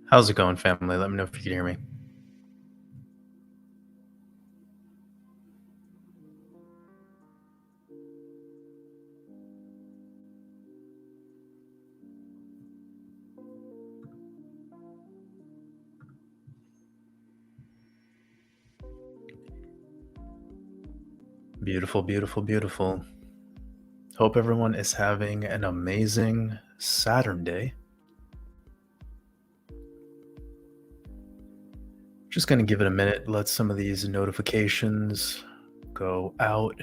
How's it going, family? Let me know if you can hear me. Beautiful, beautiful, beautiful. Hope everyone is having an amazing Saturn day. Just going to give it a minute, let some of these notifications go out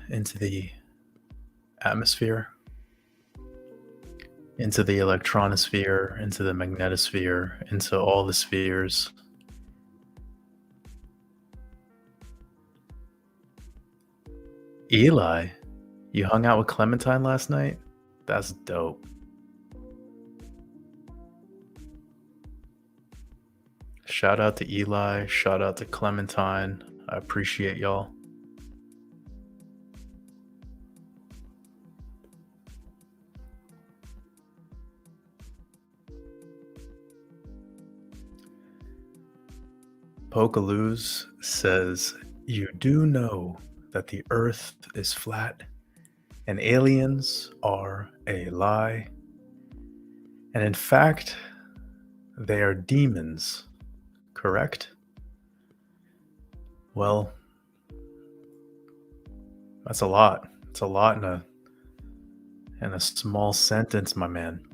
into the atmosphere, into the electronosphere, into the magnetosphere, into all the spheres. Eli, you hung out with Clementine last night? That's dope. Shout out to Eli, shout out to Clementine. I appreciate y'all. Pokaloos says, "You do know that the earth is flat and aliens are a lie. And in fact, they are demons, correct?" Well, that's a lot. It's a lot in a small sentence, my man.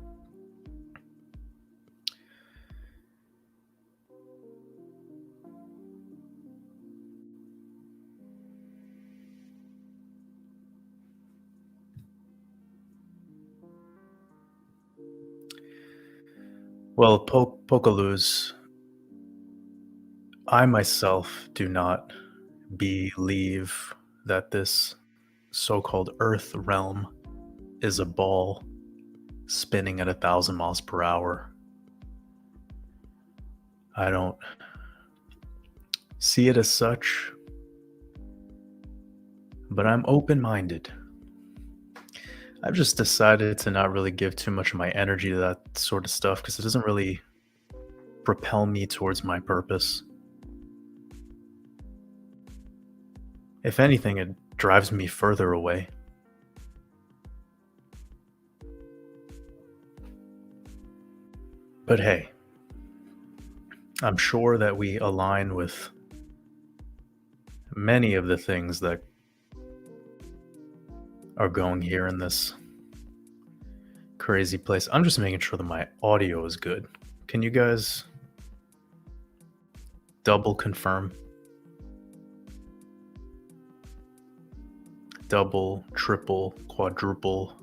Well, Pokaloos, I myself do not believe that this so-called Earth realm is a ball spinning at 1,000 miles per hour. I don't see it as such, but I'm open-minded. I've just decided to not really give too much of my energy to that sort of stuff because it doesn't really propel me towards my purpose. If anything, it drives me further away. But hey, I'm sure that we align with many of the things that are going here in this crazy place. I'm just making sure that my audio is good. Can you guys double confirm? Double, triple, quadruple.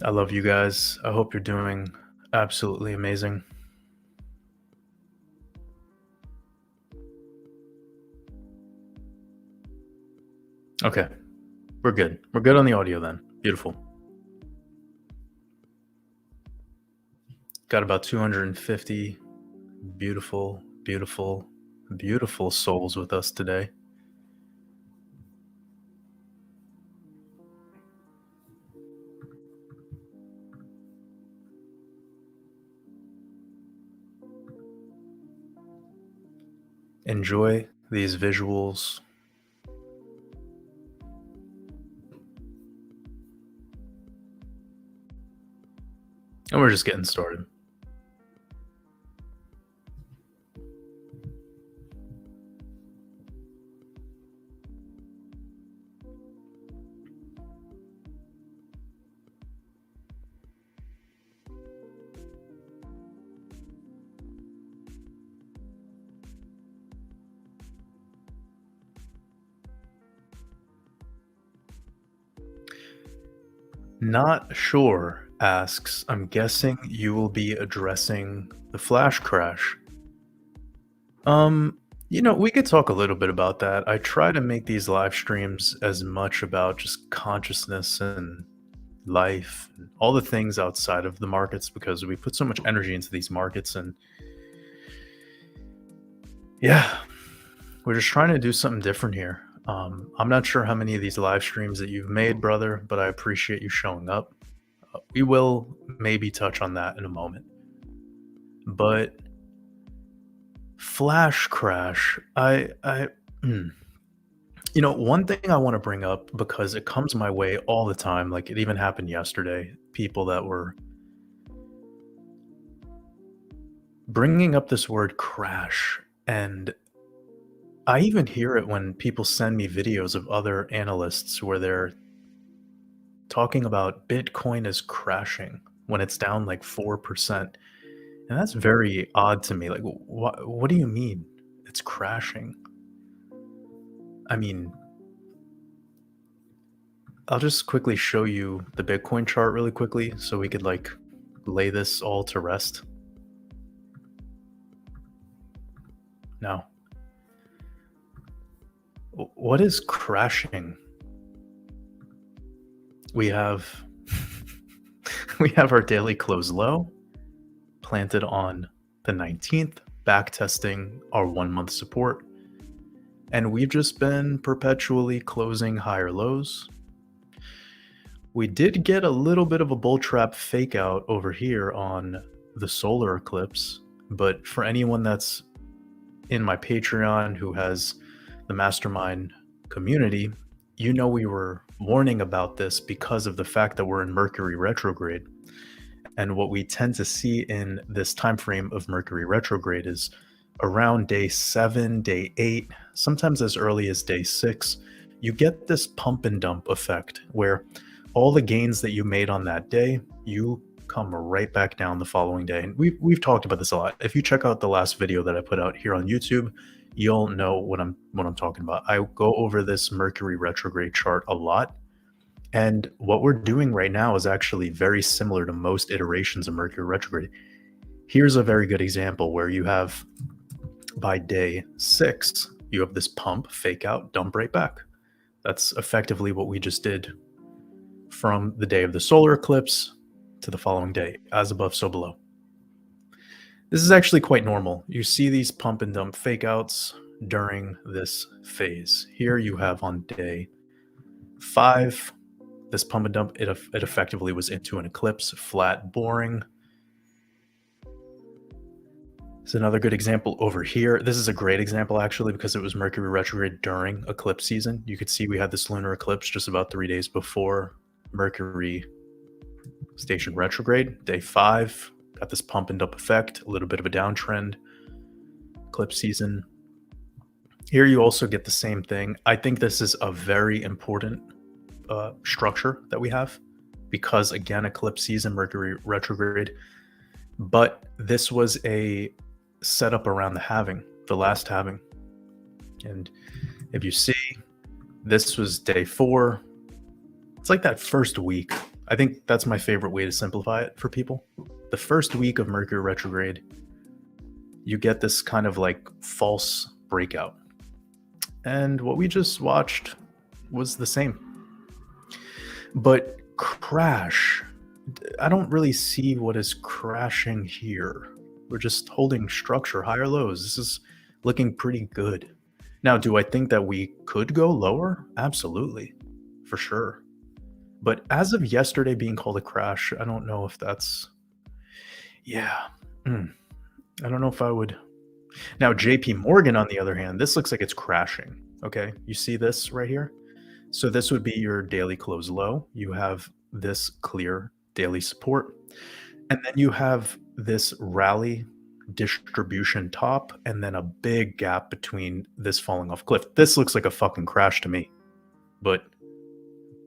I love you guys. I hope you're doing absolutely amazing. Okay, we're good. We're good on the audio then. Beautiful. Got about 250 beautiful, beautiful, beautiful souls with us today. Enjoy these visuals. And we're just getting started. Not sure asks, I'm guessing you will be addressing the flash crash. We could talk a little bit about that. I try to make these live streams as much about just consciousness and life and all the things outside of the markets because we put so much energy into these markets, and yeah, we're just trying to do something different here. I'm not sure how many of these live streams that you've made, brother, but I appreciate you showing up. We will maybe touch on that in a moment. But flash crash, hmm. One thing I want to bring up because it comes my way all the time, like it even happened yesterday, people that were bringing up this word crash. And I even hear it when people send me videos of other analysts where they're talking about Bitcoin is crashing when it's down like 4%. And that's very odd to me. Like, what do you mean it's crashing? I mean, I'll just quickly show you the Bitcoin chart really quickly so we could like lay this all to rest. Now, what is crashing? We have we have our daily close low planted on the 19th, back testing our 1 month support. And we've just been perpetually closing higher lows. We did get a little bit of a bull trap fake out over here on the solar eclipse, but for anyone that's in my Patreon who has the mastermind community, we were warning about this because of the fact that we're in Mercury retrograde. And what we tend to see in this time frame of Mercury retrograde is around day 7, day 8, sometimes as early as day 6, you get this pump and dump effect where all the gains that you made on that day, you come right back down the following day. And we've talked about this a lot. If you check out the last video that I put out here on YouTube, you'll know what I'm talking about. I go over this Mercury retrograde chart a lot. And what we're doing right now is actually very similar to most iterations of Mercury retrograde. Here's a very good example where you have by day 6, you have this pump, fake out, dump right back. That's effectively what we just did from the day of the solar eclipse to the following day, as above, so below. This is actually quite normal. You see these pump and dump fake outs during this phase. Here you have on day 5, this pump and dump, it effectively was into an eclipse, flat, boring. It's another good example over here. This is a great example actually because it was Mercury retrograde during eclipse season. You could see we had this lunar eclipse just about 3 days before Mercury station retrograde. Day 5, got this pump and dump effect, a little bit of a downtrend, eclipse season. Here you also get the same thing. I think this is a very important structure that we have because, again, eclipse season, Mercury retrograde. But this was a setup around the halving, the last halving. And if you see, this was day 4. It's like that first week. I think that's my favorite way to simplify it for people. The first week of Mercury retrograde, you get this kind of like false breakout. And what we just watched was the same. But crash, I don't really see what is crashing here. We're just holding structure, higher lows. This is looking pretty good. Now, do I think that we could go lower? Absolutely, for sure. But as of yesterday being called a crash, I don't know if that's, I don't know if I would. Now, JP Morgan, on the other hand, this looks like it's crashing. Okay, you see this right here? So this would be your daily close low. You have this clear daily support. And then you have this rally distribution top and then a big gap between this falling off cliff. This looks like a fucking crash to me. But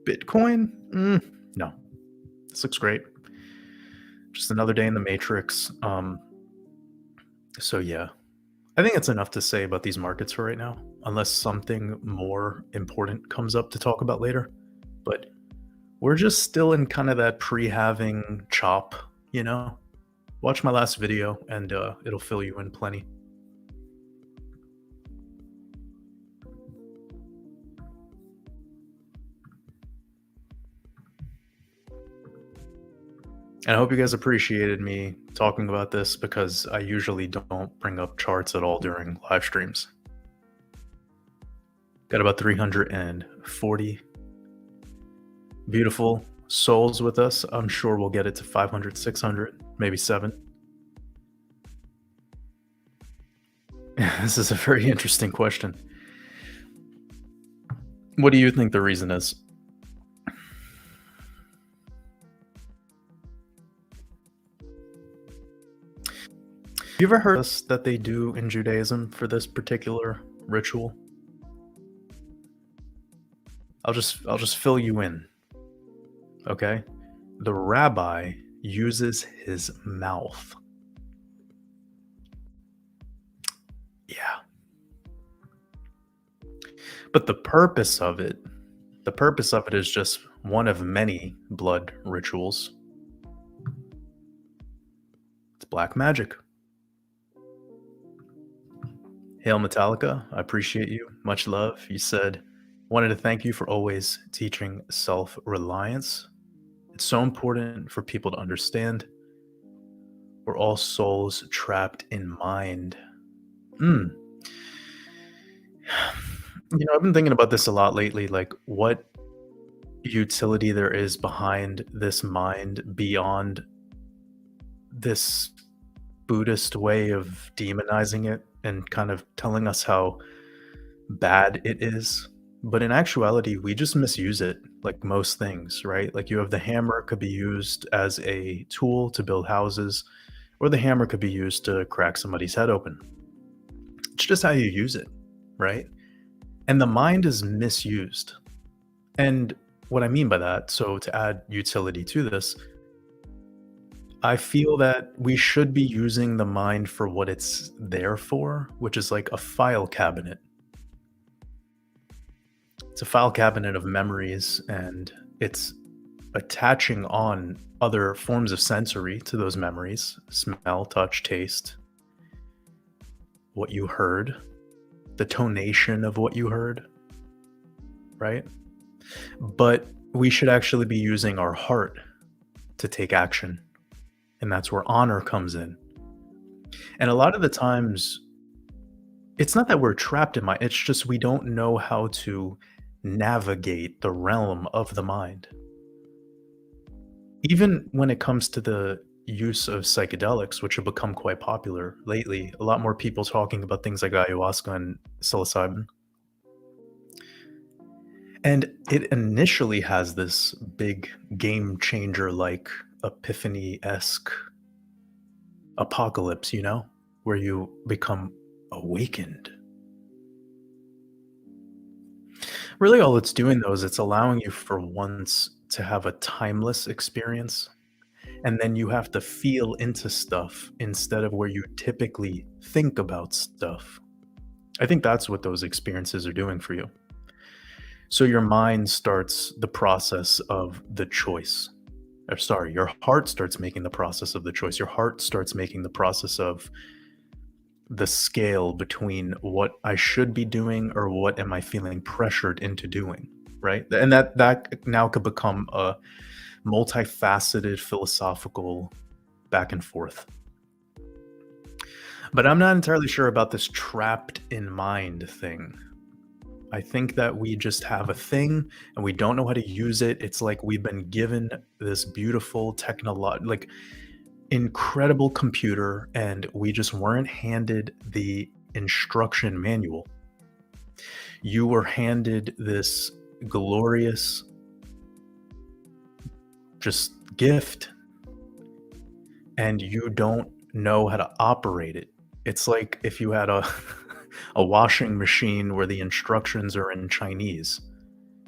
Bitcoin? No. This looks great. Just another day in the matrix. So yeah, I think it's enough to say about these markets for right now, unless something more important comes up to talk about later. But we're just still in kind of that pre-halving chop, Watch my last video and it'll fill you in plenty. And I hope you guys appreciated me talking about this because I usually don't bring up charts at all during live streams. Got about 340 beautiful souls with us. I'm sure we'll get it to 500, 600, maybe 7. This is a very interesting question. What do you think the reason is? You ever heard this that they do in Judaism for this particular ritual? I'll just fill you in, okay? The rabbi uses his mouth. Yeah. But the purpose of it is just one of many blood rituals. It's black magic. Hail Metallica, I appreciate you. Much love. You said, wanted to thank you for always teaching self reliance. It's so important for people to understand we're all souls trapped in mind. Mm. I've been thinking about this a lot lately, like what utility there is behind this mind beyond this Buddhist way of demonizing it and kind of telling us how bad it is. But in actuality, we just misuse it like most things, right? Like you have the hammer could be used as a tool to build houses, or the hammer could be used to crack somebody's head open. It's just how you use it, right? And the mind is misused. And what I mean by that, so to add utility to this, I feel that we should be using the mind for what it's there for, which is like a file cabinet. It's a file cabinet of memories, and it's attaching on other forms of sensory to those memories: smell, touch, taste, what you heard, the tonation of what you heard, right? But we should actually be using our heart to take action. And that's where honor comes in. And a lot of the times, it's not that we're trapped in mind, it's just we don't know how to navigate the realm of the mind. Even when it comes to the use of psychedelics, which have become quite popular lately, a lot more people talking about things like ayahuasca and psilocybin. And it initially has this big game changer like epiphany esque apocalypse, where you become awakened. Really, all it's doing though is it's allowing you for once to have a timeless experience. And then you have to feel into stuff instead of where you typically think about stuff. I think that's what those experiences are doing for you. So your mind starts the process of the choice. Or sorry, your heart starts making the process of the choice. Your heart starts making the process of the scale between what I should be doing or what am I feeling pressured into doing, right? And that now could become a multifaceted philosophical back and forth. But I'm not entirely sure about this trapped in mind thing. I think that we just have a thing and we don't know how to use it. It's like we've been given this beautiful like incredible computer and we just weren't handed the instruction manual. You were handed this glorious just gift and you don't know how to operate it. It's like if you had a a washing machine where the instructions are in Chinese.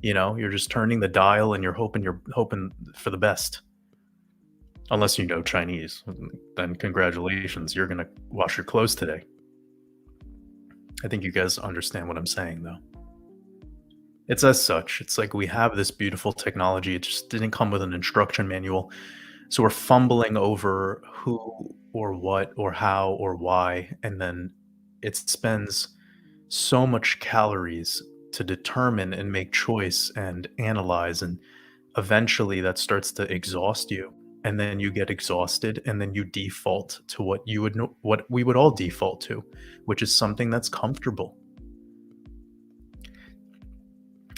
You're just turning the dial and you're hoping for the best. Unless you know Chinese, then congratulations, you're gonna wash your clothes today. I think you guys understand what I'm saying, though. It's as such. It's like we have this beautiful technology. It just didn't come with an instruction manual. So we're fumbling over who or what or how or why. And then it spends so much calories to determine and make choice and analyze. And eventually that starts to exhaust you. And then you get exhausted and then you default to what you would know, what we would all default to, which is something that's comfortable.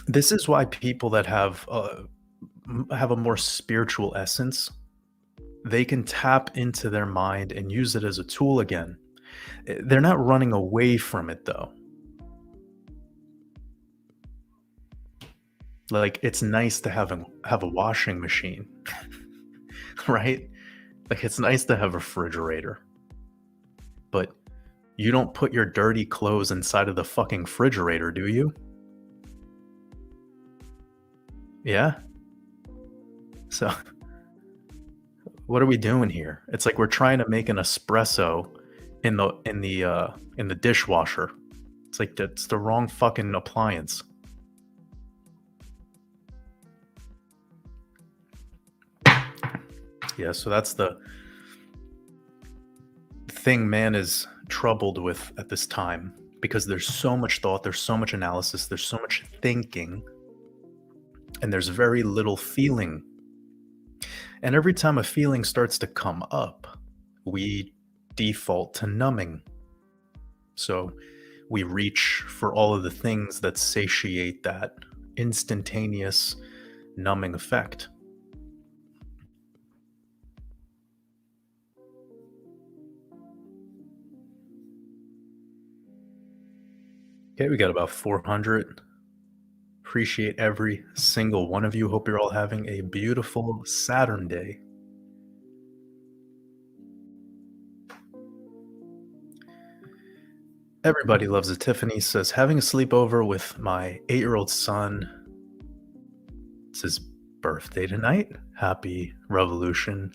This is why people that have a more spiritual essence, they can tap into their mind and use it as a tool again. They're not running away from it though. Like, it's nice to have a washing machine, right? Like, it's nice to have a refrigerator, but you don't put your dirty clothes inside of the fucking refrigerator, do you? Yeah? So, what are we doing here? It's like we're trying to make an espresso in the dishwasher. It's like that's the wrong fucking appliance. Yeah, so that's the thing man is troubled with at this time because there's so much thought, there's so much analysis, there's so much thinking, and there's very little feeling. And every time a feeling starts to come up, we default to numbing. So we reach for all of the things that satiate that instantaneous numbing effect. Okay, we got about 400. Appreciate every single one of you. Hope you're all having a beautiful Saturn day. Everybody loves it. Tiffany says, having a sleepover with my 8-year-old son. It's his birthday tonight. Happy Revolution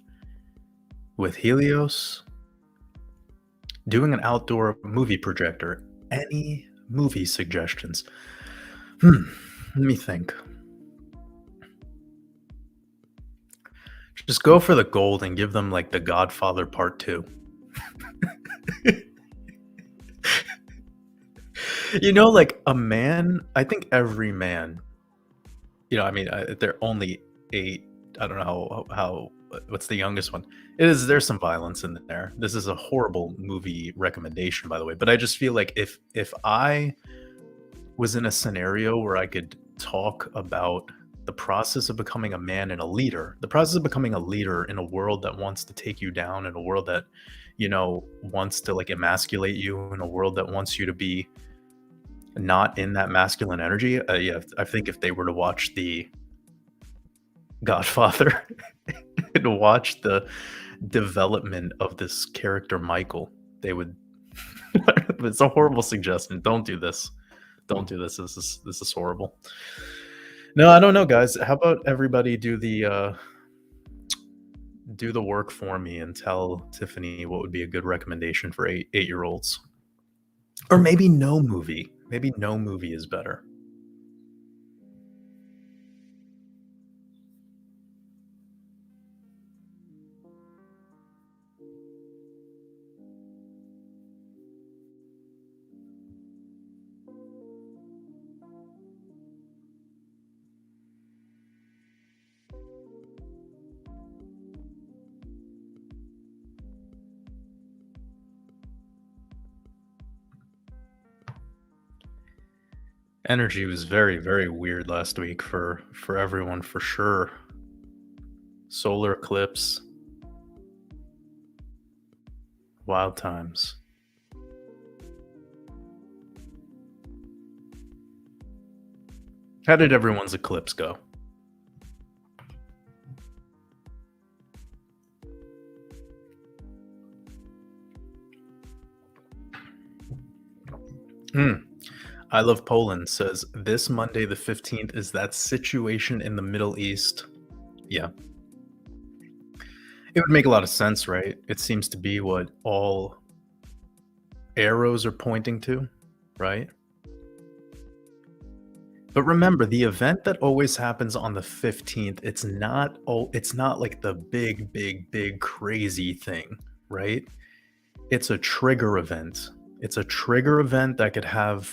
with Helios. Doing an outdoor movie projector. Any movie suggestions? Let me think. Just go for the gold and give them like The Godfather Part 2. You know, like a man, I think every man, I mean, they're only 8. I don't know how what's the youngest one? There's some violence in there. This is a horrible movie recommendation, by the way, but I just feel like if I was in a scenario where I could talk about the process of becoming a man and a leader, the process of becoming a leader in a world that wants to take you down, in a world that, wants to like emasculate you, in a world that wants you to be not in that masculine energy. Yeah, I think if they were to watch The Godfather and watch the development of this character Michael, they would. It's a horrible suggestion. Don't do this. Don't do this. This is horrible. No, I don't know, guys. How about everybody do the work for me and tell Tiffany what would be a good recommendation for 8-year-olds, or maybe no movie. Maybe no movie is better. Energy was very, very weird last week for everyone, for sure. Solar eclipse, wild times. How did everyone's eclipse go? I Love Poland says, this Monday the 15th is that situation in the Middle East. Yeah. It would make a lot of sense, right? It seems to be what all arrows are pointing to, right? But remember, the event that always happens on the 15th, it's not like the big crazy thing, right? It's a trigger event. It's a trigger event that could have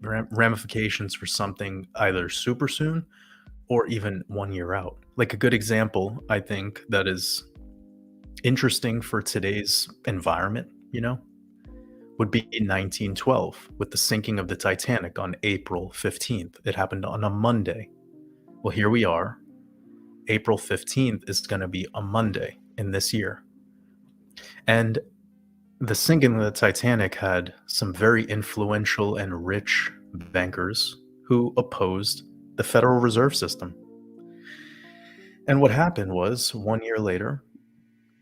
ramifications for something either super soon or even 1 year out. Like a good example, I think, that is interesting for today's environment, would be 1912 with the sinking of the Titanic on April 15th. It happened on a Monday. Well, here we are. April 15th is going to be a Monday in this year. And the sinking of the Titanic had some very influential and rich bankers who opposed the Federal Reserve System. And what happened was 1 year later,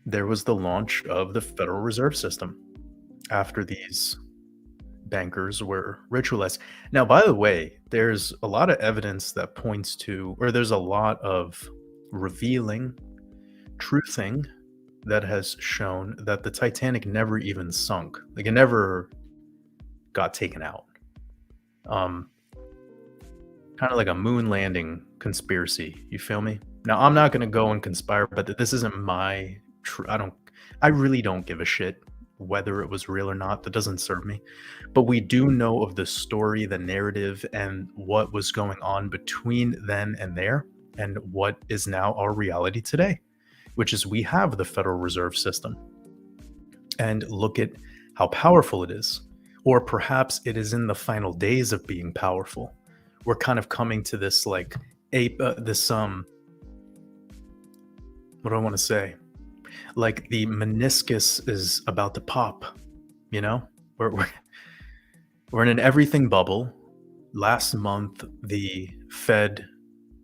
there was the launch of the Federal Reserve System after these bankers were ritualized. Now, by the way, there's a lot of evidence that points to, or there's a lot of revealing, truthing that has shown that the Titanic never even sunk. Like it never got taken out. Um, Kind of like a moon landing conspiracy. You feel me? Now, I'm not going to go and conspire, but this isn't my. I really don't give a shit whether it was real or not. That doesn't serve me. But we do know of the story, the narrative, and what was going on between then and there, and what is now our reality today, which is we have the Federal Reserve System. And look at how powerful it is. Or perhaps it is in the final days of being powerful. We're kind of coming to this like what do I want to say? Like the meniscus is about to pop, you know? We're in an everything bubble. Last month, the Fed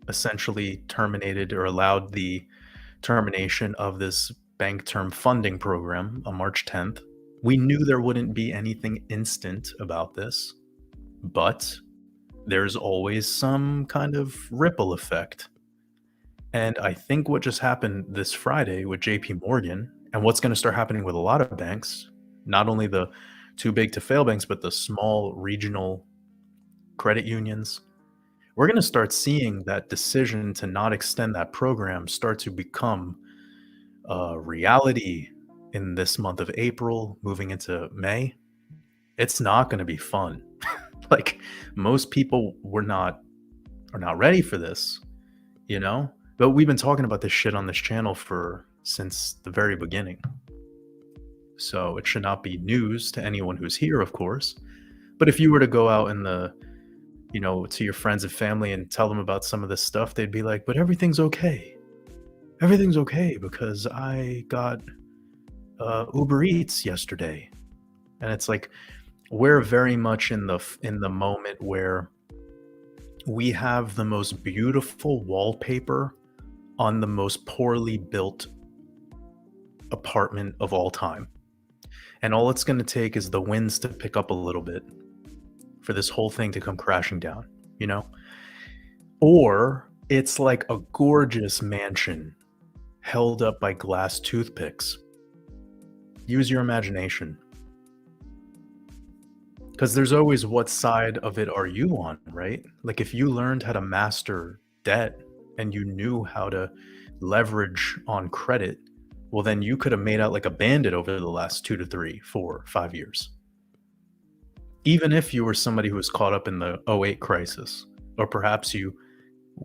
essentially terminated or allowed the termination of this bank term funding program on March 10th. We knew there wouldn't be anything instant about this, but there's always some kind of ripple effect. And I think what just happened this Friday with JP Morgan and what's going to start happening with a lot of banks, not only the too big to fail banks, but the small regional credit unions, we're going to start seeing that decision to not extend that program start to become a reality in this month of April, moving into May. It's not going to be fun. Like most people are not ready for this, you know? But we've been talking about this shit on this channel since the very beginning. So it should not be news to anyone who's here, of course. But if you were to go out in to your friends and family and tell them about some of this stuff, they'd be like, but everything's okay. Everything's okay because I got Uber Eats yesterday. And it's like, we're very much in the moment where we have the most beautiful wallpaper on the most poorly built apartment of all time. And all it's going to take is the winds to pick up a little bit for this whole thing to come crashing down, you know? Or it's like a gorgeous mansion held up by glass toothpicks. Use your imagination. Because there's always what side of it are you on, right? Like if you learned how to master debt and you knew how to leverage on credit, well, then you could have made out like a bandit over the last 2 to 3, 4, 5 years. Even if you were somebody who was caught up in the '08 crisis, or perhaps you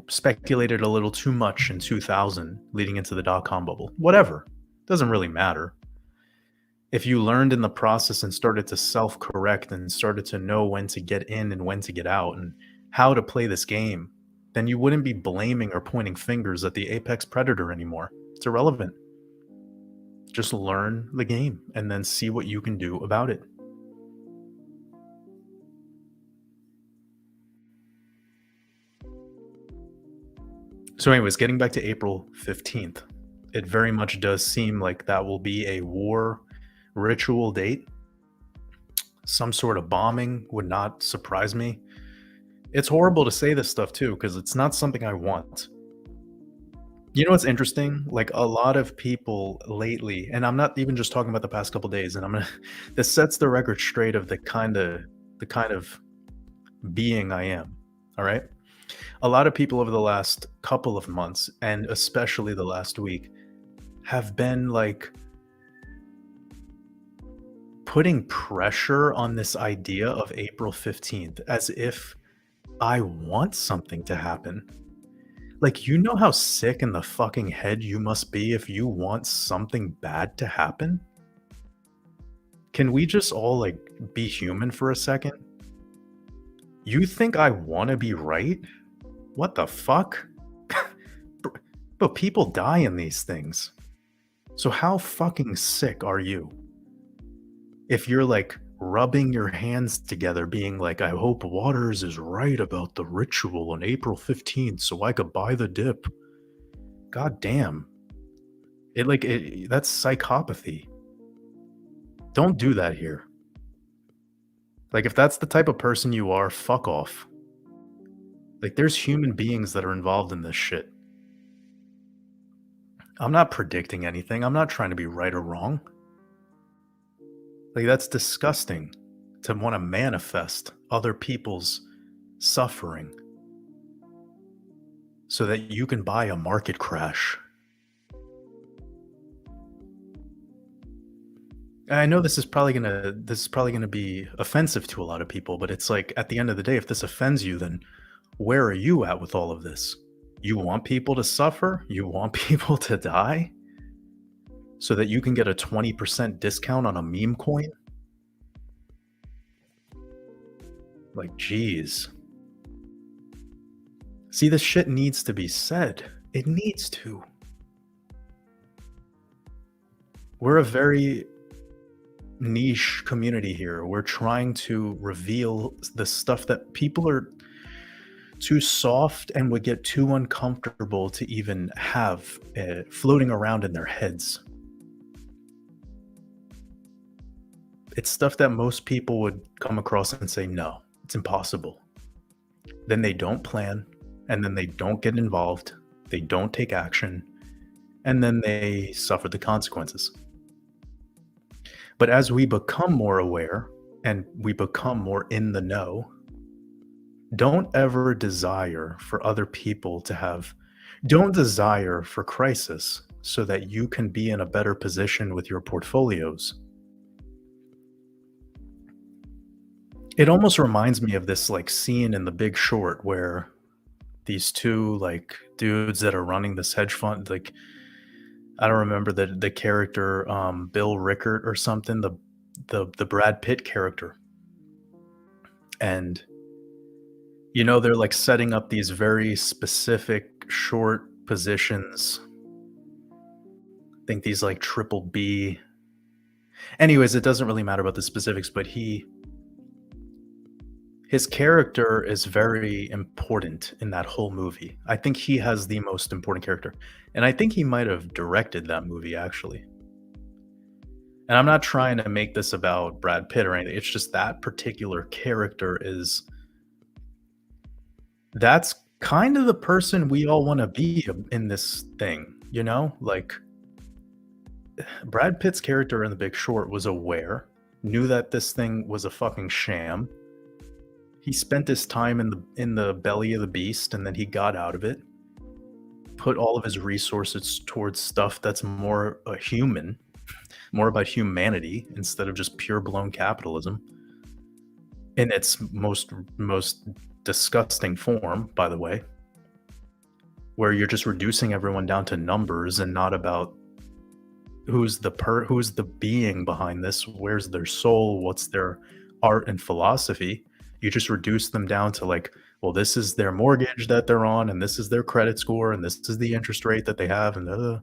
speculated a little too much in 2000 leading into the dot-com bubble, whatever, doesn't really matter. If you learned in the process and started to self-correct and started to know when to get in and when to get out and how to play this game, then you wouldn't be blaming or pointing fingers at the apex predator anymore. It's irrelevant. Just learn the game and then see what you can do about it. So anyways, getting back to April 15th, it very much does seem like that will be a war ritual date. Some sort of bombing would not surprise me. It's horrible to say this stuff too, because it's not something I want. You know what's interesting? Like a lot of people lately, and I'm not even just talking about the past couple days, and this sets the record straight of the kind of being I am. All right. A lot of people over the last couple of months, and especially the last week, have been like putting pressure on this idea of April 15th as if I want something to happen. Like, you know how sick in the fucking head you must be if you want something bad to happen? Can we just all, like, be human for a second? You think I wanna be right? What the fuck? Br But people die in these things. So how fucking sick are you if you're, like, rubbing your hands together being like, "I hope Waters is right about the ritual on April 15th so I could buy the dip." God damn. That's psychopathy. Don't do that here. Like, if that's the type of person you are, fuck off. Like, there's human beings that are involved in this shit. I'm not predicting anything. I'm not trying to be right or wrong. Like, that's disgusting to want to manifest other people's suffering so that you can buy a market crash. I know this is probably gonna be offensive to a lot of people, but it's like at the end of the day, if this offends you, then where are you at with all of this? You want people to suffer? You want people to die so that you can get a 20% discount on a meme coin? Like, geez. See, this shit needs to be said. It needs to. We're a very niche community here. We're trying to reveal the stuff that people are too soft and would get too uncomfortable to even have floating around in their heads. It's stuff that most people would come across and say, no, it's impossible. Then they don't plan, and then they don't get involved, they don't take action, and then they suffer the consequences. But as we become more aware and we become more in the know, don't ever desire for other people to have, don't desire for crisis so that you can be in a better position with your portfolios. It almost reminds me of this like scene in The Big Short where these two like dudes that are running this hedge fund, like I don't remember the character, Bill Rickard or something, the Brad Pitt character, and they're like setting up these very specific short positions. I think these like triple B. Anyways, it doesn't really matter about the specifics, but his character is very important in that whole movie. I think he has the most important character. And I think he might have directed that movie actually. And I'm not trying to make this about Brad Pitt or anything. It's just that particular character that's kind of the person we all want to be in this thing, you know? Like Brad Pitt's character in The Big Short was aware, knew that this thing was a fucking sham. He spent his time in the belly of the beast, and then he got out of it, put all of his resources towards stuff that's more human, more about humanity instead of just pure blown capitalism in its most disgusting form, by the way, where you're just reducing everyone down to numbers and not about who's the being behind this, where's their soul, what's their art and philosophy. You just reduce them down to like, well, this is their mortgage that they're on, and this is their credit score, and this is the interest rate that they have, and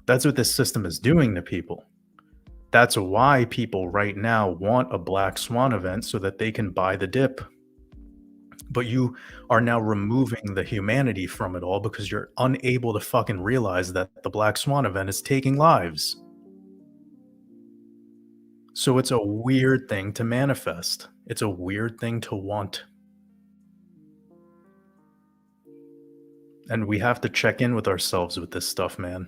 that's what this system is doing to people. That's why people right now want a black swan event so that they can buy the dip. But you are now removing the humanity from it all because you're unable to fucking realize that the black swan event is taking lives. So it's a weird thing to manifest. It's a weird thing to want. And we have to check in with ourselves with this stuff, man.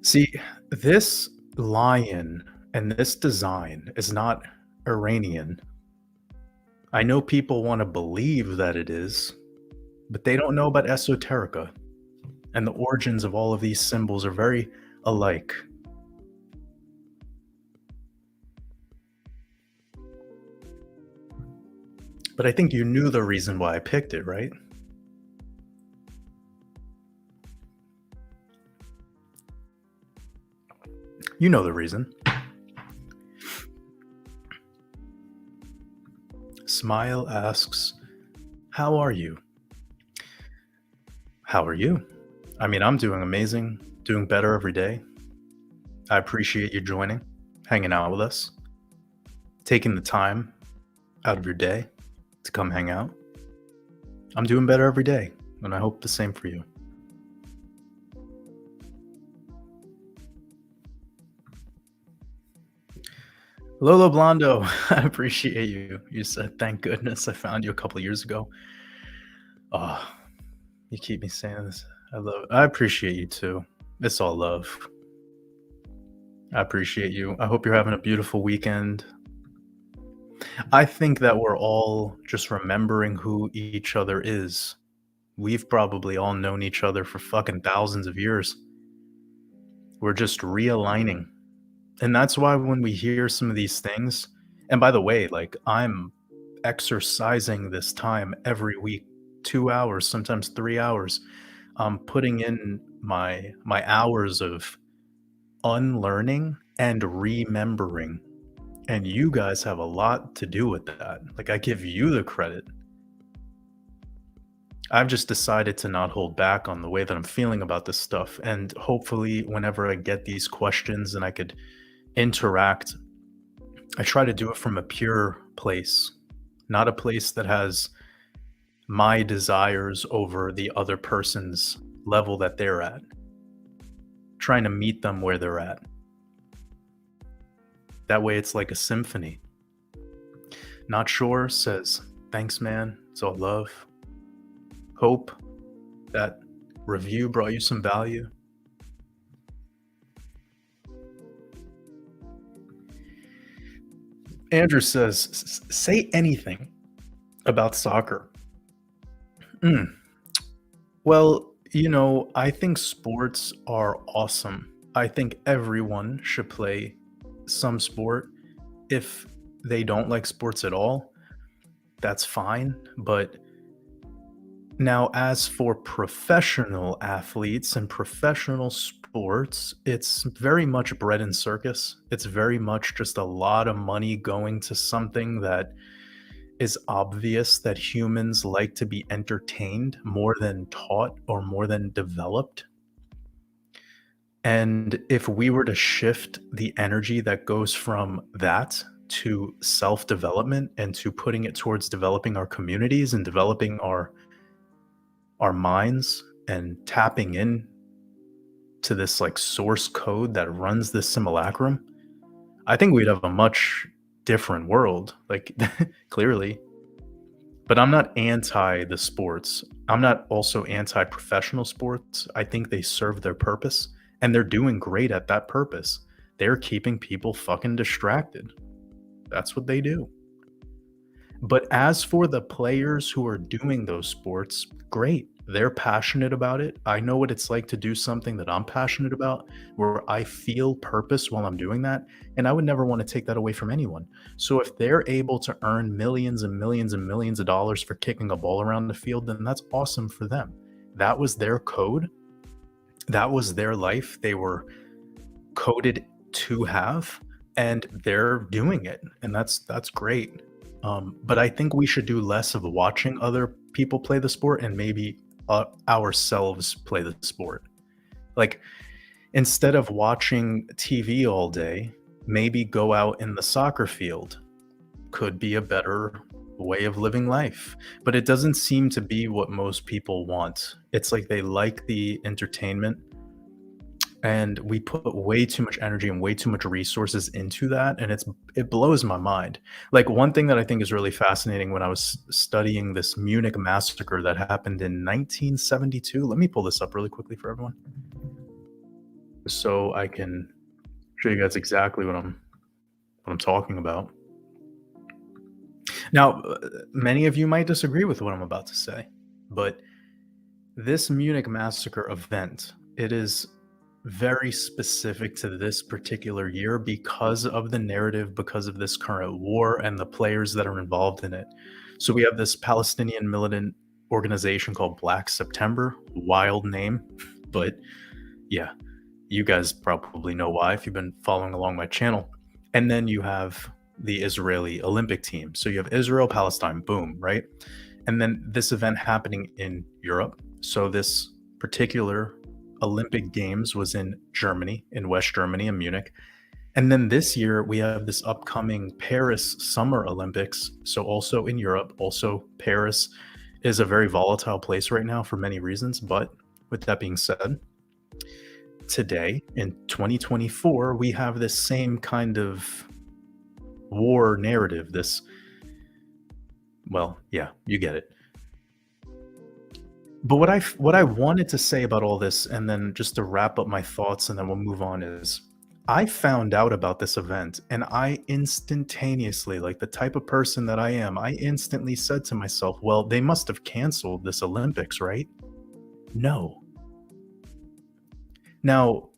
See, this lion and this design is not Iranian. I know people want to believe that it is, but they don't know about esoterica. And the origins of all of these symbols are very alike. But I think you knew the reason why I picked it, right? You know the reason. Smile asks, how are you? How are you? I mean, I'm doing amazing, doing better every day. I appreciate you joining, hanging out with us, taking the time out of your day to come hang out. I'm doing better every day, and I hope the same for you. Lolo Blondo, I appreciate you. You said, thank goodness I found you a couple of years ago. Oh, you keep me saying this. I appreciate you too. It's all love. I appreciate you. I hope you're having a beautiful weekend. I think that we're all just remembering who each other is. We've probably all known each other for fucking thousands of years. We're just realigning. And that's why when we hear some of these things, and by the way, like I'm exercising this time every week, 2 hours, sometimes 3 hours. I'm putting in my hours of unlearning and remembering. And you guys have a lot to do with that. Like, I give you the credit. I've just decided to not hold back on the way that I'm feeling about this stuff. And hopefully, whenever I get these questions and I could interact, I try to do it from a pure place, not a place that has my desires over the other person's level that they're at. Trying to meet them where they're at. That way, it's like a symphony. Not Sure says, thanks, man. It's all love. Hope that review brought you some value. Andrew says, say anything about soccer. Well, I think sports are awesome. I think everyone should play some sport. If they don't like sports at all, that's fine. But now, as for professional athletes and professional sports, it's very much bread and circus. It's very much just a lot of money going to something that is obvious that humans like to be entertained more than taught or more than developed. And if we were to shift the energy that goes from that to self development and to putting it towards developing our communities and developing our minds and tapping in to this like source code that runs this simulacrum, I think we'd have a much different world, like clearly. But I'm not anti the sports. I'm not also anti professional sports. I think they serve their purpose and they're doing great at that purpose. They're keeping people fucking distracted. That's what they do. But as for the players who are doing those sports, great. They're passionate about it. I know what it's like to do something that I'm passionate about, where I feel purpose while I'm doing that. And I would never want to take that away from anyone. So if they're able to earn millions and millions and millions of dollars for kicking a ball around the field, then that's awesome for them. That was their code. That was their life. They were coded to have, and they're doing it. And that's great. But I think we should do less of watching other people play the sport and maybe ourselves play the sport. Like, instead of watching TV all day, maybe go out in the soccer field. Could be a better way of living life. But it doesn't seem to be what most people want. It's like they like the entertainment, and we put way too much energy and way too much resources into that, and it blows my mind. Like, one thing that I think is really fascinating, when I was studying this Munich massacre that happened in 1972. Let me pull this up really quickly for everyone so I can show you guys exactly what I'm talking about. Now, many of you might disagree with what I'm about to say, but this Munich massacre event, it is very specific to this particular year because of the narrative, because of this current war and the players that are involved in it. So we have this Palestinian militant organization called Black September. Wild name, but yeah, you guys probably know why if you've been following along my channel. And then you have the Israeli Olympic team. So you have Israel, Palestine, boom, right? And then this event happening in Europe. So this particular Olympic Games was in Germany, in West Germany, in Munich. And then this year we have this upcoming Paris Summer Olympics. So also in Europe, also Paris is a very volatile place right now for many reasons. But with that being said, today in 2024, we have this same kind of war narrative. This, well, yeah, you get it. But what I wanted to say about all this, and then just to wrap up my thoughts, and then we'll move on, is I found out about this event, and I instantaneously, like the type of person that I am, I instantly said to myself, "Well, they must have canceled this Olympics, right?" No. Now,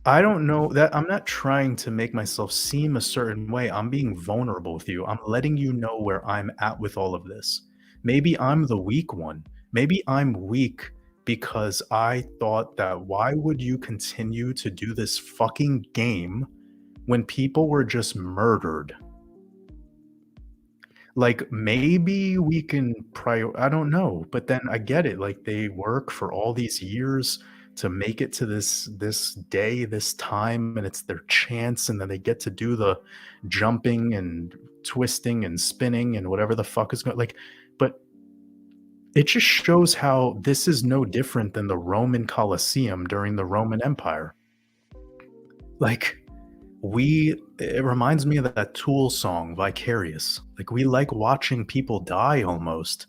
I don't know that I'm not trying to make myself seem a certain way. I'm being vulnerable with you. I'm letting you know where I'm at with all of this. Maybe I'm the weak one. Maybe I'm weak because I thought that why would you continue to do this fucking game when people were just murdered? Like, maybe we can I don't know, but then I get it, like, they work for all these years to make it to this day, this time, and it's their chance, and then they get to do the jumping and twisting and spinning and whatever the fuck is going like, but it just shows how this is no different than the Roman Colosseum during the Roman Empire. Like, it reminds me of that Tool song, Vicarious. Like, we like watching people die almost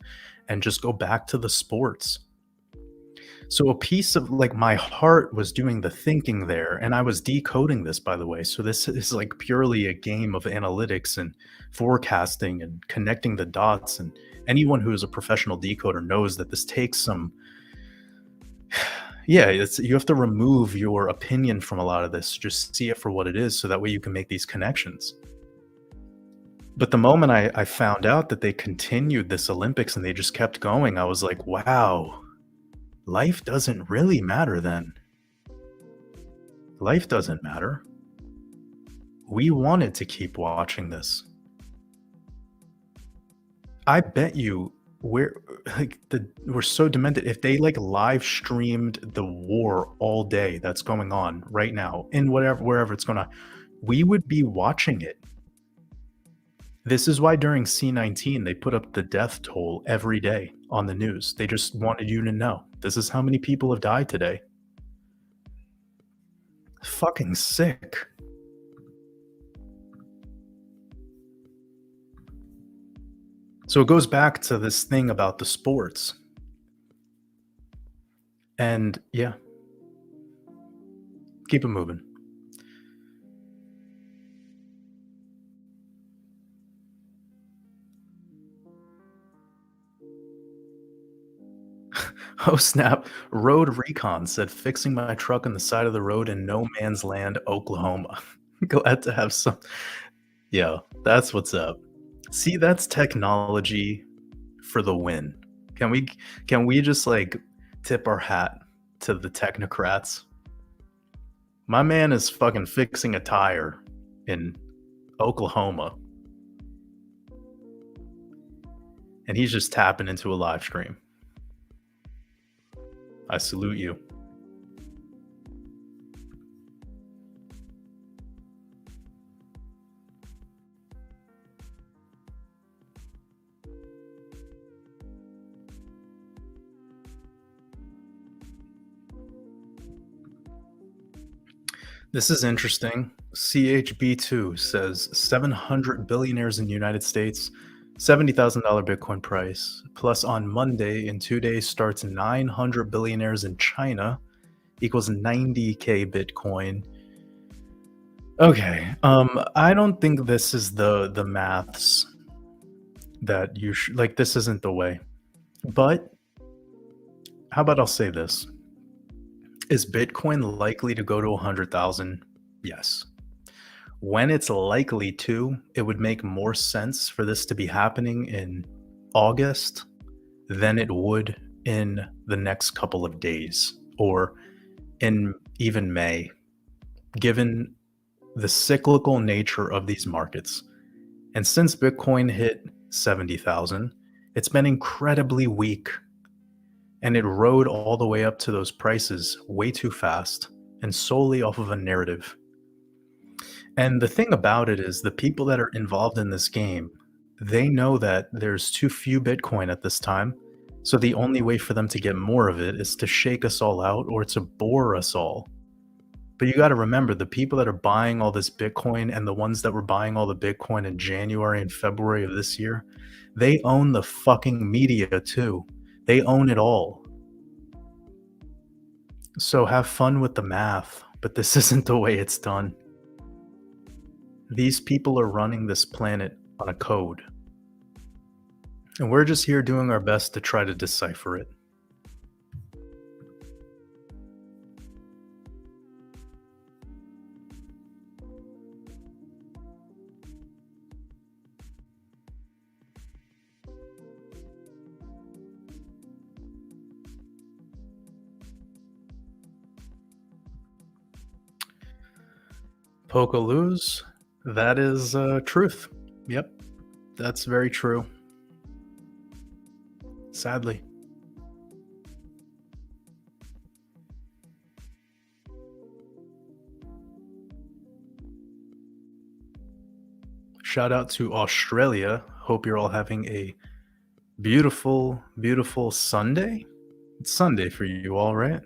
and just go back to the sports. So a piece of like my heart was doing the thinking there, and I was decoding this, by the way. So this is like purely a game of analytics and forecasting and connecting the dots. And anyone who is a professional decoder knows that this takes some, yeah, you have to remove your opinion from a lot of this, just see it for what it is, so that way you can make these connections. But the moment I found out that they continued this Olympics and they just kept going, I was like, wow, life doesn't really matter then. Life doesn't matter. We wanted to keep watching this. I bet you we're so demented. If they like live streamed the war all day that's going on right now in wherever it's going on, we would be watching it. This is why during C-19 they put up the death toll every day on the news. They just wanted you to know this is how many people have died today. Fucking sick. So it goes back to this thing about the sports. And yeah, keep it moving. Oh snap. Road Recon said fixing my truck on the side of the road in no man's land, Oklahoma. Glad to have some. Yeah, that's what's up. See, that's technology for the win. Can we just like tip our hat to the technocrats? My man is fucking fixing a tire in Oklahoma. And he's just tapping into a live stream. I salute you. This is interesting. CHB2 says 700 billionaires in the United States, $70,000 Bitcoin price. Plus on Monday, in 2 days, starts 900 billionaires in China, equals 90K Bitcoin. Okay, I don't think this is the maths that you should, like, this isn't the way. But how about I'll say this? Is Bitcoin likely to go to 100,000? Yes. When it's likely to, it would make more sense for this to be happening in August than it would in the next couple of days or in even May, given the cyclical nature of these markets. And since Bitcoin hit 70,000, it's been incredibly weak and it rode all the way up to those prices way too fast and solely off of a narrative. And the thing about it is the people that are involved in this game, they know that there's too few Bitcoin at this time. So the only way for them to get more of it is to shake us all out or to bore us all. But you got to remember the people that are buying all this Bitcoin and the ones that were buying all the Bitcoin in January and February of this year, they own the fucking media too. They own it all. So have fun with the math, but this isn't the way it's done. These people are running this planet on a code. And we're just here doing our best to try to decipher it. Pokalooz, that is truth. Yep, that's very true. Sadly. Shout out to Australia. Hope you're all having a beautiful, beautiful Sunday. It's Sunday for you all, right?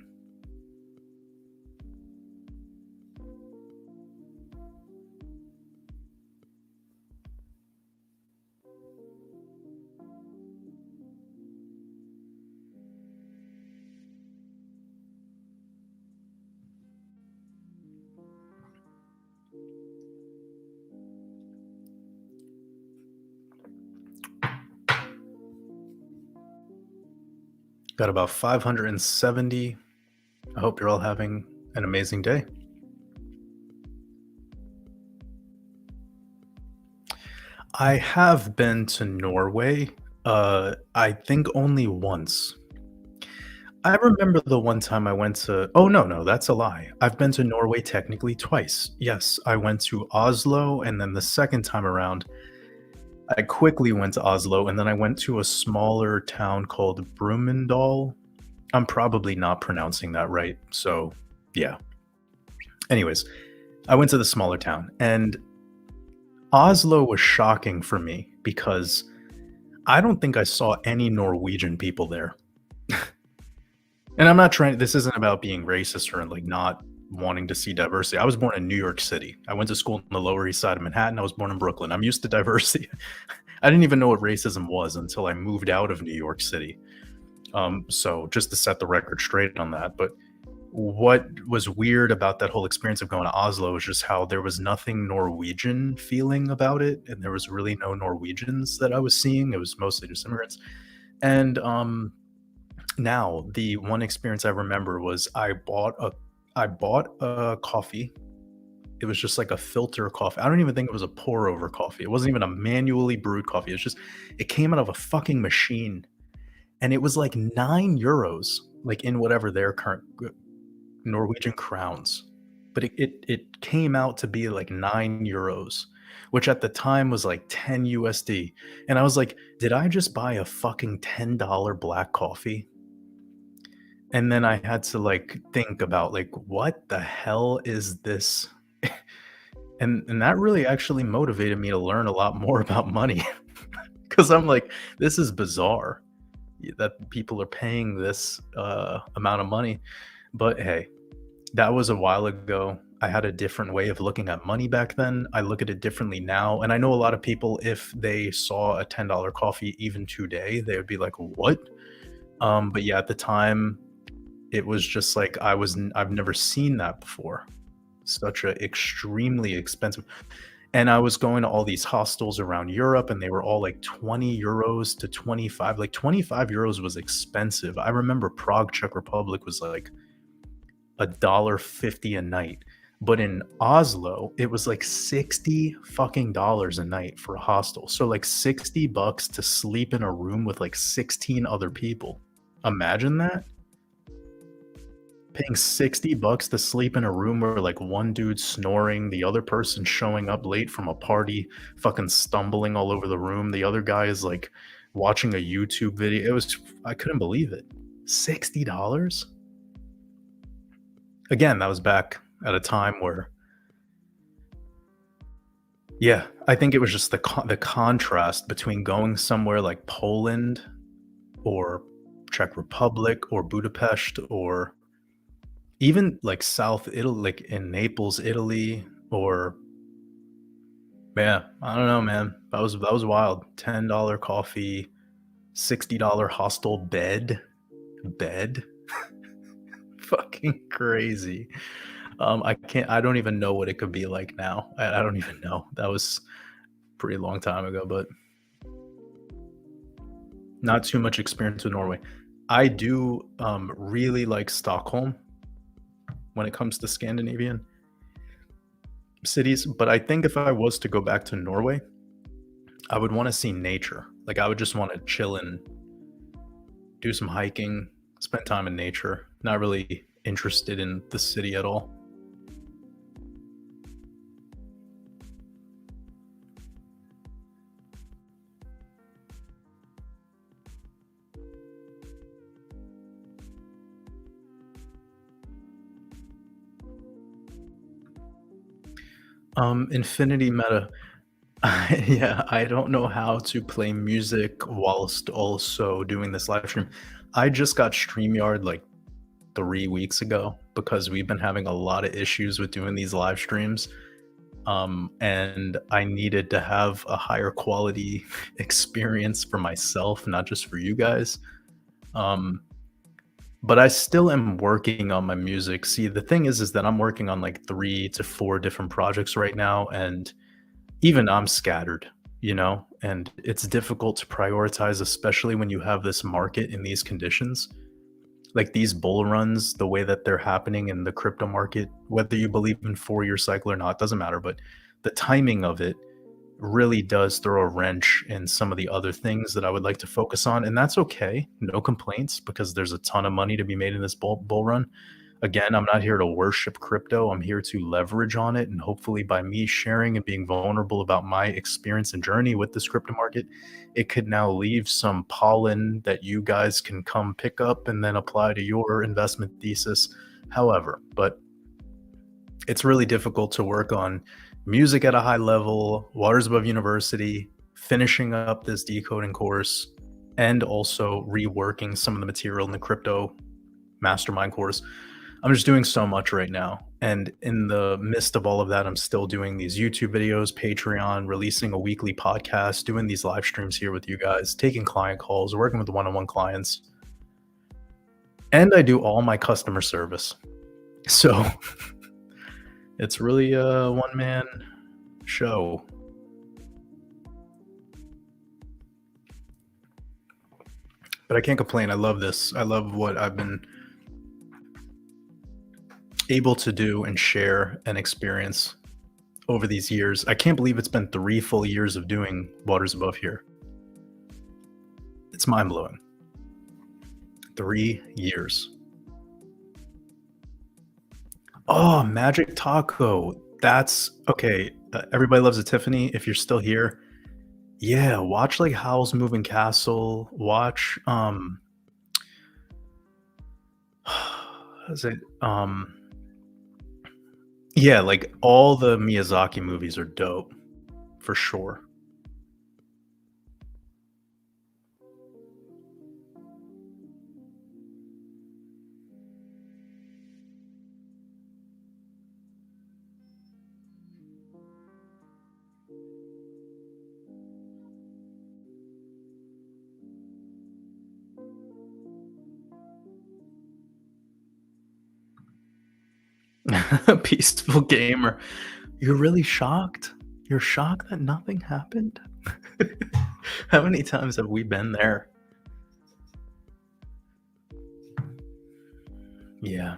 Got about 570. I hope you're all having an amazing day. I have been to Norway, I think only once. I remember the one time I went to oh, no, that's a lie. I've been to Norway technically twice. Yes, I went to Oslo, and then the second time around, I quickly went to Oslo, and then I went to a smaller town called Brumunddal. I'm probably not pronouncing that right, so yeah. Anyways, I went to the smaller town, and Oslo was shocking for me because I don't think I saw any Norwegian people there. And I'm not trying this isn't about being racist or, like, not wanting to see diversity. I was born in New York City. I went to school on the Lower East Side of Manhattan. I was born in Brooklyn. I'm used to diversity. I didn't even know what racism was until I moved out of New York City. So just to set the record straight on that. But what was weird about that whole experience of going to Oslo was just how there was nothing Norwegian feeling about it, and there was really no Norwegians that I was seeing. It was mostly just immigrants. And now the one experience I remember was I bought a coffee. It was just like a filter coffee. I don't even think it was a pour over coffee. It wasn't even a manually brewed coffee. It's just it came out of a fucking machine, and it was like 9 euros, like in whatever their current Norwegian crowns. But it came out to be like 9 euros, which at the time was like 10 USD. And I was like, did I just buy a fucking $10 black coffee? And then I had to like think about like what the hell is this? And that really actually motivated me to learn a lot more about money because I'm like, this is bizarre that people are paying this amount of money. But hey, that was a while ago. I had a different way of looking at money back then. I look at it differently now. And I know a lot of people, if they saw a $10 coffee even today, they would be like, what? But yeah, at the time, it was just like I've never seen that before. Such a extremely expensive. And I was going to all these hostels around Europe, and they were all like 20 euros to 25. Like 25 euros was expensive. I remember Prague, Czech Republic was like $1.50 a night. But in Oslo, it was like 60 fucking dollars a night for a hostel. So like $60 to sleep in a room with like 16 other people. Imagine that. Paying $60 to sleep in a room where like one dude's snoring, the other person showing up late from a party, fucking stumbling all over the room. The other guy is like watching a YouTube video. I couldn't believe it. $60? Again, that was back at a time where, yeah, I think it was just the contrast between going somewhere like Poland or Czech Republic or Budapest or even like South Italy, like in Naples, Italy, or yeah, I don't know, man. That was wild. $10 coffee, $60 hostel bed, fucking crazy. I don't even know what it could be like now. I don't even know. That was pretty long time ago, but not too much experience with Norway. I do really like Stockholm when it comes to Scandinavian cities, but I think if I was to go back to Norway, I would want to see nature. Like I would just want to chill and do some hiking, spend time in nature. Not really interested in the city at all. Infinity Meta. Yeah, I don't know how to play music whilst also doing this live stream. I just got StreamYard like 3 weeks ago because we've been having a lot of issues with doing these live streams. And I needed to have a higher quality experience for myself, not just for you guys. Um, but I still am working on my music. See, the thing is that I'm working on like 3 to 4 different projects right now, and even I'm scattered, and it's difficult to prioritize, especially when you have this market in these conditions. Like these bull runs, the way that they're happening in the crypto market, whether you believe in 4-year cycle or not, doesn't matter. But the timing of it really does throw a wrench in some of the other things that I would like to focus on. And that's okay. No complaints, because there's a ton of money to be made in this bull run. Again, I'm not here to worship crypto. I'm here to leverage on it. And hopefully, by me sharing and being vulnerable about my experience and journey with this crypto market, it could now leave some pollen that you guys can come pick up and then apply to your investment thesis. However, but it's really difficult to work on music at a high level, Waters Above University, finishing up this decoding course, and also reworking some of the material in the crypto mastermind course. I'm just doing so much right now. And in the midst of all of that, I'm still doing these YouTube videos, Patreon, releasing a weekly podcast, doing these live streams here with you guys, taking client calls, working with one-on-one clients. And I do all my customer service. So it's really a one-man show. But I can't complain. I love this. I love what I've been able to do and share and experience over these years. I can't believe it's been 3 full years of doing Waters Above here. It's mind-blowing. 3 years. Oh, Magic Taco. That's okay. Everybody loves a Tiffany. If you're still here, yeah, watch like Howl's Moving Castle. Watch is it yeah, like all the Miyazaki movies are dope for sure. Peaceful gamer. You're really shocked? You're shocked that nothing happened? How many times have we been there? Yeah.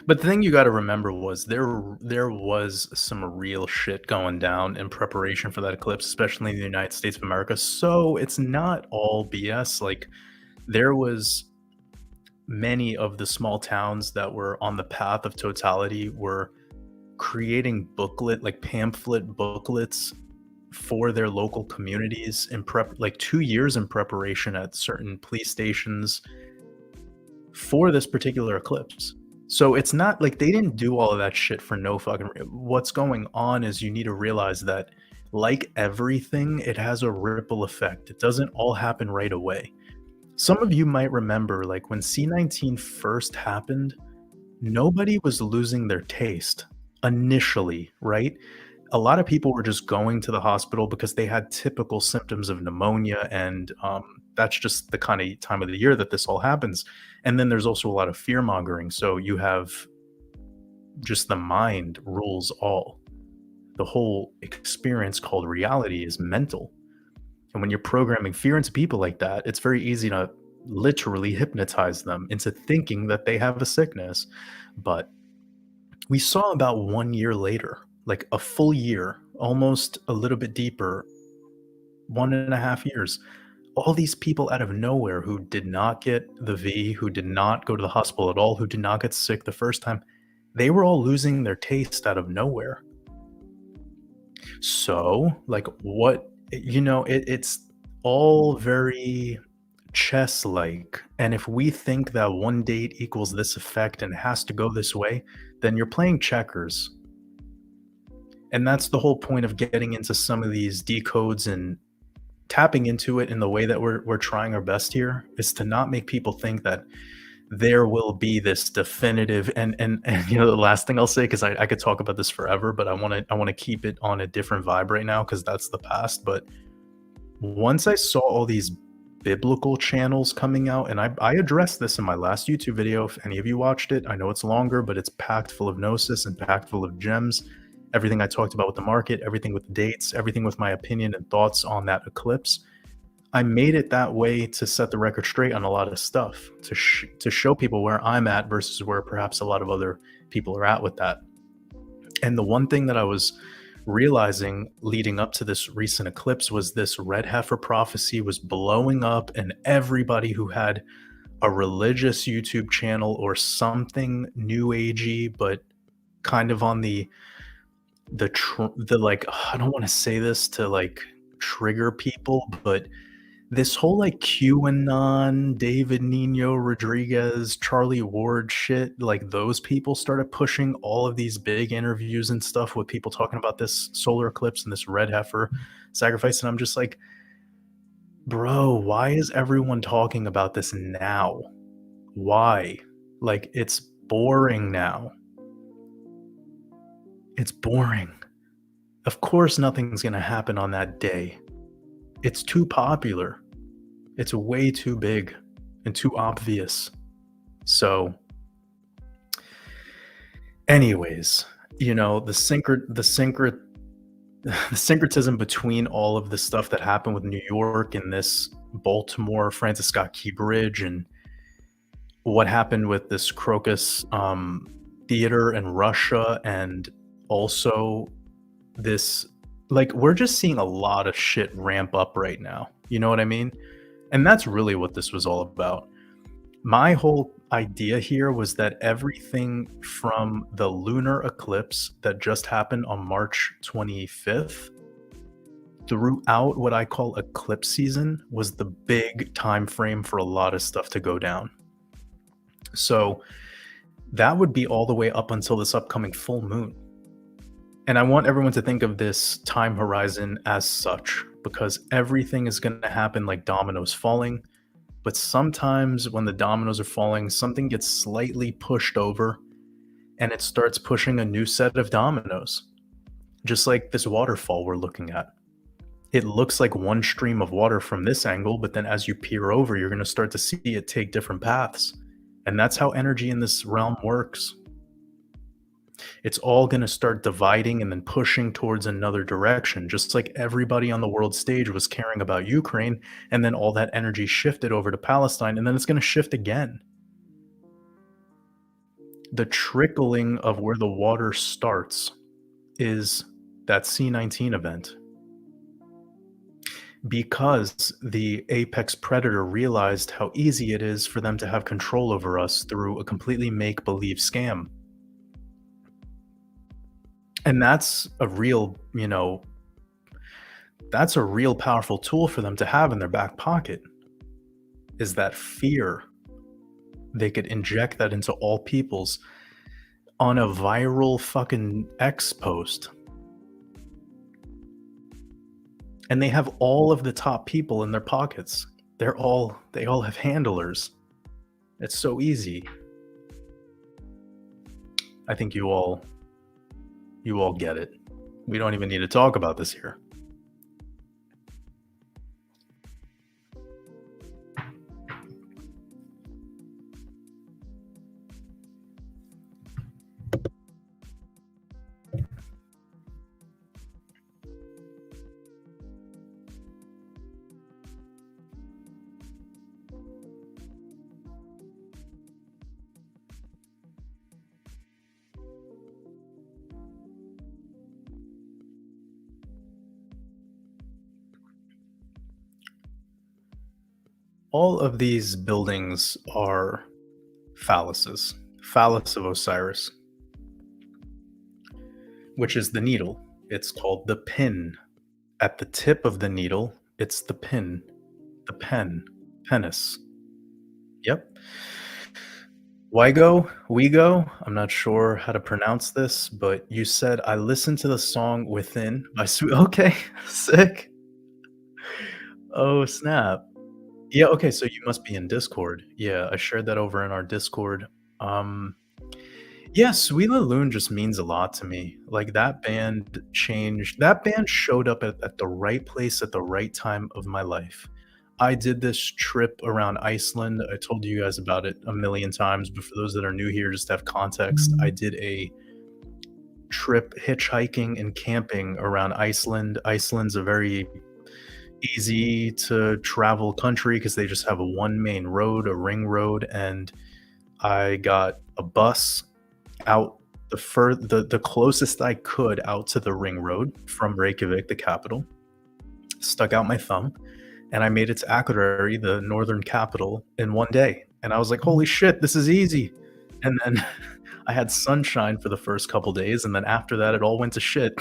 But the thing you gotta remember was there was some real shit going down in preparation for that eclipse, especially in the United States of America, so it's not all BS, like, there was many of the small towns that were on the path of totality were creating pamphlet booklets for their local communities in prep like 2 years in preparation at certain police stations for this particular eclipse. So it's not like they didn't do all of that shit for no fucking what's going on is you need to realize that like everything, it has a ripple effect. It doesn't all happen right away. Some of you might remember like when C19 first happened, nobody was losing their taste initially, right? A lot of people were just going to the hospital because they had typical symptoms of pneumonia, and that's just the kind of time of the year that this all happens. And then there's also a lot of fear mongering. So you have just the mind rules all. The whole experience called reality is mental. And when you're programming fear into people like that, it's very easy to literally hypnotize them into thinking that they have a sickness. But we saw about 1 year later, like a full year, almost a little bit deeper, 1.5 years, all these people out of nowhere who did not get the V, who did not go to the hospital at all, who did not get sick the first time, they were all losing their taste out of nowhere. So, like, it's all very chess like. And if we think that one date equals this effect and has to go this way, then you're playing checkers. And that's the whole point of getting into some of these decodes and tapping into it in the way that we're trying our best here is to not make people think that there will be this definitive and the last thing I'll say, because I could talk about this forever, but I want to keep it on a different vibe right now because that's the past. But once I saw all these biblical channels coming out, and I addressed this in my last YouTube video. If any of you watched it, I know it's longer, but it's packed full of gnosis and packed full of gems. Everything I talked about with the market, everything with the dates, everything with my opinion and thoughts on that eclipse. I made it that way to set the record straight on a lot of stuff, to show people where I'm at versus where perhaps a lot of other people are at with that. And the one thing that I was realizing leading up to this recent eclipse was this red heifer prophecy was blowing up, and everybody who had a religious YouTube channel or something new agey, but kind of on the like, I don't want to say this to like trigger people, but this whole like QAnon, David Nino Rodriguez, Charlie Ward shit, like those people started pushing all of these big interviews and stuff with people talking about this solar eclipse and this red heifer sacrifice. And I'm just like, bro, why is everyone talking about this now? Why? Like, it's boring now. It's boring. Of course, nothing's going to happen on that day. It's too popular. It's way too big and too obvious. So, anyways, the syncretism between all of the stuff that happened with New York and this Baltimore Francis Scott Key Bridge and what happened with this Crocus theater in Russia, and also this, like, we're just seeing a lot of shit ramp up right now. You know what I mean? And that's really what this was all about. My whole idea here was that everything from the lunar eclipse that just happened on March 25th throughout what I call eclipse season was the big time frame for a lot of stuff to go down. So that would be all the way up until this upcoming full moon. And I want everyone to think of this time horizon as such, because everything is going to happen like dominoes falling. But sometimes when the dominoes are falling, something gets slightly pushed over and it starts pushing a new set of dominoes. Just like this waterfall we're looking at. It looks like one stream of water from this angle, but then as you peer over, you're going to start to see it take different paths. And that's how energy in this realm works. It's all going to start dividing and then pushing towards another direction, just like everybody on the world stage was caring about Ukraine, and then all that energy shifted over to Palestine, and then it's going to shift again. The trickling of where the water starts is that C-19 event, because the apex predator realized how easy it is for them to have control over us through a completely make-believe scam. And that's a real, that's a real powerful tool for them to have in their back pocket, is that fear. They could inject that into all peoples on a viral fucking X post. And they have all of the top people in their pockets. They all have handlers. It's so easy. I think you all get it. We don't even need to talk about this here. All of these buildings are phalluses. Phallus of Osiris, which is the needle. It's called the pin. At the tip of the needle, it's the pin, the pen, penis. Yep. Wego, I'm not sure how to pronounce this, but you said, "I listened to the song Within" by Swe okay, sick. Oh, snap. Yeah, okay, so you must be in Discord. Yeah, I shared that over in our Discord. Um, yeah, Sweela Loon just means a lot to me. Like, that band showed up at the right place at the right time of my life. I did this trip around Iceland. I told you guys about it a million times, but for those that are new here, just to have context, I did a trip hitchhiking and camping around Iceland. Iceland's a very easy to travel country because they just have a one main road, a ring road, and I got a bus out the closest I could out to the ring road from Reykjavik, the capital, stuck out my thumb, and I made it to Akureyri, the northern capital, in one day. And I was like, "Holy shit, this is easy." And then I had sunshine for the first couple days, and then after that, it all went to shit.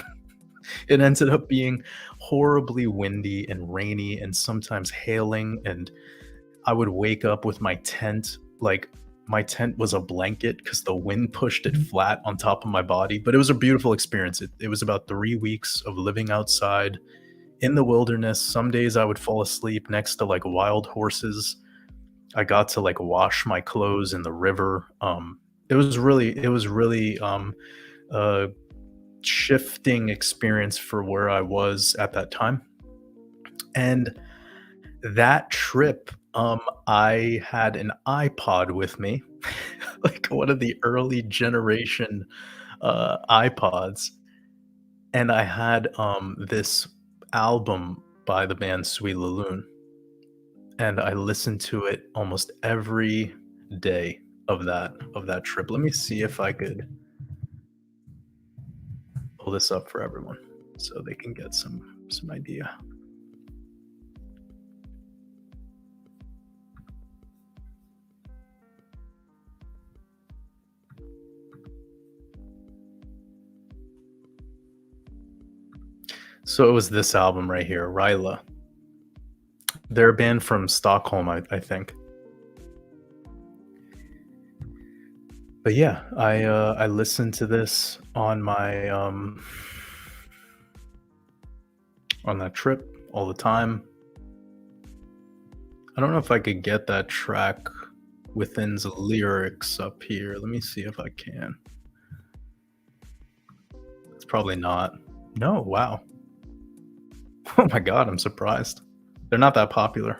It ended up being horribly windy and rainy and sometimes hailing, and I would wake up with my tent, like, my tent was a blanket because the wind pushed it flat on top of my body, but it was a beautiful experience. It was about 3 weeks of living outside in the wilderness. Some days I would fall asleep next to, like, wild horses. I got to, like, wash my clothes in the river. It was really, a shifting experience for where I was at that time, and that trip, I had an iPod with me, like one of the early generation, iPods, and I had, this album by the band Sweet Loon, and I listened to it almost every day of that trip. Let me see if I could pull this up for everyone so they can get some idea. So it was this album right here, Ryla. They're a band from Stockholm, I think. But yeah, I listened to this on that trip all the time. I don't know if I could get that track Within's lyrics up here. Let me see if I can. It's probably not. No, wow. Oh my god, I'm surprised. They're not that popular.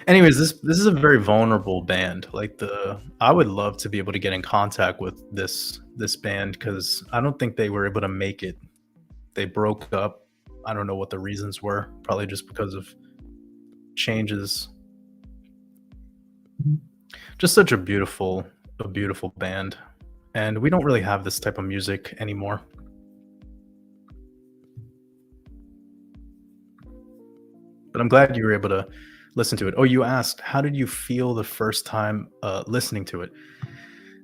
Anyways, this is a very vulnerable band. Like, the I would love to be able to get in contact with this band because I don't think they were able to make it. They broke up. I don't know what the reasons were. Probably just because of changes. Just such a beautiful band, and we don't really have this type of music anymore. But I'm glad you were able to listen to it. Oh, you asked, "How did you feel the first time, listening to it?"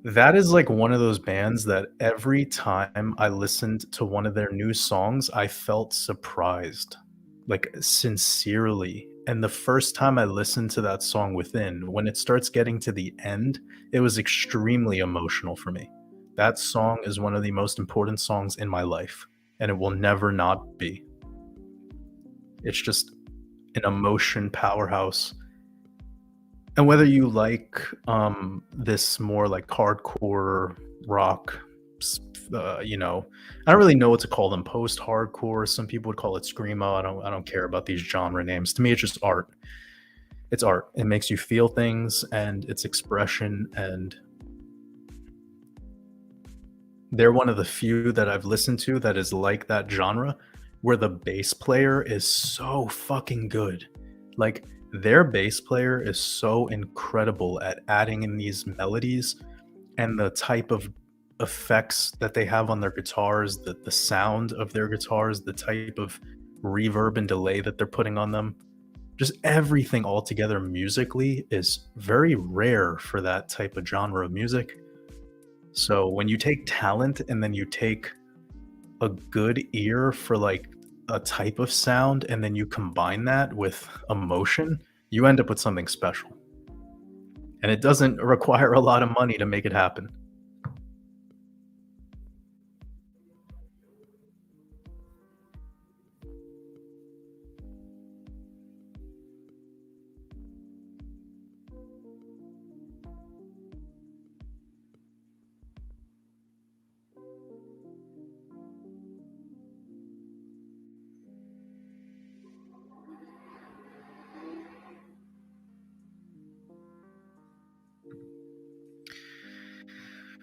That is, like, one of those bands that every time I listened to one of their new songs, I felt surprised, like, sincerely, and the first time I listened to that song Within, when it starts getting to the end, it was extremely emotional for me. That song is one of the most important songs in my life, and it will never not be. It's just an emotion powerhouse. And whether you like, this more, like, hardcore rock, s I don't really know what to call them, post-hardcore, some people would call it screamo, I don't care about these genre names. To me, it's just art. It's art. It makes you feel things, and it's expression, and they're one of the few that I've listened to that is like that genre, where the bass player is so fucking good. Like, their bass player is so incredible at adding in these melodies and the type of effects that they have on their guitars, the sound of their guitars, the type of reverb and delay that they're putting on them. Just everything altogether musically is very rare for that type of genre of music. So when you take talent and then you take a good ear for like a type of sound and then you combine that with emotion, you end up with something special. And it doesn't require a lot of money to make it happen.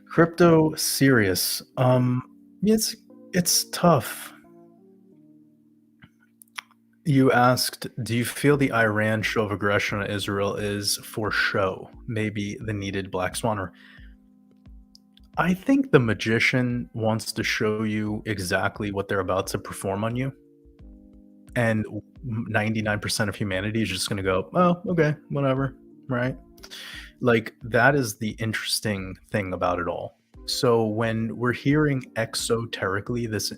Crypto serious. It's tough. You asked, do you feel the Iran show of aggression on Israel is for show, maybe the needed black swan? Or I think the magician wants to show you exactly what they're about to perform on you, and 99% of humanity is just going to go, "Oh, okay, whatever." Right? Like, that is the interesting thing about it all. So when we're hearing exoterically this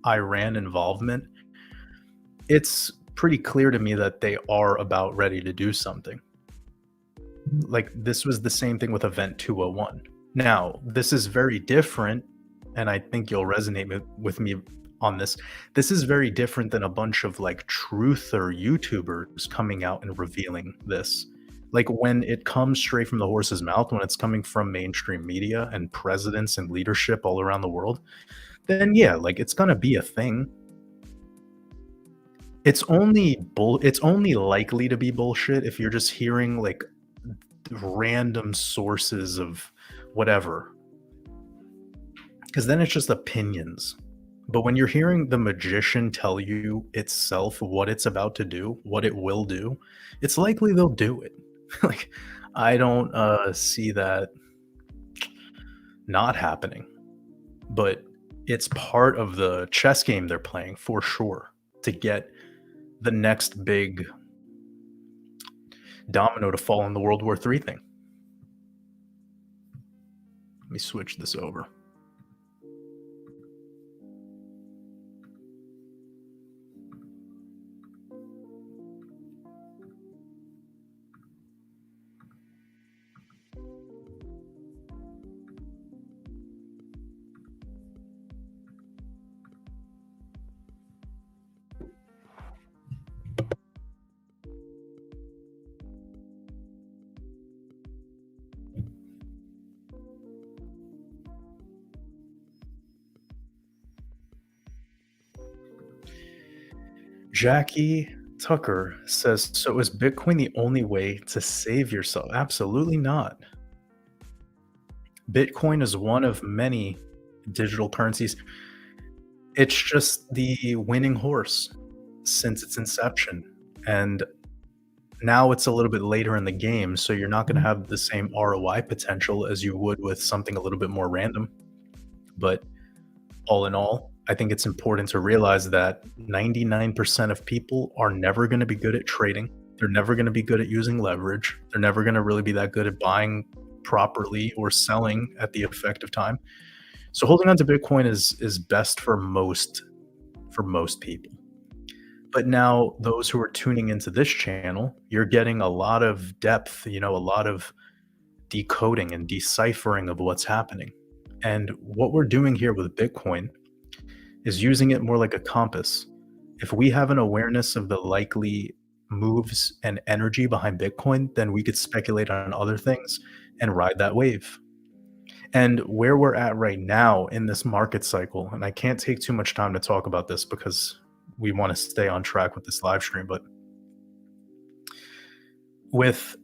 Iran involvement, it's pretty clear to me that they are about ready to do something. Like, this was the same thing with Event 201. Now, this is very different, and I think you'll resonate with me on this. This is very different than a bunch of like truther YouTubers coming out and revealing this. Like, when it comes straight from the horse's mouth, when it's coming from mainstream media and presidents and leadership all around the world, then yeah, like it's gonna be a thing. It's only likely to be bullshit if you're just hearing like random sources of whatever, because then it's just opinions. But when you're hearing the magician tell you itself what it's about to do, what it will do, it's likely they'll do it. Like, I don't see that not happening, but it's part of the chess game they're playing for sure to get the next big domino to fall in the World War III thing. Let me switch this over. Jackie Tucker says, "So is Bitcoin the only way to save yourself?" Absolutely not. Bitcoin is one of many digital currencies. It's just the winning horse since its inception. And Now it's a little bit later in the game, so you're not going to Mhm. have the same ROI potential as you would with something a little bit more random. But all in all, I think it's important to realize that 99% of people are never going to be good at trading. They're never going to be good at using leverage. They're never going to really be that good at buying properly or selling at the effective time. So holding on to Bitcoin is best for most people. But now those who are tuning into this channel, you're getting a lot of depth, a lot of decoding and deciphering of what's happening. And what we're doing here with Bitcoin is using it more like a compass. If we have an awareness of the likely moves and energy behind Bitcoin, then we could speculate on other things and ride that wave. And where we're at right now in this market cycle, and I can't take too much time to talk about this because we want to stay on track with this live stream, but with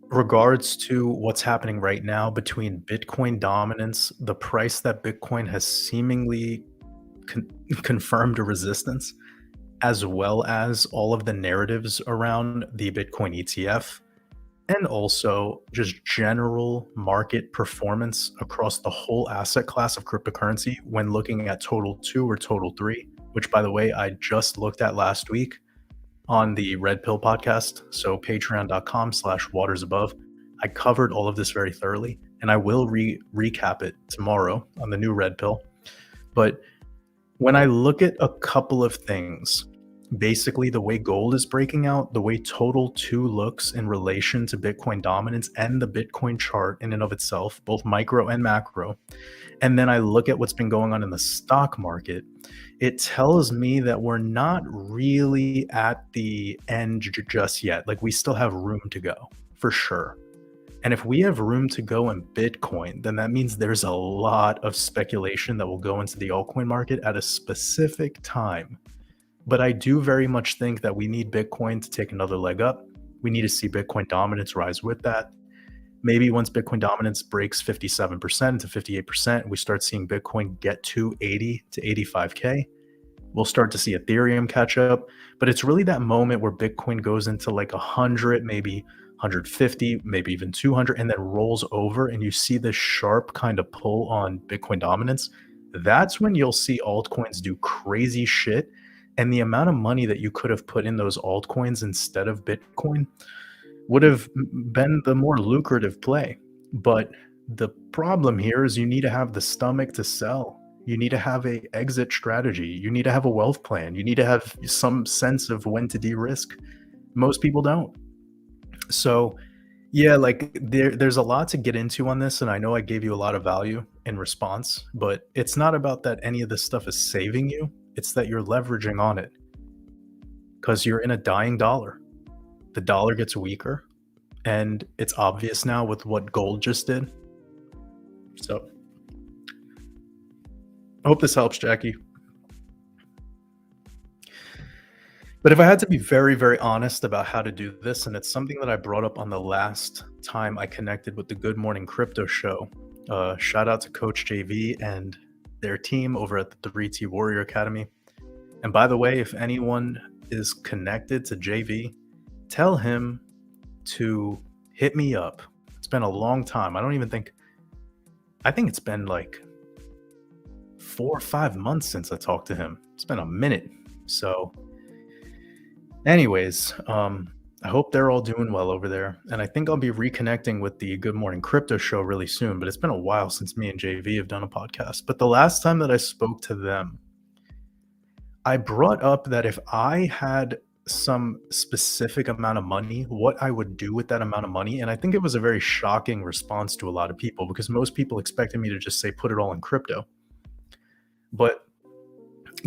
regards to what's happening right now between Bitcoin dominance, the price that Bitcoin has seemingly con- confirmed a resistance, as well as all of the narratives around the Bitcoin ETF, and also just general market performance across the whole asset class of cryptocurrency when looking at total 2 or total 3, which by the way, I just looked at last week on the Red Pill podcast. So patreon.com/watersabove. I covered all of this very thoroughly, and I will recap it tomorrow on the new Red Pill. But when I look at a couple of things, basically the way gold is breaking out, the way total 2 looks in relation to Bitcoin dominance and the Bitcoin chart in and of itself, both micro and macro, and then I look at what's been going on in the stock market, it tells me that we're not really at the end just yet. Like we still have room to go for sure. And if we have room to go in Bitcoin, then that means there's a lot of speculation that will go into the altcoin market at a specific time. But I do very much think that we need Bitcoin to take another leg up. We need to see Bitcoin dominance rise with that. Maybe once Bitcoin dominance breaks 57% to 58%, we start seeing Bitcoin get to 80 to 85K. We'll start to see Ethereum catch up. But it's really that moment where Bitcoin goes into like 100, maybe 150, maybe even 200, and then rolls over, and you see this sharp kind of pull on Bitcoin dominance. That's when you'll see altcoins do crazy shit. And the amount of money that you could have put in those altcoins instead of Bitcoin would have been the more lucrative play. But the problem here is you need to have the stomach to sell. You need to have a exit strategy. You need to have a wealth plan. You need to have some sense of when to de-risk. Most people don't. So yeah, like there's a lot to get into on this, and I know I gave you a lot of value in response, but it's not about that any of this stuff is saving you. It's that you're leveraging on it because you're in a dying dollar. The dollar gets weaker, and it's obvious now with what gold just did. So I hope this helps, Jackie. But if I had to be very, very honest about how to do this, and it's something that I brought up on the last time I connected with the Good Morning Crypto show, shout out to Coach JV and their team over at the 3T Warrior Academy. And by the way, if anyone is connected to JV, tell him to hit me up. It's been a long time. I think it's been like 4 or 5 months since I talked to him. It's been a minute. So anyways, I hope they're all doing well over there. And I think I'll be reconnecting with the Good Morning Crypto show really soon, but it's been a while since me and JV have done a podcast. But the last time that I spoke to them, I brought up that if I had some specific amount of money, what I would do with that amount of money. And I think it was a very shocking response to a lot of people because most people expected me to just say, put it all in crypto. But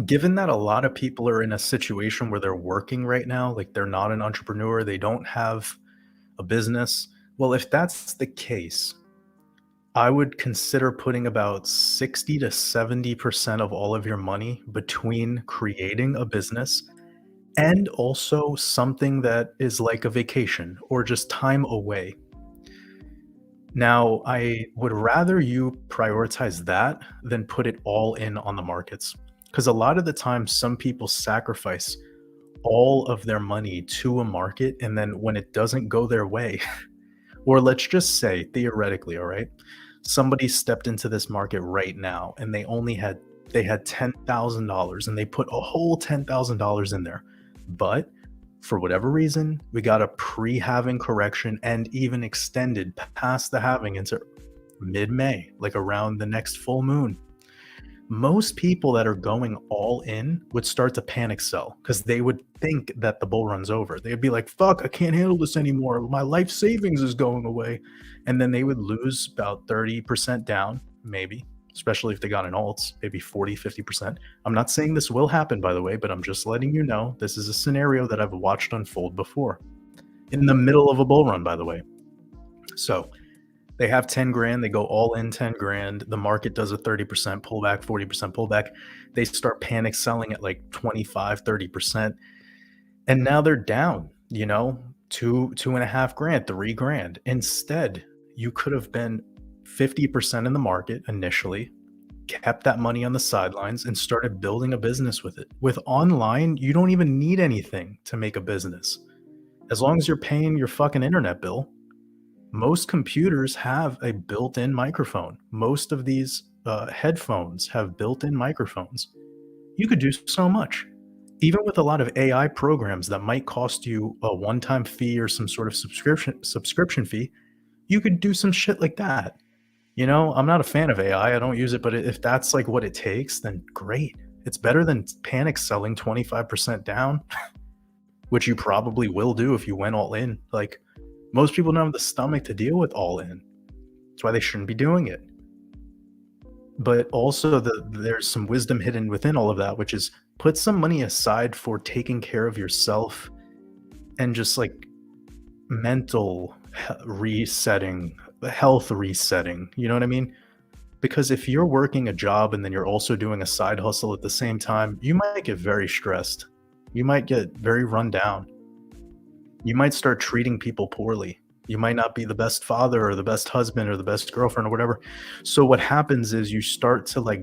given that a lot of people are in a situation where they're working right now, like they're not an entrepreneur, they don't have a business. Well, if that's the case, I would consider putting about 60 to 70% of all of your money between creating a business and also something that is like a vacation or just time away. Now, I would rather you prioritize that than put it all in on the markets. Because a lot of the time, some people sacrifice all of their money to a market, and then when it doesn't go their way, or let's just say theoretically, all right, somebody stepped into this market right now and they had $10,000 and they put a whole $10,000 in there. But for whatever reason, we got a pre-halving correction and even extended past the halving into mid-May, like around the next full moon. Most people that are going all in would start to panic sell because they would think that the bull run's over. They'd be like, fuck, I can't handle this anymore. My life savings is going away. And then they would lose about 30% down, maybe, especially if they got in alts, maybe 40, 50%. I'm not saying this will happen, by the way, but I'm just letting you know this is a scenario that I've watched unfold before in the middle of a bull run, by the way. So they have 10 grand, they go all in 10 grand. The market does a 30% pullback, 40% pullback. They start panic selling at like 25, 30%. And now they're down, you know, 2.5 grand, 3 grand. Instead, you could have been 50% in the market initially, kept that money on the sidelines, and started building a business with it. With online, you don't even need anything to make a business. As long as you're paying your fucking internet bill. Most computers have a built-in microphone. Most of these headphones have built-in microphones. You could do so much. Even with a lot of AI programs that might cost you a one-time fee or some sort of subscription fee, you could do some shit like that. You know, I'm not a fan of AI. I don't use it, but if that's like what it takes, then great. It's better than panic selling 25% down, which you probably will do if you went all in. Like, most people don't have the stomach to deal with all in. That's why they shouldn't be doing it. But also there's some wisdom hidden within all of that, which is put some money aside for taking care of yourself and just like mental resetting, health resetting. You know what I mean? Because if you're working a job and then you're also doing a side hustle at the same time, you might get very stressed. You might get very run down. You might start treating people poorly. You might not be the best father or the best husband or the best girlfriend or whatever. So what happens is you start to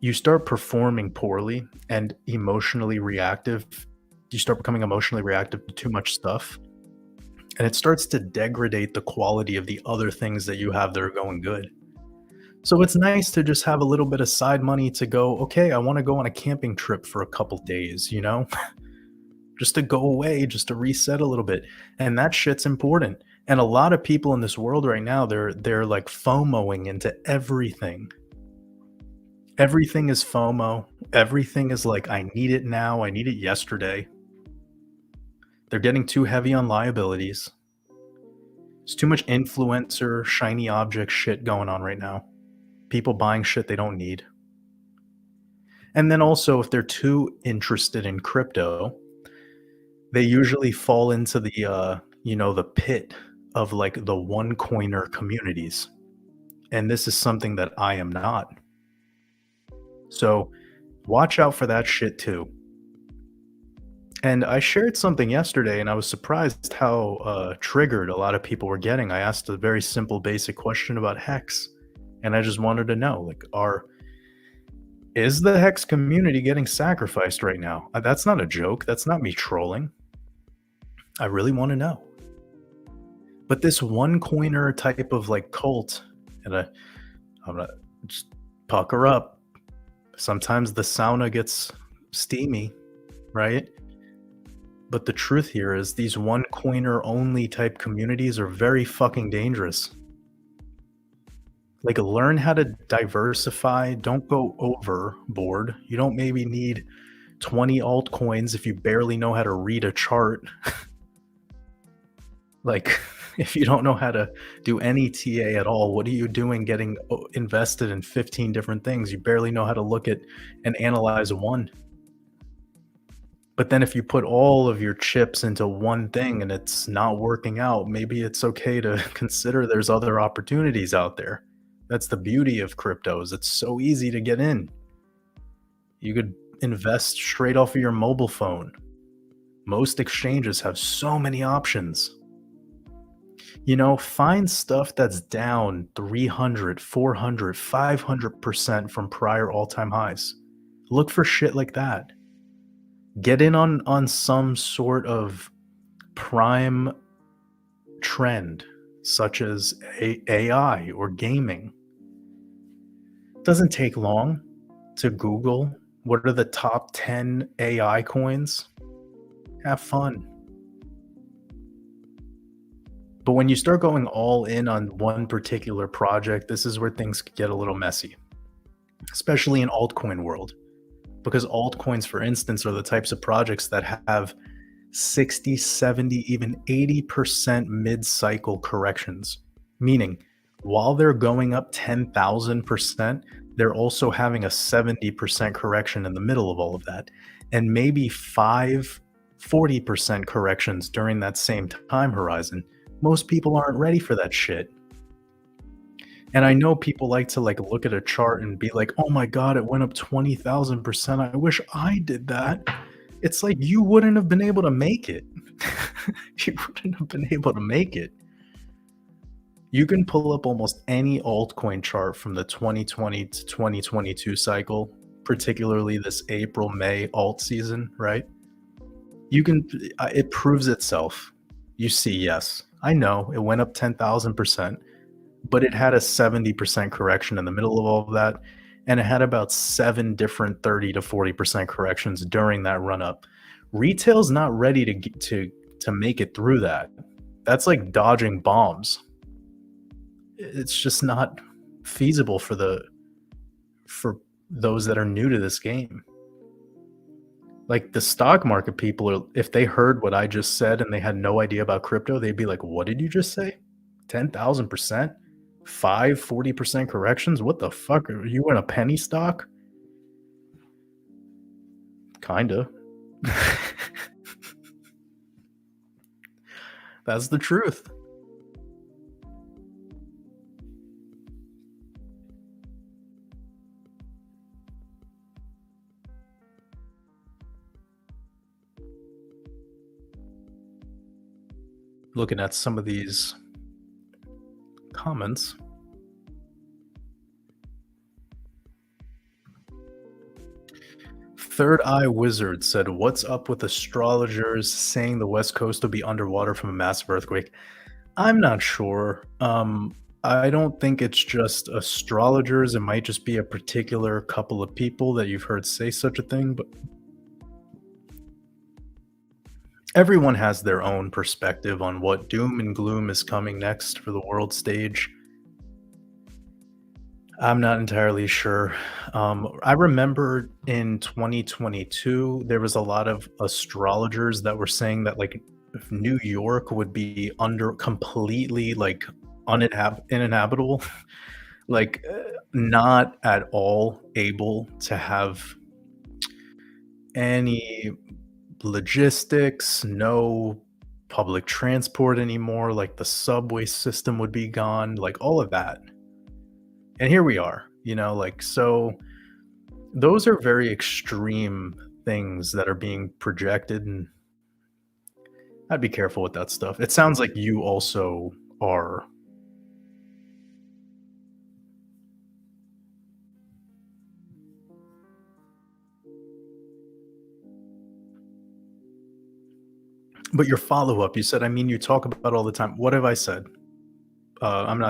you start performing poorly and emotionally reactive. You start becoming emotionally reactive to too much stuff. And it starts to degrade the quality of the other things that you have that are going good. So it's nice to just have a little bit of side money to go, okay, I want to go on a camping trip for a couple days, you know? Just to go away, just to reset a little bit. And that shit's important. And a lot of people in this world right now, they're like FOMOing into everything. Everything is FOMO. Everything is like, I need it now. I need it yesterday. They're getting too heavy on liabilities. There's too much influencer, shiny object shit going on right now. People buying shit they don't need. And then also, if they're too interested in crypto, they usually fall into the the pit of like the one coiner communities. And this is something that I am not. So watch out for that shit too. And I shared something yesterday and I was surprised how triggered a lot of people were getting. I asked a very simple basic question about hex, and I just wanted to know, like, is the hex community getting sacrificed right now? That's not a joke. That's not me trolling. I really want to know. But this one coiner type of like cult, and I'm gonna just pucker up. Sometimes the sauna gets steamy, right? But the truth here is these one coiner only type communities are very fucking dangerous. Like, learn how to diversify. Don't go overboard. You don't maybe need 20 altcoins if you barely know how to read a chart. Like, if you don't know how to do any TA at all, what are you doing getting invested in 15 different things? You barely know how to look at and analyze one. But then if you put all of your chips into one thing and it's not working out, maybe it's okay to consider there's other opportunities out there. That's the beauty of cryptos. It's so easy to get in. You could invest straight off of your mobile phone. Most exchanges have so many options. You know, find stuff that's down 300, 400, 500% from prior all-time highs. Look for shit like that. Get in on some sort of prime trend, such as AI or gaming. Doesn't take long to Google what are the top 10 AI coins. Have fun. But when you start going all in on one particular project, this is where things get a little messy, especially in altcoin world. Because altcoins, for instance, are the types of projects that have 60, 70, even 80% mid-cycle corrections. Meaning, while they're going up 10,000%, they're also having a 70% correction in the middle of all of that. And maybe 40% corrections during that same time horizon. Most people aren't ready for that shit. And I know people like to look at a chart and be like, "Oh my god, it went up 20,000%. I wish I did that." It's like you wouldn't have been able to make it. You wouldn't have been able to make it. You can pull up almost any altcoin chart from the 2020 to 2022 cycle, particularly this April, May alt season, right? It proves itself. You see, yes, I know it went up 10,000%, but it had a 70% correction in the middle of all of that, and it had about 7 different 30 to 40% corrections during that run up. Retail's not ready to make it through that. That's like dodging bombs. It's just not feasible for those that are new to this game. Like the stock market people, if they heard what I just said and they had no idea about crypto, they'd be like, "What did you just say? 10,000%? 40% corrections? What the fuck? Are you in a penny stock?" Kinda. That's the truth. Looking at some of these comments. Third Eye Wizard said, "What's up with astrologers saying the West Coast will be underwater from a massive earthquake?" I'm not sure. I don't think it's just astrologers. It might just be a particular couple of people that you've heard say such a thing, but everyone has their own perspective on what doom and gloom is coming next for the world stage. I'm not entirely sure. I remember in 2022, there was a lot of astrologers that were saying that if New York would be completely uninhabitable, not at all able to have any logistics, no public transport anymore, like the subway system would be gone, like all of that. And here we are, so those are very extreme things that are being projected, and I'd be careful with that stuff. It sounds like you also are. But your follow-up, you said, I mean, you talk about all the time. What have I said? I'm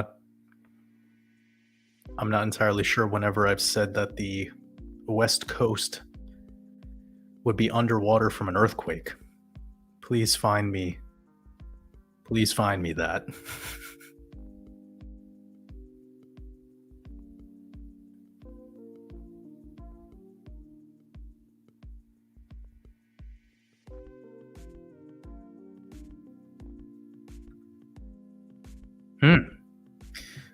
not entirely sure whenever I've said that the West Coast would be underwater from an earthquake. Please find me that.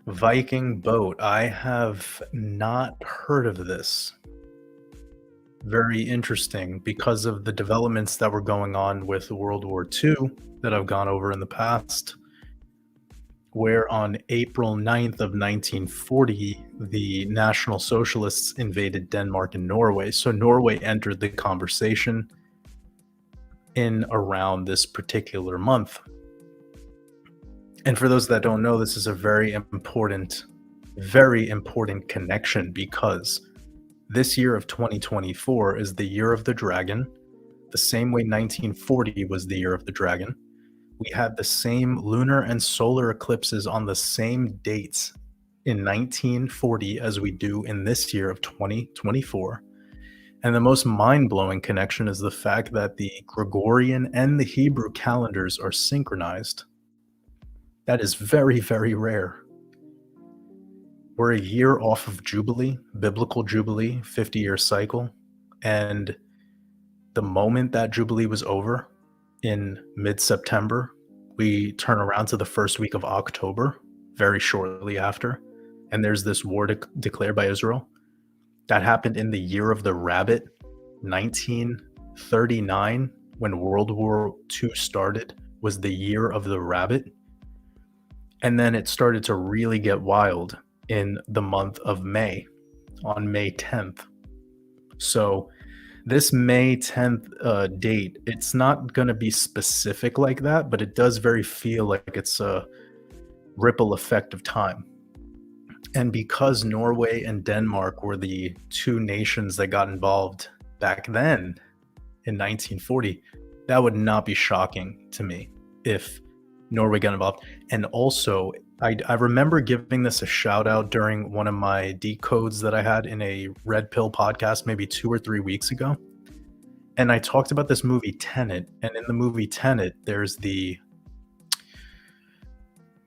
Viking boat. I have not heard of this. Very interesting because of the developments that were going on with World War II that I've gone over in the past, where on April 9th of 1940, the National Socialists invaded Denmark and Norway. So Norway entered the conversation in around this particular month. And for those that don't know, this is a very important connection because this year of 2024 is the year of the dragon, the same way 1940 was the year of the dragon. We had the same lunar and solar eclipses on the same dates in 1940 as we do in this year of 2024. And the most mind-blowing connection is the fact that the Gregorian and the Hebrew calendars are synchronized. That is very, very rare. We're a year off of Jubilee, biblical Jubilee, 50-year cycle, and the moment that Jubilee was over in mid-September, we turn around to the first week of October, very shortly after, and there's this war declared by Israel. That happened in the year of the rabbit, 1939, when World War II started, was the year of the rabbit. And then it started to really get wild in the month of May, on May 10th. So this May 10th date, it's not going to be specific like that, but it does very feel like it's a ripple effect of time. And because Norway and Denmark were the two nations that got involved back then in 1940, that would not be shocking to me if Norway got involved. And also, I remember giving this a shout out during one of my decodes that I had in a Red Pill podcast maybe 2 or 3 weeks ago. And I talked about this movie Tenet. And in the movie Tenet, there's the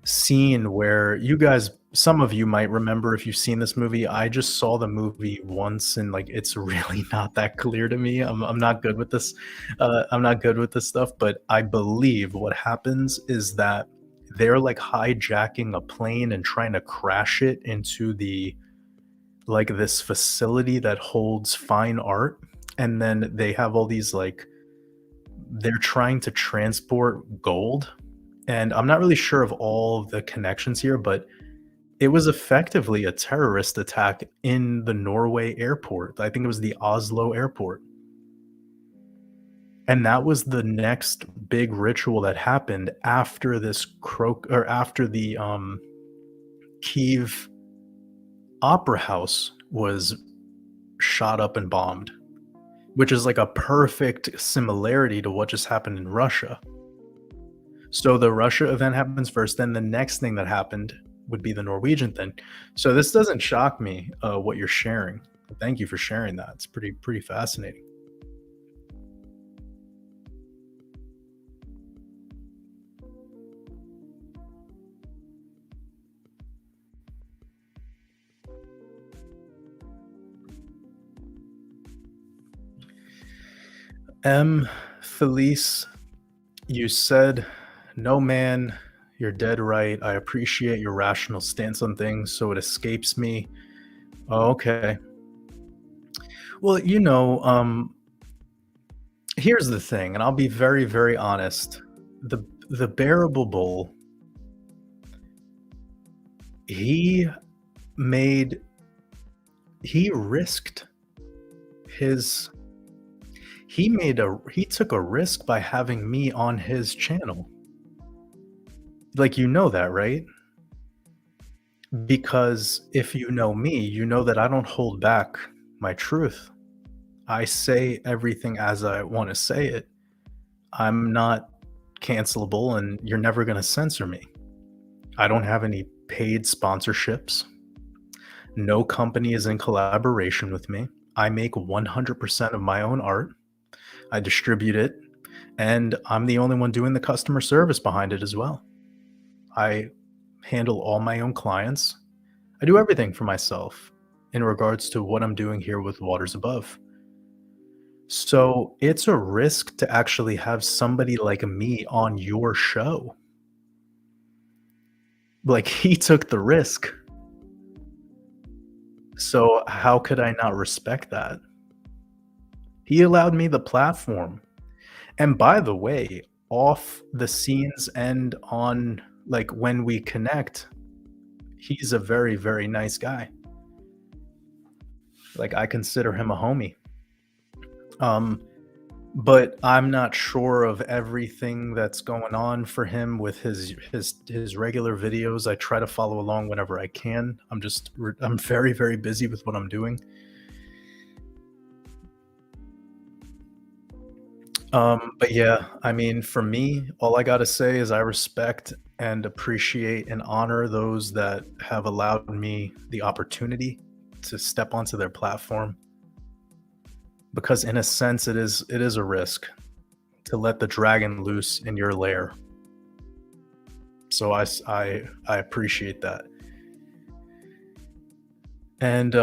scene where you guys, some of you might remember if you've seen this movie. I just saw the movie once and like it's really not that clear to me. I'm not good with this. I'm not good with this stuff, but I believe what happens is that they're like hijacking a plane and trying to crash it into the like this facility that holds fine art, and then they have all these like they're trying to transport gold. And I'm not really sure of all of the connections here, but it was effectively a terrorist attack in the Norway airport. I think it was the Oslo airport. And that was the next big ritual that happened after this after the Kiev Opera House was shot up and bombed, which is like a perfect similarity to what just happened in Russia. So the Russia event happens first, then the next thing that happened would be the Norwegian thing. So this doesn't shock me, what you're sharing. Thank you for sharing that. It's pretty fascinating. M. Felice, you said, no man, you're dead right. I appreciate your rational stance on things, so it escapes me. Oh, okay. Well, here's the thing, and I'll be very, very honest. The bearable bull, he risked his he took a risk by having me on his channel. Like, you know that, right? Because if you know me, you know that I don't hold back my truth. I say everything as I want to say it. I'm not cancelable, and you're never going to censor me. I don't have any paid sponsorships. No company is in collaboration with me. I make 100% of my own art. I distribute it, and I'm the only one doing the customer service behind it as well. I handle all my own clients. I do everything for myself in regards to what I'm doing here with Waters Above. So it's a risk to actually have somebody like me on your show. Like, he took the risk. So how could I not respect that? He allowed me the platform. And by the way, off the scenes and on, like, when we connect, he's a very, very nice guy. Like, I consider him a homie. But I'm not sure of everything that's going on for him with his regular videos. I try to follow along whenever I can. I'm very, very busy with what I'm doing. But yeah, I mean, for me, all I gotta say is I respect and appreciate and honor those that have allowed me the opportunity to step onto their platform because in a sense it is a risk to let the dragon loose in your lair. So I appreciate that. And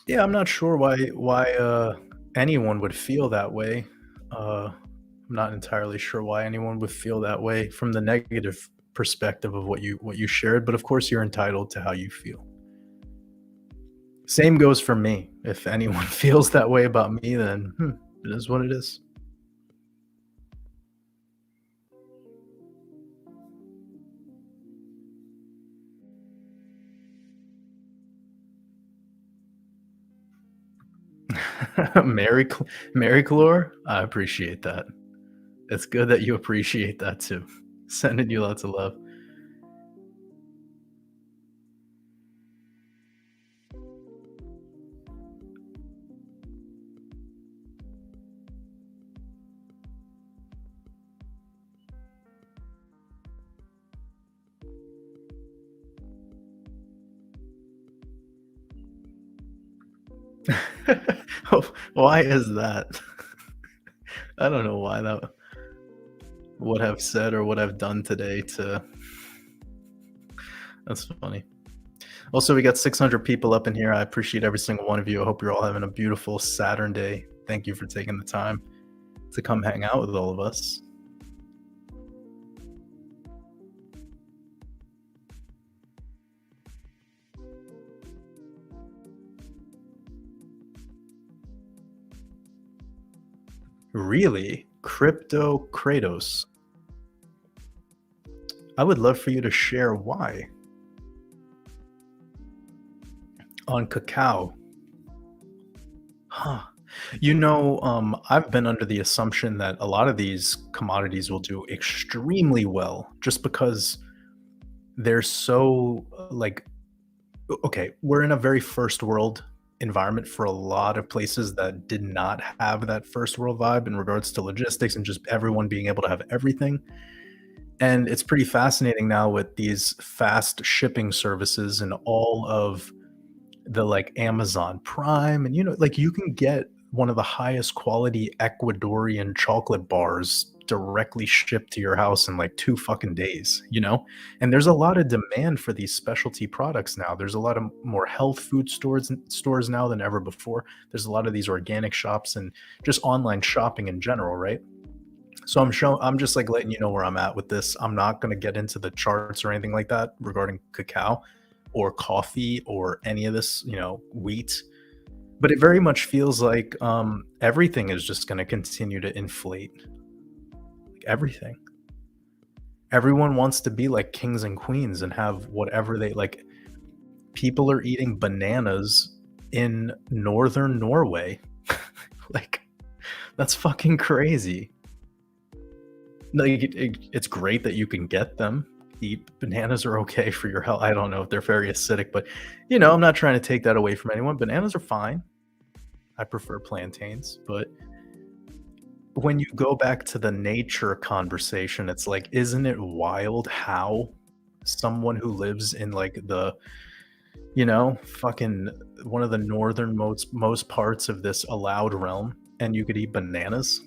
yeah, I'm not sure why anyone would feel that way. I'm not entirely sure why anyone would feel that way from the negative perspective of what you shared, but of course you're entitled to how you feel. Same goes for me. If anyone feels that way about me, then it is what it is. Mary, Mary Clore, I appreciate that. It's good that you appreciate that too. Sending you lots of love. Oh, why is that? I don't know why that would have said or would have done today to. That's funny. Also, we got 600 people up in here. I appreciate every single one of you. I hope you're all having a beautiful Saturn day. Thank you for taking the time to come hang out with all of us. Really? Crypto Kratos. I would love for you to share why. On cacao. Huh. I've been under the assumption that a lot of these commodities will do extremely well just because they're so like okay, we're in a very first world environment for a lot of places that did not have that first world vibe in regards to logistics and just everyone being able to have everything. And it's pretty fascinating now with these fast shipping services and all of the like Amazon Prime and like you can get one of the highest quality Ecuadorian chocolate bars directly shipped to your house in like 2 fucking days. And there's a lot of demand for these specialty products now. There's a lot of more health food stores now than ever before. There's a lot of these organic shops and just online shopping in general, right? So I'm just like letting you know where I'm at with this. I'm not going to get into the charts or anything like that regarding cacao or coffee or any of this, wheat. But it very much feels like everything is just going to continue to inflate. Like everything. Everyone wants to be like kings and queens and have whatever they like. People are eating bananas in northern Norway. Like that's fucking crazy. Like it's great that you can get them. Eat bananas are okay for your health. I don't know if they're very acidic, but I'm not trying to take that away from anyone. Bananas are fine. I prefer plantains, but when you go back to the nature conversation, it's like, isn't it wild how someone who lives in like the, fucking one of the northernmost parts of this allowed realm, and you could eat bananas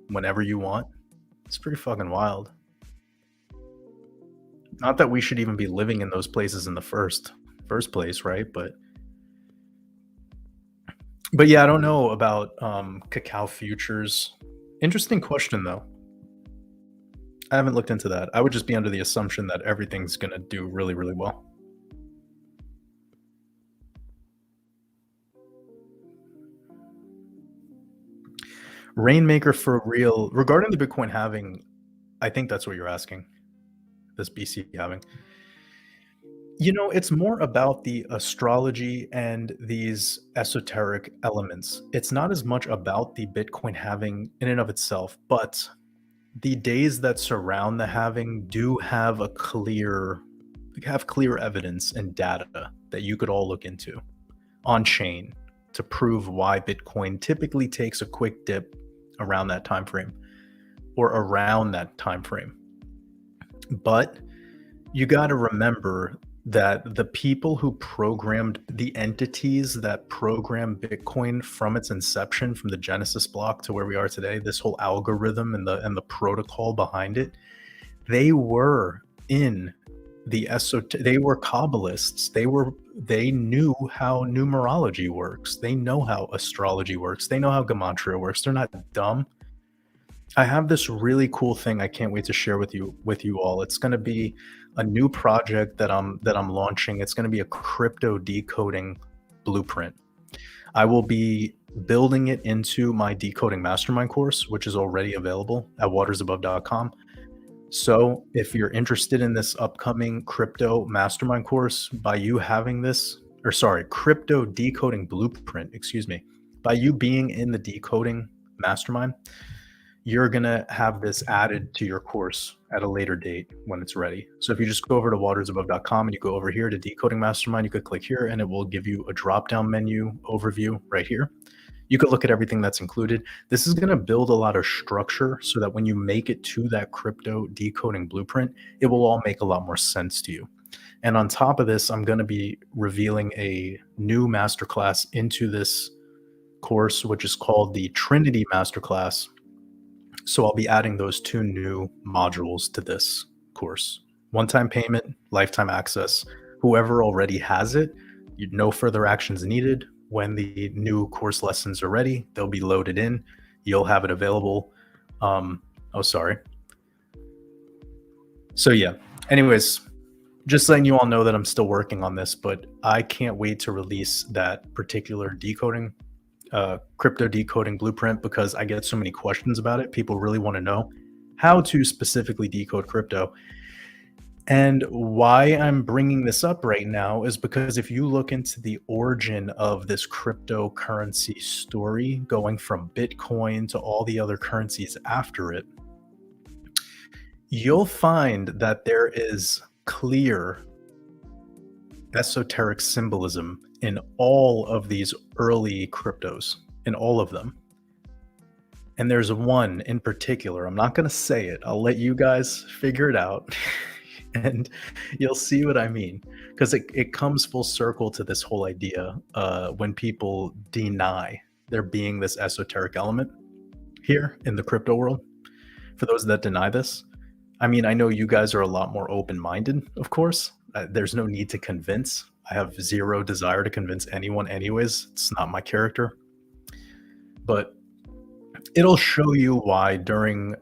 whenever you want? It's pretty fucking wild. Not that we should even be living in those places in the first place, right? But yeah, I don't know about cacao futures. Interesting question though. I haven't looked into that. I would just be under the assumption that everything's gonna do really, really well. Rainmaker for real. Regarding the Bitcoin halving, I think that's what you're asking. This BC halving. It's more about the astrology and these esoteric elements. It's not as much about the Bitcoin halving in and of itself, but the days that surround the halving do have clear evidence and data that you could all look into on chain. to prove why Bitcoin typically takes a quick dip around that time frame or around that time frame. But you got to remember that the people who programmed the entities that programmed Bitcoin from its inception, from the Genesis block to where we are today, this whole algorithm and the protocol behind it, they were in the they were Kabbalists. They knew how numerology works. They know how astrology works. They know how gematria works. They're not dumb. I have this really cool thing I can't wait to share with you all. It's going to be a new project that I'm launching. It's going to be a crypto decoding blueprint. I will be building it into my Decoding Mastermind course, which is already available at watersabove.com. So if you're interested in this upcoming crypto mastermind course, by you having this, or sorry, crypto decoding blueprint, excuse me, by you being in the decoding mastermind, you're going to have this added to your course at a later date when it's ready. So if you just go over to watersabove.com and you go over here to Decoding Mastermind, you could click here and it will give you a drop-down menu overview right here. You could look at everything that's included. This is going to build a lot of structure so that when you make it to that crypto decoding blueprint, it will all make a lot more sense to you. And on top of this, I'm going to be revealing a new masterclass into this course, which is called the Trinity Masterclass. So I'll be adding those two new modules to this course. One-time payment, lifetime access. Whoever already has it, no further actions needed. When the new course lessons are ready, they'll be loaded in. You'll have it available. So yeah, anyways, just letting you all know that I'm still working on this, but I can't wait to release that particular decoding, crypto decoding blueprint, because I get so many questions about it. People really want to know how to specifically decode crypto. And why I'm bringing this up right now is because if you look into the origin of this cryptocurrency story, going from Bitcoin to all the other currencies after it, you'll find that there is clear esoteric symbolism in all of these early cryptos, in all of them. And there's one in particular. I'm not going to say it. I'll let you guys figure it out. And you'll see what I mean, because it comes full circle to this whole idea when people deny there being this esoteric element here in the crypto world. For those that deny this, I mean, I know you guys are a lot more open-minded, of course. There's no need to convince. I have zero desire to convince anyone anyways. It's not my character. But it'll show you why during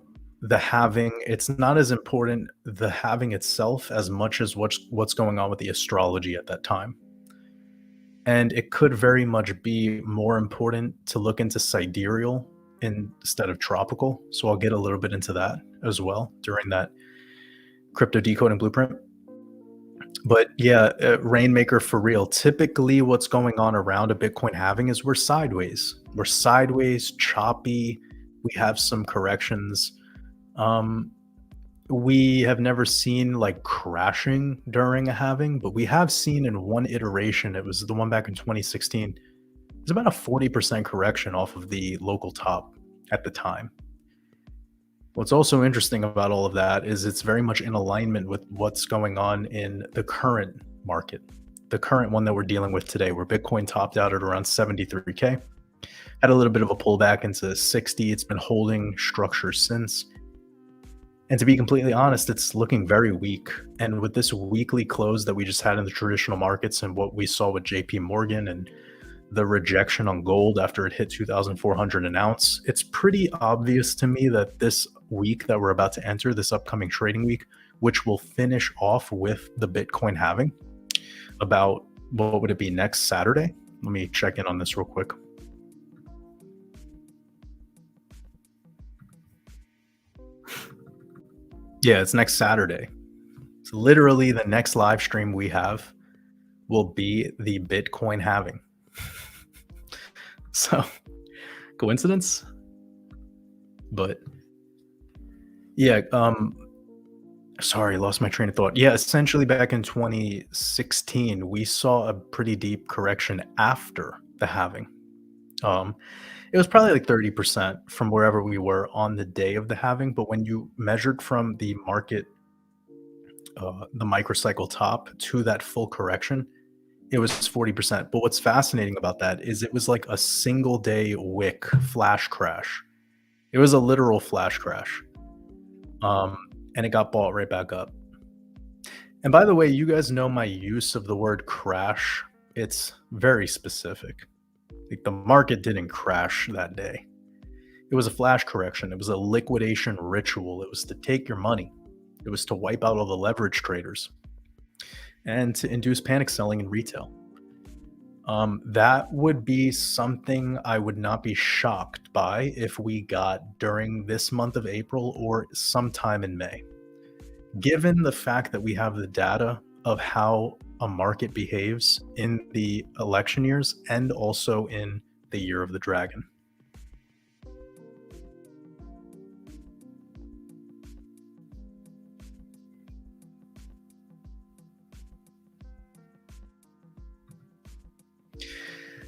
the halving, it's not as important the halving itself as much as what's going on with the astrology at that time. And it could very much be more important to look into sidereal instead of tropical. So I'll get a little bit into that as well during that crypto decoding blueprint. But yeah, Rainmaker, for real. Typically what's going on around a Bitcoin halving is we're sideways. We're sideways, choppy. We have some corrections. We have never seen like crashing during a halving, but we have seen in one iteration, it was the one back in 2016, it's about a 40% correction off of the local top at the time. What's also interesting about all of that is it's very much in alignment with what's going on in the current market, the current one that we're dealing with today, where Bitcoin topped out at around 73K, had a little bit of a pullback into 60. It's been holding structure since. And to be completely honest, it's looking very weak. And with this weekly close that we just had in the traditional markets and what we saw with JP Morgan and the rejection on gold after it hit 2,400 an ounce, it's pretty obvious to me that this week that we're about to enter, this upcoming trading week, which will finish off with the Bitcoin halving about, what would it be, next Saturday? Let me check in on this real quick. Yeah, it's next Saturday. So literally the next live stream we have will be the Bitcoin halving. So, coincidence? But yeah, sorry, lost my train of thought. Yeah, essentially back in 2016, we saw a pretty deep correction after the halving. Um, it was probably like 30% from wherever we were on the day of the halving, but when you measured from the market, the microcycle top to that full correction, it was 40%. But what's fascinating about that is it was like a single day wick flash crash. It was a literal flash crash. Um, and it got bought right back up. And by the way, you guys know my use of the word crash. It's very specific. Like the market didn't crash that day. It was a flash correction. It was a liquidation ritual. It was to take your money. It was to wipe out all the leverage traders and to induce panic selling in retail. That would be something I would not be shocked by if we got during this month of April or sometime in May. Given the fact that we have the data of how a market behaves in the election years and also in the year of the dragon.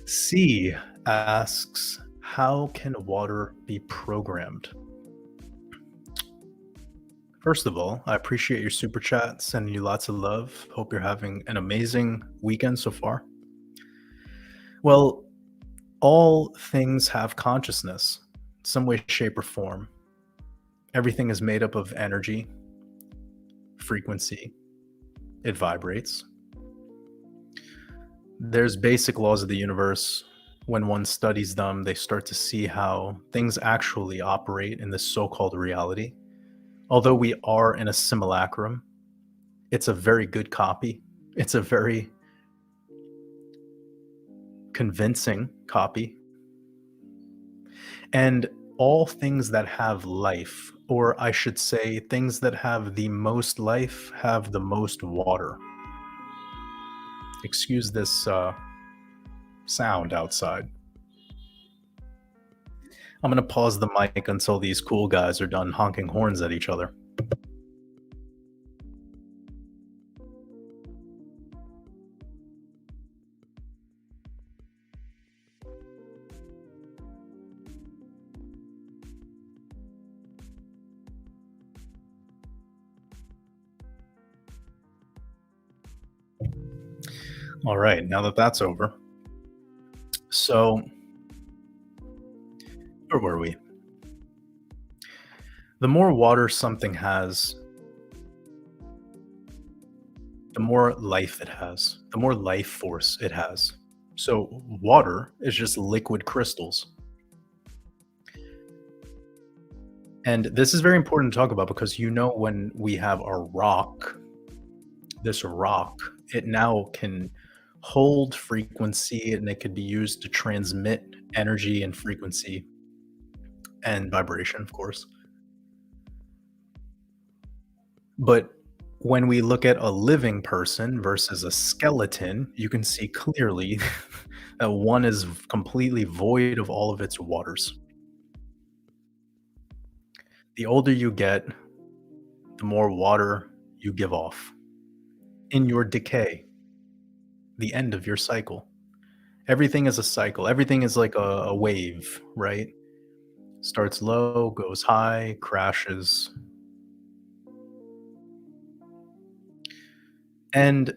C asks, how can water be programmed? First of all, I appreciate your super chat, sending you lots of love. Hope you're having an amazing weekend so far. Well, all things have consciousness, some way, shape, or form. Everything is made up of energy, frequency, it vibrates. There's basic laws of the universe. When one studies them, they start to see how things actually operate in this so-called reality. Although we are in a simulacrum, it's a very good copy. It's a very convincing copy. And all things that have life, or I should say, things that have the most life, have the most water. Excuse this sound outside. I'm going to pause the mic until these cool guys are done honking horns at each other. All right, now that that's over. So, where were we? The more water something has, the more life it has, the more life force it has. So, water is just liquid crystals. And this is very important to talk about because when we have a rock, this rock, it now can hold frequency and it could be used to transmit energy and frequency and vibration, of course. But when we look at a living person versus a skeleton, you can see clearly that one is completely void of all of its waters. The older you get, the more water you give off in your decay, the end of your cycle. Everything is a cycle. Everything is like a wave, right? Starts low, goes high, crashes. And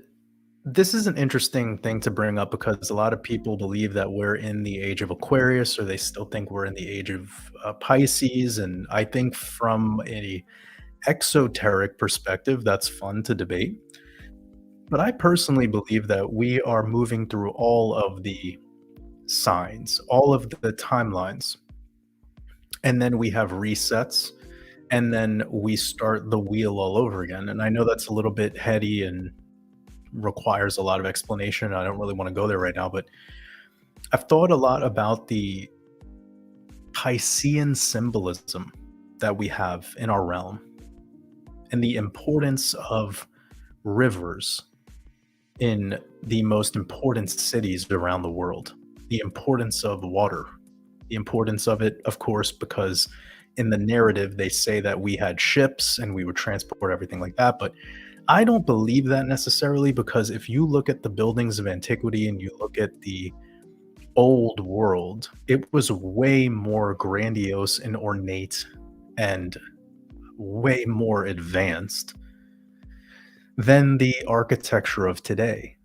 this is an interesting thing to bring up because a lot of people believe that we're in the age of Aquarius, or they still think we're in the age of Pisces. And I think from a exoteric perspective, that's fun to debate. But I personally believe that we are moving through all of the signs, all of the timelines. And then we have resets, and then we start the wheel all over again. And I know that's a little bit heady and requires a lot of explanation. I don't really want to go there right now, but I've thought a lot about the Piscean symbolism that we have in our realm and the importance of rivers in the most important cities around the world, the importance of water, the importance of it, of course, because in the narrative they say that we had ships and we would transport everything like that, but I don't believe that necessarily, because if you look at the buildings of antiquity and you look at the old world, it was way more grandiose and ornate and way more advanced than the architecture of today,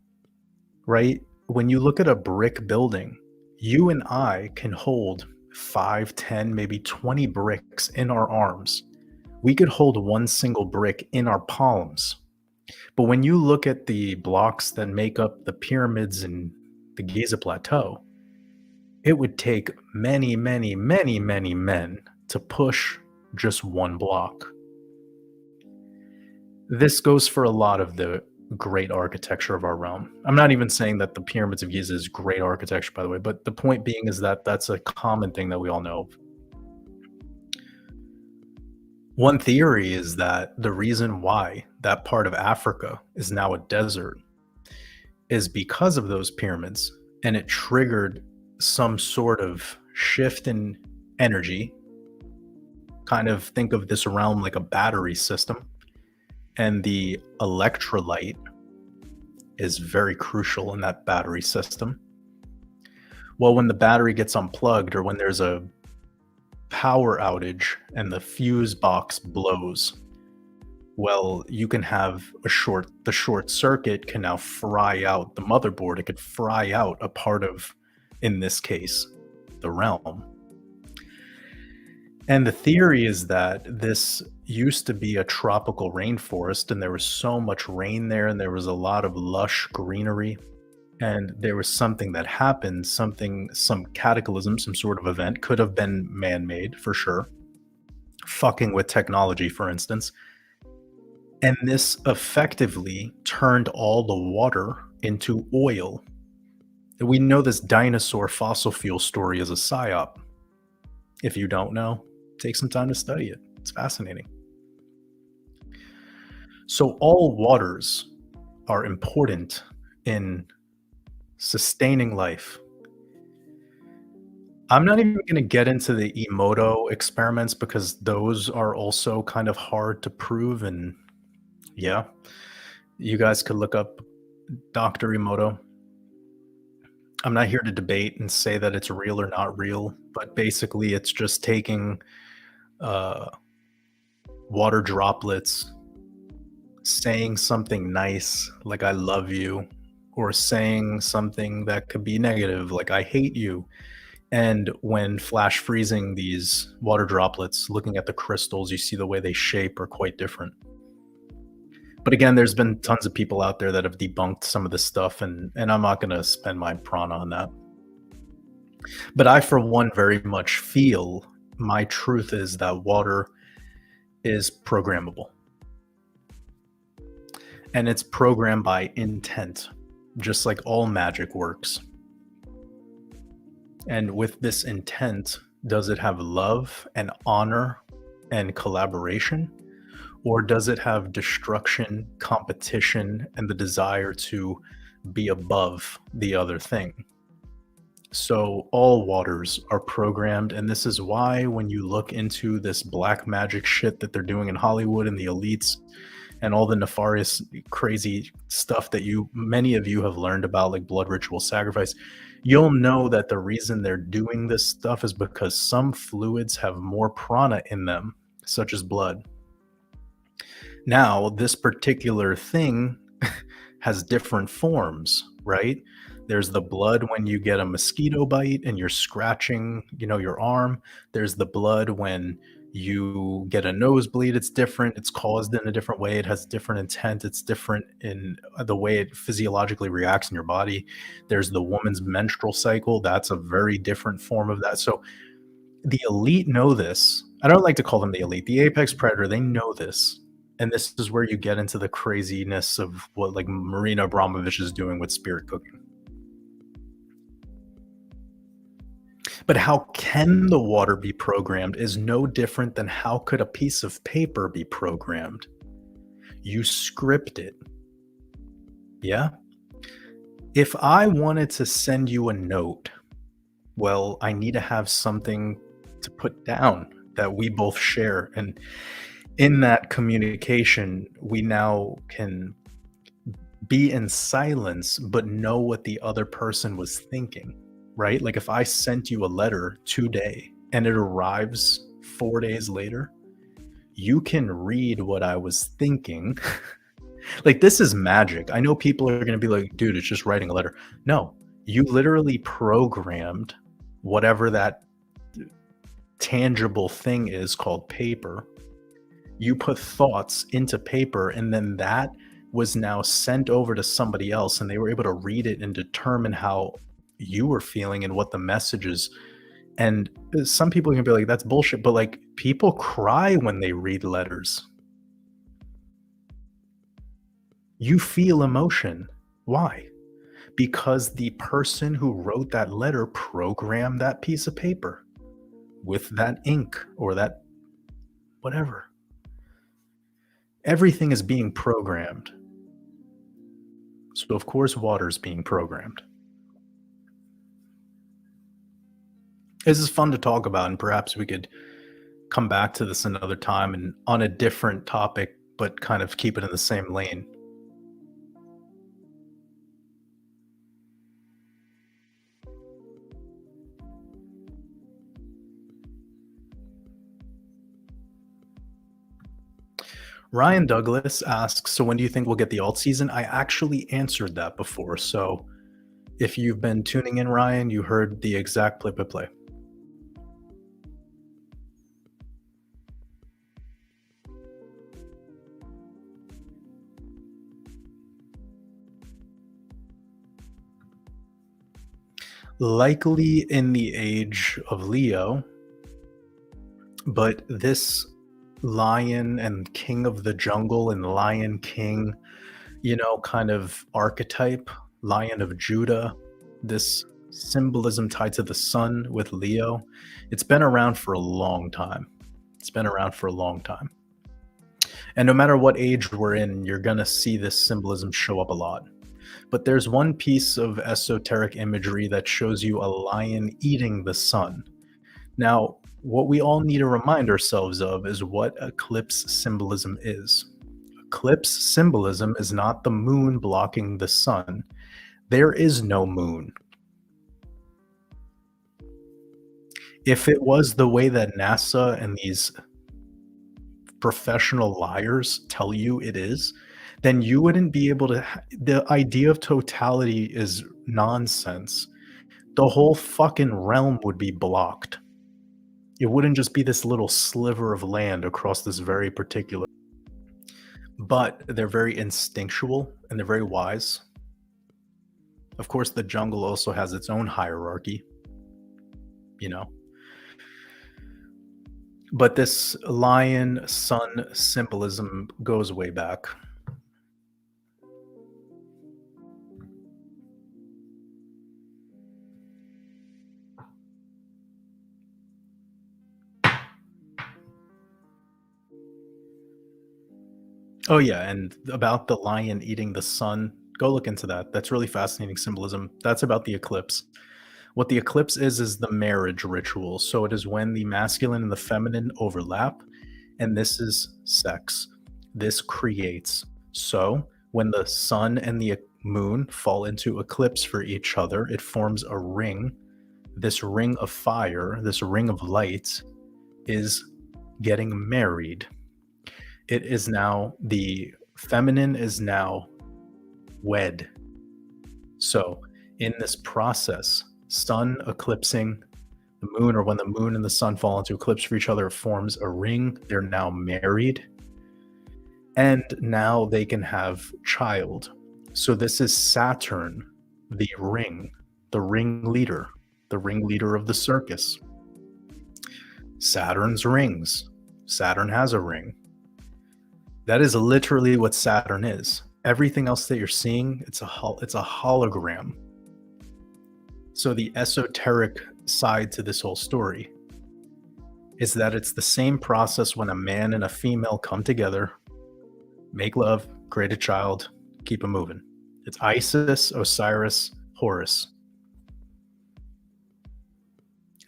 right? When you look at a brick building, you and I can hold 5, 10, maybe 20 bricks in our arms. We could hold one single brick in our palms. But when you look at the blocks that make up the pyramids in the Giza Plateau, it would take many, many, many, many men to push just one block. This goes for a lot of the great architecture of our realm. I'm not even saying that the pyramids of Giza is great architecture, by the way, but the point being is that that's a common thing that we all know. One theory is that the reason why that part of Africa is now a desert is because of those pyramids, and it triggered some sort of shift in energy. Kind of think of this realm like a battery system, and the electrolyte is very crucial in that battery system. Well, when the battery gets unplugged or when there's a power outage and the fuse box blows, well, you can have the short circuit can now fry out the motherboard. It could fry out a part of, in this case, the realm. And the theory is that this used to be a tropical rainforest, and there was so much rain there, and there was a lot of lush greenery. And there was something that happened, some cataclysm, some sort of event, could have been man-made for sure, fucking with technology, for instance. And this effectively turned all the water into oil. We know this dinosaur fossil fuel story is a psyop. If you don't know, take some time to study it. It's fascinating. So all waters are important in sustaining life. I'm not even going to get into the Emoto experiments because those are also kind of hard to prove. And yeah, you guys could look up Dr. Emoto. I'm not here to debate and say that it's real or not real, but basically it's just taking water droplets, saying something nice like I love you, or saying something that could be negative like I hate you. And when flash freezing these water droplets, looking at the crystals, you see the way they shape are quite different. But again, there's been tons of people out there that have debunked some of this stuff, and I'm not going to spend my prana on that. But I, for one, very much feel my truth is that water is programmable. And it's programmed by intent, just like all magic works. And with this intent, does it have love and honor and collaboration? Or does it have destruction, competition, and the desire to be above the other thing? So all waters are programmed, and this is why when you look into this black magic shit that they're doing in Hollywood and the elites and all the nefarious, crazy stuff that many of you have learned about, like blood ritual sacrifice, you'll know that the reason they're doing this stuff is because some fluids have more prana in them, such as blood. Now, this particular thing has different forms, right? There's the blood when you get a mosquito bite and you're scratching, your arm. There's the blood when you get a nosebleed. It's different. It's caused in a different way. It has different intent. It's different in the way it physiologically reacts in your body. There's the woman's menstrual cycle. That's a very different form of that. So the elite know this. I don't like to call them the elite. The apex predator, they know this. And this is where you get into the craziness of what like Marina Abramovich is doing with spirit cooking. But how can the water be programmed is no different than how could a piece of paper be programmed. You script it. Yeah? If I wanted to send you a note, well, I need to have something to put down that we both share. And in that communication, we now can be in silence, but know what the other person was thinking. right? Like if I sent you a letter today and it arrives 4 days later, you can read what I was thinking. Like, this is magic. I know people are gonna be like, "Dude, it's just writing a letter." No, you literally programmed whatever that tangible thing is called paper. You put thoughts into paper, and then that was now sent over to somebody else, and they were able to read it and determine how you were feeling and what the message is. And some people can be like, "That's bullshit," but, like, people cry when they read letters. You feel emotion. Why? Because the person who wrote that letter programmed that piece of paper with that ink or that whatever. Everything is being programmed. So, of course, water's being programmed. This is fun to talk about, and perhaps we could come back to this another time and on a different topic, but kind of keep it in the same lane. Ryan Douglas asks, "So when do you think we'll get the alt season?" I actually answered that before. So if you've been tuning in, Ryan, you heard the exact play-by-play. Likely in the age of Leo, but this lion and king of the jungle and lion king, kind of archetype, Lion of Judah, this symbolism tied to the sun with Leo, it's been around for a long time. It's been around for a long time. And no matter what age we're in, you're going to see this symbolism show up a lot. But there's one piece of esoteric imagery that shows you a lion eating the sun. Now, what we all need to remind ourselves of is what eclipse symbolism is. Eclipse symbolism is not the moon blocking the sun. There is no moon. If it was the way that NASA and these professional liars tell you it is, then you wouldn't be able to. The idea of totality is nonsense. The whole fucking realm would be blocked. It wouldn't just be this little sliver of land across this very particular. But they're very instinctual and they're very wise. Of course, the jungle also has its own hierarchy, you know. But this lion sun symbolism goes way back. Oh yeah, and about the lion eating the sun, go look into that. That's really fascinating symbolism. That's about the eclipse. What the eclipse is the marriage ritual. So it is when the masculine and the feminine overlap, and this is sex. This creates. So when the sun and the moon fall into eclipse for each other, it forms a ring. This ring of fire, this ring of light, is getting married. It is now the feminine is now wed. So in this process, sun eclipsing the moon, or when the moon and the sun fall into eclipse for each other, it forms a ring. They're now married. And now they can have child. So this is Saturn, the ringleader of the circus. Saturn's rings. Saturn has a ring. That is literally what Saturn is. Everything else that you're seeing, it's a hologram. So the esoteric side to this whole story is that it's the same process when a man and a female come together, make love, create a child, keep it moving. It's Isis, Osiris, Horus.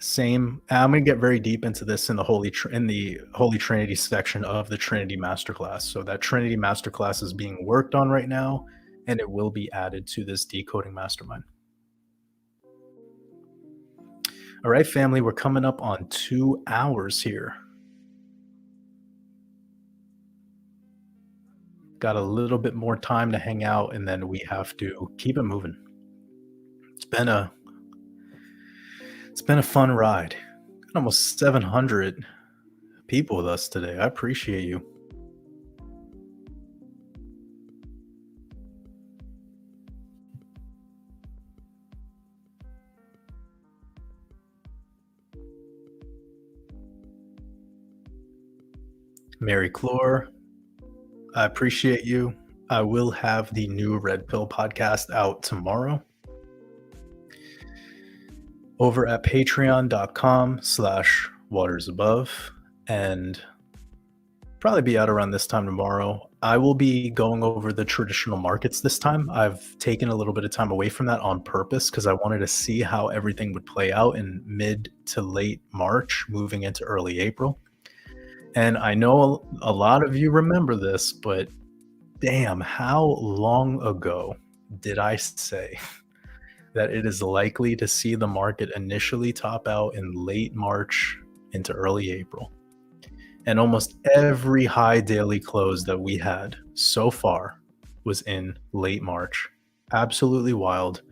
Same. I'm going to get very deep into this in the Holy Trinity section of the Trinity Masterclass. So that Trinity Masterclass is being worked on right now, and it will be added to this Decoding Mastermind. All right, family, we're coming up on 2 hours here. Got a little bit more time to hang out, and then we have to keep it moving. It's been a fun ride. Got almost 700 people with us today. I appreciate you. Mary Clore, I appreciate you. I will have the new Red Pill podcast out tomorrow over at patreon.com/watersabove, and probably be out around this time tomorrow. I will be going over the traditional markets this time. I've taken a little bit of time away from that on purpose because I wanted to see how everything would play out in mid to late March, moving into early April. And I know a lot of you remember this, but damn, how long ago did I say that it is likely to see the market initially top out in late March into early April? And almost every high daily close that we had so far was in late March. Absolutely wild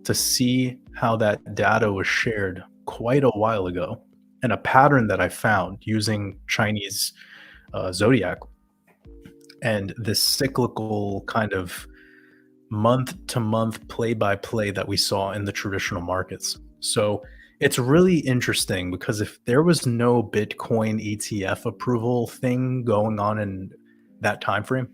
to see how that data was shared quite a while ago, and a pattern that I found using Chinese zodiac and this cyclical kind of month to month play by play that we saw in the traditional markets. So it's really interesting because if there was no Bitcoin ETF approval thing going on in that time frame,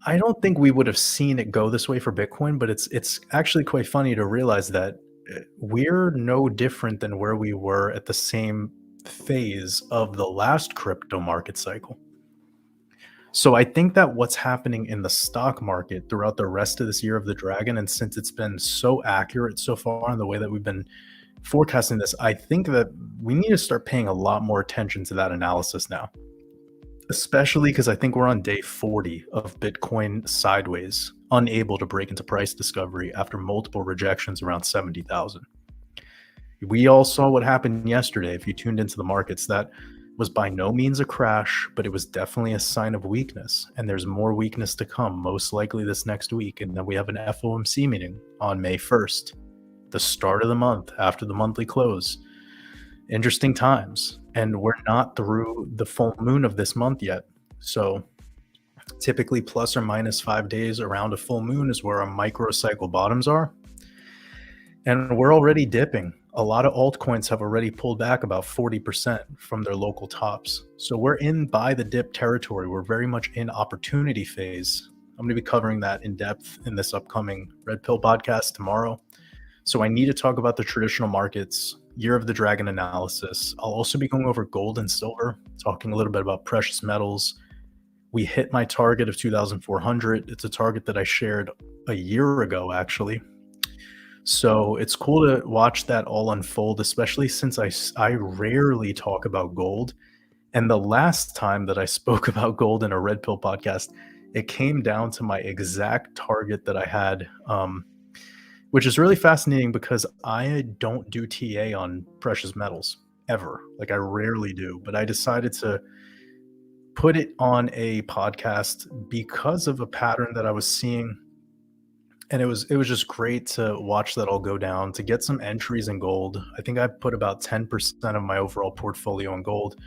I don't think we would have seen it go this way for Bitcoin, but it's actually quite funny to realize that we're no different than where we were at the same phase of the last crypto market cycle. So I think that what's happening in the stock market throughout the rest of this year of the dragon, and since it's been so accurate so far in the way that we've been forecasting this, I think that we need to start paying a lot more attention to that analysis now, especially because I think we're on day 40 of Bitcoin sideways, unable to break into price discovery after multiple rejections around 70,000. We all saw what happened yesterday. If you tuned into the markets, that was by no means a crash, but it was definitely a sign of weakness. And there's more weakness to come, most likely this next week. And then we have an FOMC meeting on May 1st, the start of the month after the monthly close. Interesting times. And we're not through the full moon of this month yet. So typically plus or minus 5 days around a full moon is where our microcycle bottoms are. And we're already dipping. A lot of altcoins have already pulled back about 40% from their local tops. So we're in buy the dip territory. We're very much in opportunity phase. I'm going to be covering that in depth in this upcoming Red Pill podcast tomorrow. So I need to talk about the traditional markets, year of the dragon analysis. I'll also be going over gold and silver, talking a little bit about precious metals. We hit my target of 2,400. It's a target that I shared a year ago, actually. So it's cool to watch that all unfold, especially since I rarely talk about gold. And the last time that I spoke about gold in a Red Pill podcast, it came down to my exact target that I had, which is really fascinating because I don't do TA on precious metals ever. Like I rarely do, but I decided to put it on a podcast because of a pattern that I was seeing. And it was just great to watch that all go down, to get some entries in gold. I think I put about 10% of my overall portfolio in gold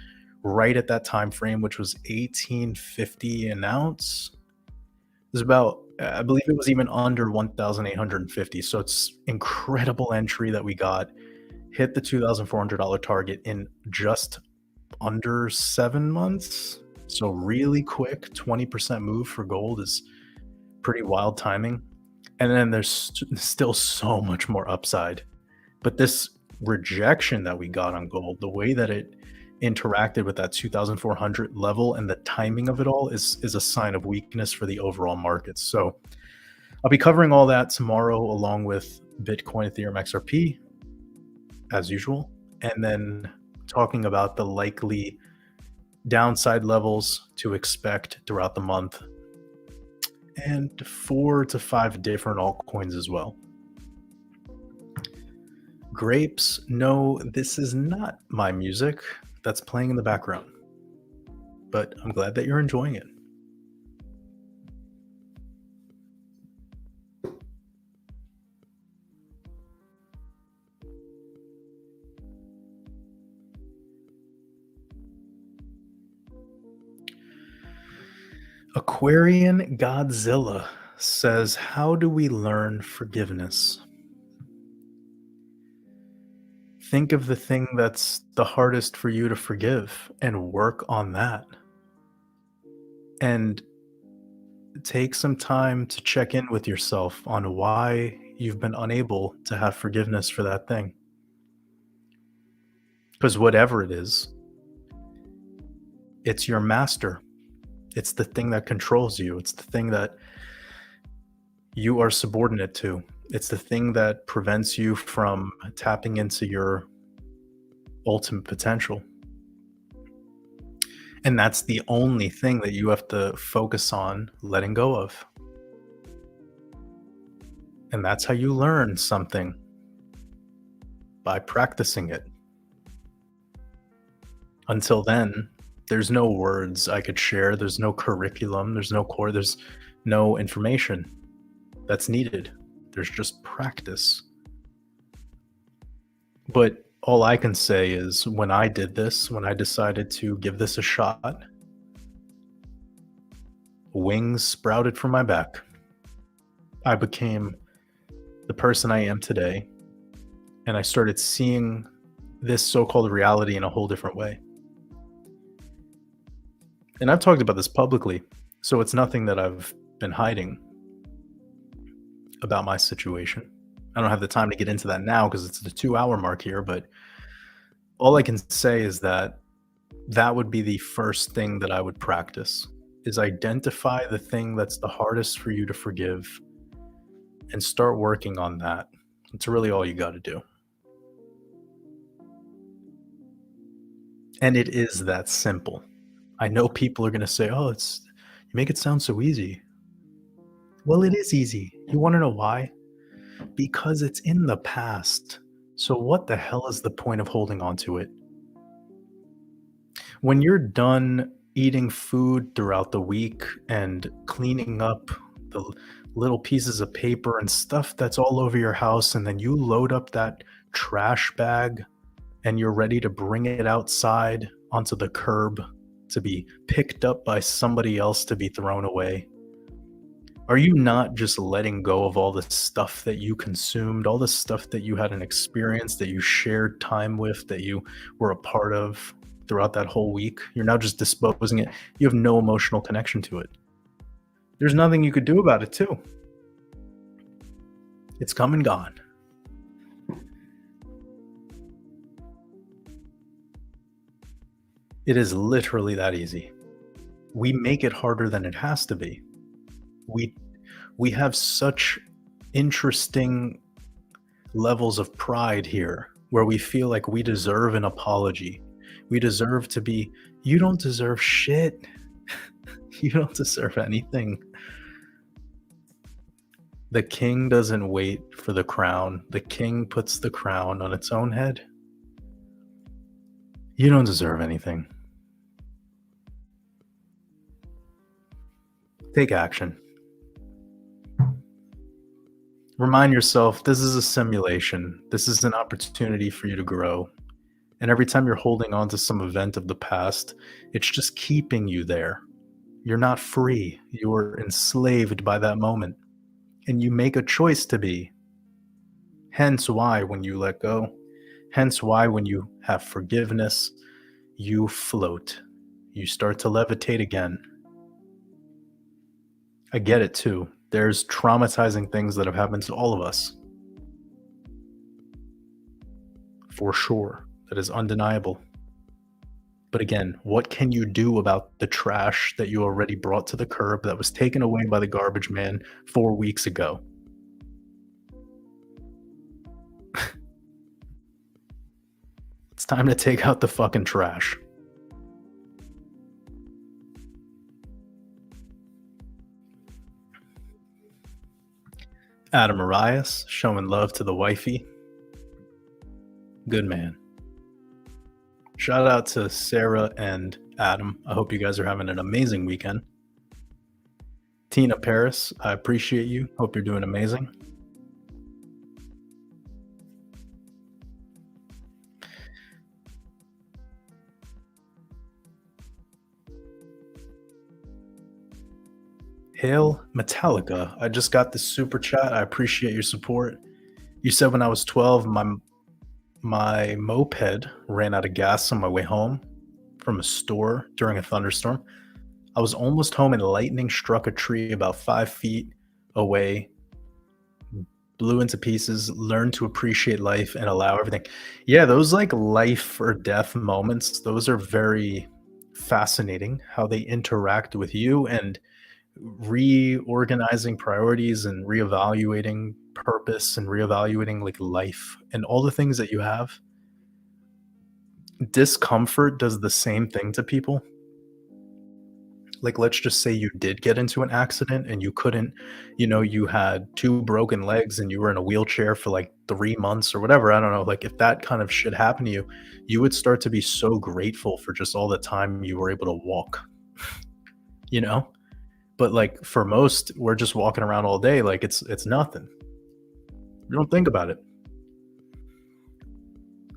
right at that time frame, which was 1850 an ounce. It was about, I believe it was even under 1,850. So it's incredible entry that we got. Hit the $2,400 target in just under 7 months. So really quick, 20% move for gold is pretty wild timing. And then there's still so much more upside. But this rejection that we got on gold, the way that it interacted with that 2,400 level and the timing of it all is a sign of weakness for the overall markets. So I'll be covering all that tomorrow along with Bitcoin, Ethereum, XRP, as usual. And then talking about the likely downside levels to expect throughout the month, and 4 to 5 different altcoins as well. Grapes, no, this is not my music that's playing in the background, but I'm glad that you're enjoying it. Aquarian Godzilla says, how do we learn forgiveness? Think of the thing that's the hardest for you to forgive and work on that. And take some time to check in with yourself on why you've been unable to have forgiveness for that thing. Because whatever it is, it's your master. It's the thing that controls you. It's the thing that you are subordinate to. It's the thing that prevents you from tapping into your ultimate potential. And that's the only thing that you have to focus on letting go of. And that's how you learn something, by practicing it. Until then, there's no words I could share. There's no curriculum. There's no core. There's no information that's needed. There's just practice. But all I can say is when I did this, when I decided to give this a shot, wings sprouted from my back. I became the person I am today, and I started seeing this so-called reality in a whole different way. And I've talked about this publicly, so it's nothing that I've been hiding about my situation. I don't have the time to get into that now because it's the 2-hour mark here, but all I can say is that that would be the first thing that I would practice, is identify the thing that's the hardest for you to forgive and start working on that. It's really all you got to do. And it is that simple. I know people are going to say, "Oh, you make it sound so easy." Well, it is easy. You want to know why? Because it's in the past. So what the hell is the point of holding on to it? When you're done eating food throughout the week and cleaning up the little pieces of paper and stuff that's all over your house, and then you load up that trash bag and you're ready to bring it outside onto the curb to be picked up by somebody else to be thrown away, are you not just letting go of all the stuff that you consumed, all the stuff that you had an experience, that you shared time with, that you were a part of throughout that whole week? You're now just disposing it. You have no emotional connection to it. There's nothing you could do about it, too. It's come and gone. It is literally that easy. We make it harder than it has to be. We have such interesting levels of pride here where we feel like we deserve an apology. We deserve to be, you don't deserve shit. You don't deserve anything. The king doesn't wait for the crown. The king puts the crown on its own head. You don't deserve anything. Take action. Remind yourself this is a simulation. This is an opportunity for you to grow. And every time you're holding on to some event of the past, it's just keeping you there. You're not free. You're enslaved by that moment. And you make a choice to be. Hence why when you let go, hence why when you have forgiveness, you float. You start to levitate again. I get it too. There's traumatizing things that have happened to all of us. For sure. That is undeniable. But again, what can you do about the trash that you already brought to the curb that was taken away by the garbage man 4 weeks ago? It's time to take out the fucking trash. Adam Arias showing love to the wifey. Good man. Shout out to Sarah and Adam. I hope you guys are having an amazing weekend. Tina Paris, I appreciate you. Hope you're doing amazing. Hail Metallica. I just got the super chat. I appreciate your support. You said when I was 12, my moped ran out of gas on my way home from a store during a thunderstorm. I was almost home and lightning struck a tree about 5 feet away, blew into pieces, learned to appreciate life and allow everything. Yeah, those like life or death moments, those are very fascinating how they interact with you and reorganizing priorities and reevaluating purpose and reevaluating like life and all the things that you have. Discomfort does the same thing to people. Like, let's just say you did get into an accident and you couldn't, you had two broken legs and you were in a wheelchair for like 3 months or whatever. I don't know. Like, if that kind of shit happened to you, you would start to be so grateful for just all the time you were able to walk, you know? But like for most, we're just walking around all day like it's nothing. You don't think about it.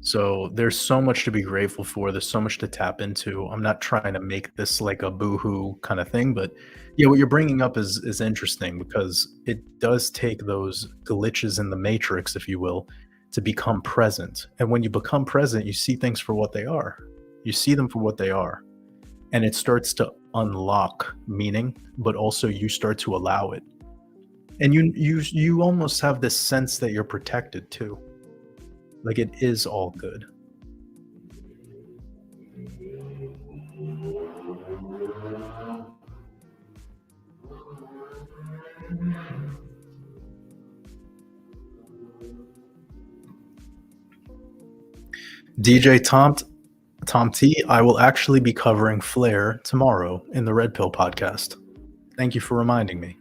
So there's so much to be grateful for. There's so much to tap into. I'm not trying to make this like a boohoo kind of thing, but yeah, what you're bringing up is interesting because it does take those glitches in the matrix, if you will, to become present. And when you become present, you see things for what they are. You see them for what they are, and it starts to unlock meaning, but also you start to allow it. And you almost have this sense that you're protected too. Like it is all good. DJ Tom T, I will actually be covering Flair tomorrow in the Red Pill podcast. Thank you for reminding me.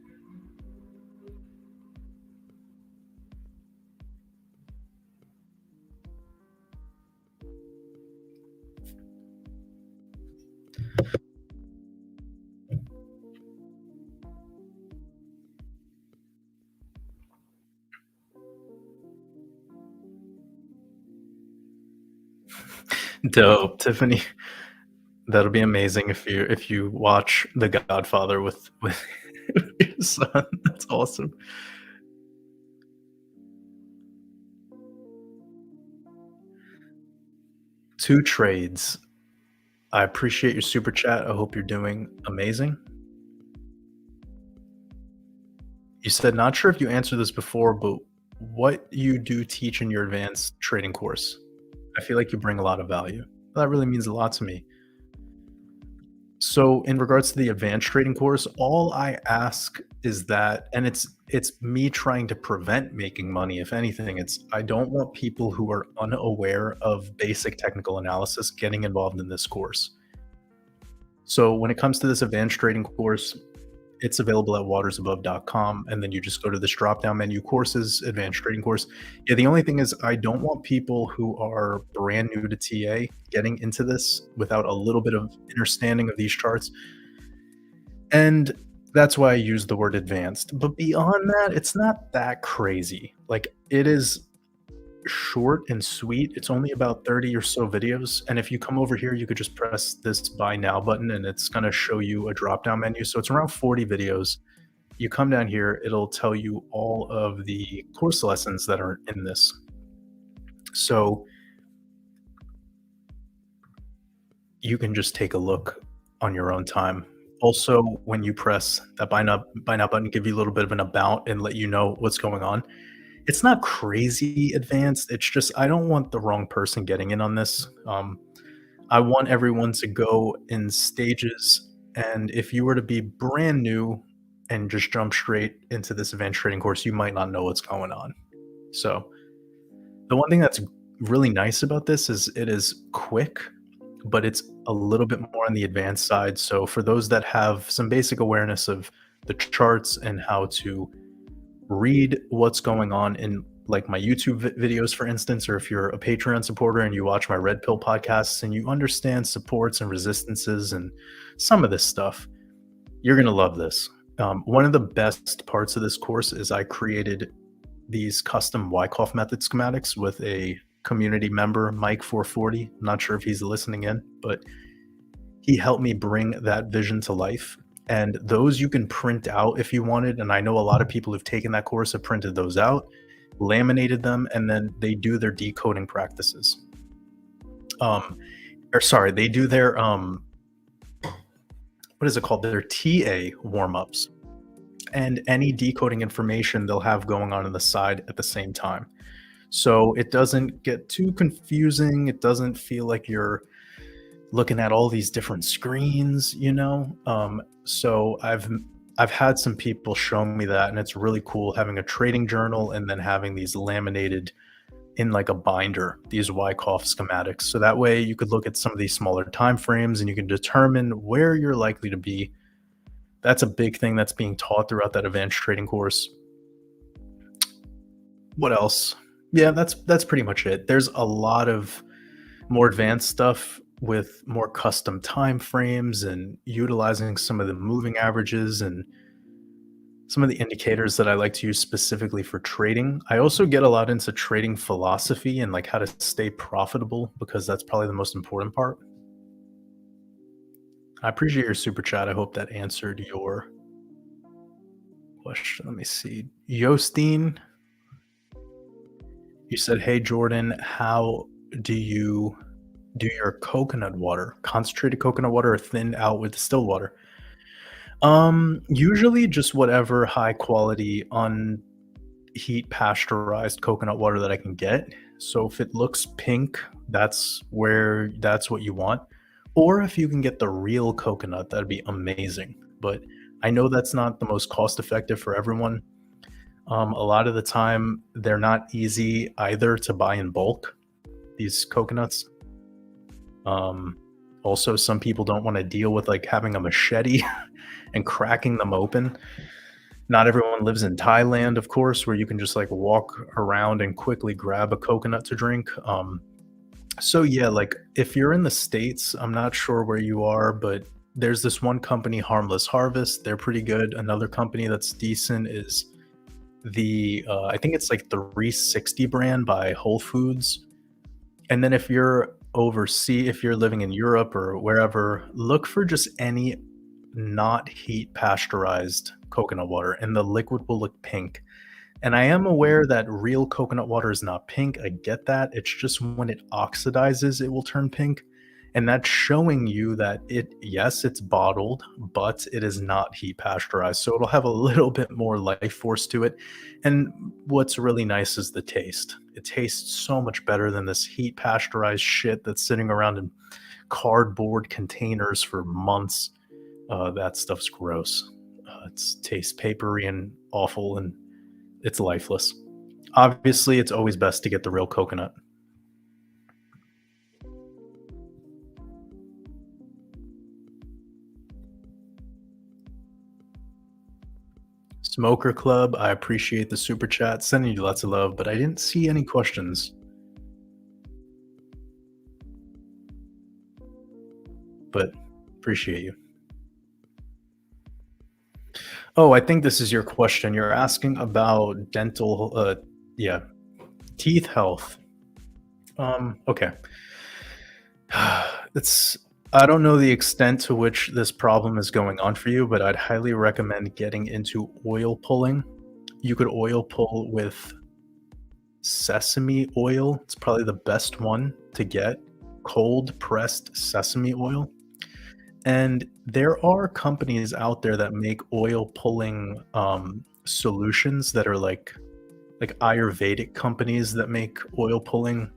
Dope, Tiffany. That'll be amazing if you watch The Godfather with your son. That's awesome. 2 trades. I appreciate your super chat. I hope you're doing amazing. You said not sure if you answered this before, but what you do teach in your advanced trading course? I feel like you bring a lot of value. That really means a lot to me. So in regards to the advanced trading course, all I ask is that, and it's me trying to prevent making money. If anything, it's I don't want people who are unaware of basic technical analysis getting involved in this course. So when it comes to this advanced trading course, it's available at watersabove.com, and then you just go to this drop down menu, courses, advanced trading course. Yeah, the only thing is I don't want people who are brand new to TA getting into this without a little bit of understanding of these charts. And that's why I use the word advanced. But beyond that, it's not that crazy. Like it is short and sweet. It's only about 30 or so videos. And if you come over here, you could just press this buy now button and it's going to show you a drop down menu. So it's around 40 videos. You come down here, it'll tell you all of the course lessons that are in this. So you can just take a look on your own time. Also, when you press that buy now button, give you a little bit of an about and let you know what's going on. It's not crazy advanced. It's just I don't want the wrong person getting in on this. I want everyone to go in stages. And if you were to be brand new and just jump straight into this advanced trading course, you might not know what's going on. So the one thing that's really nice about this is it is quick, but it's a little bit more on the advanced side. So for those that have some basic awareness of the charts and how to read what's going on in like my YouTube videos, for instance, or if you're a Patreon supporter and you watch my Red Pill podcasts and you understand supports and resistances and some of this stuff, you're going to love this. One of the best parts of this course is I created these custom Wyckoff method schematics with a community member, Mike 440. I'm not sure if he's listening in, but he helped me bring that vision to life. And those you can print out if you wanted. And I know a lot of people who've taken that course have printed those out, laminated them, and then they do their decoding practices. Or sorry, they do their what is it called? Their TA warm-ups. And any decoding information they'll have going on the side at the same time. So it doesn't get too confusing. It doesn't feel like you're looking at all these different screens, you know? So I've had some people show me that, and it's really cool having a trading journal and then having these laminated in like a binder, these Wyckoff schematics. So that way you could look at some of these smaller time frames and you can determine where you're likely to be. That's a big thing that's being taught throughout that advanced trading course. What else? Yeah, that's pretty much it. There's a lot of more advanced stuff with more custom time frames and utilizing some of the moving averages and some of the indicators that I like to use specifically for trading. I also get a lot into trading philosophy and like how to stay profitable, because that's probably the most important part. I appreciate your super chat. I hope that answered your question. Let me see. Yosteen, you said, "Hey Jordan, how do you do your coconut water? Concentrated coconut water or thinned out with distilled water?" Usually just whatever high quality unheat pasteurized coconut water that I can get. So if it looks pink, that's what you want. Or if you can get the real coconut, that'd be amazing. But I know that's not the most cost effective for everyone. A lot of the time, they're not easy either to buy in bulk, these coconuts. Also, some people don't want to deal with like having a machete and cracking them open. Not everyone lives in Thailand, of course, where you can just like walk around and quickly grab a coconut to drink. So yeah, like if you're in the States, I'm not sure where you are, but there's this one company, Harmless Harvest. They're pretty good. Another company that's decent is the I think it's like the 360 brand by Whole Foods. And then if you're overseas, if you're living in Europe or wherever, look for just any not heat pasteurized coconut water, and the liquid will look pink. And I am aware that real coconut water is not pink. I get that. It's just when it oxidizes, it will turn pink. And that's showing you that yes, it's bottled, but it is not heat pasteurized. So it'll have a little bit more life force to it. And what's really nice is the taste. It tastes so much better than this heat pasteurized shit that's sitting around in cardboard containers for months. That stuff's gross. It tastes papery and awful, and it's lifeless. Obviously, it's always best to get the real coconut. Smoker Club, I appreciate the super chat. Sending you lots of love, but I didn't see any questions. But appreciate you. Oh, I think this is your question. You're asking about dental, teeth health. Okay. I don't know the extent to which this problem is going on for you, but I'd highly recommend getting into oil pulling. You could oil pull with sesame oil. It's probably the best one to get. Cold pressed sesame oil. And there are companies out there that make oil pulling solutions that are like Ayurvedic companies that make oil pulling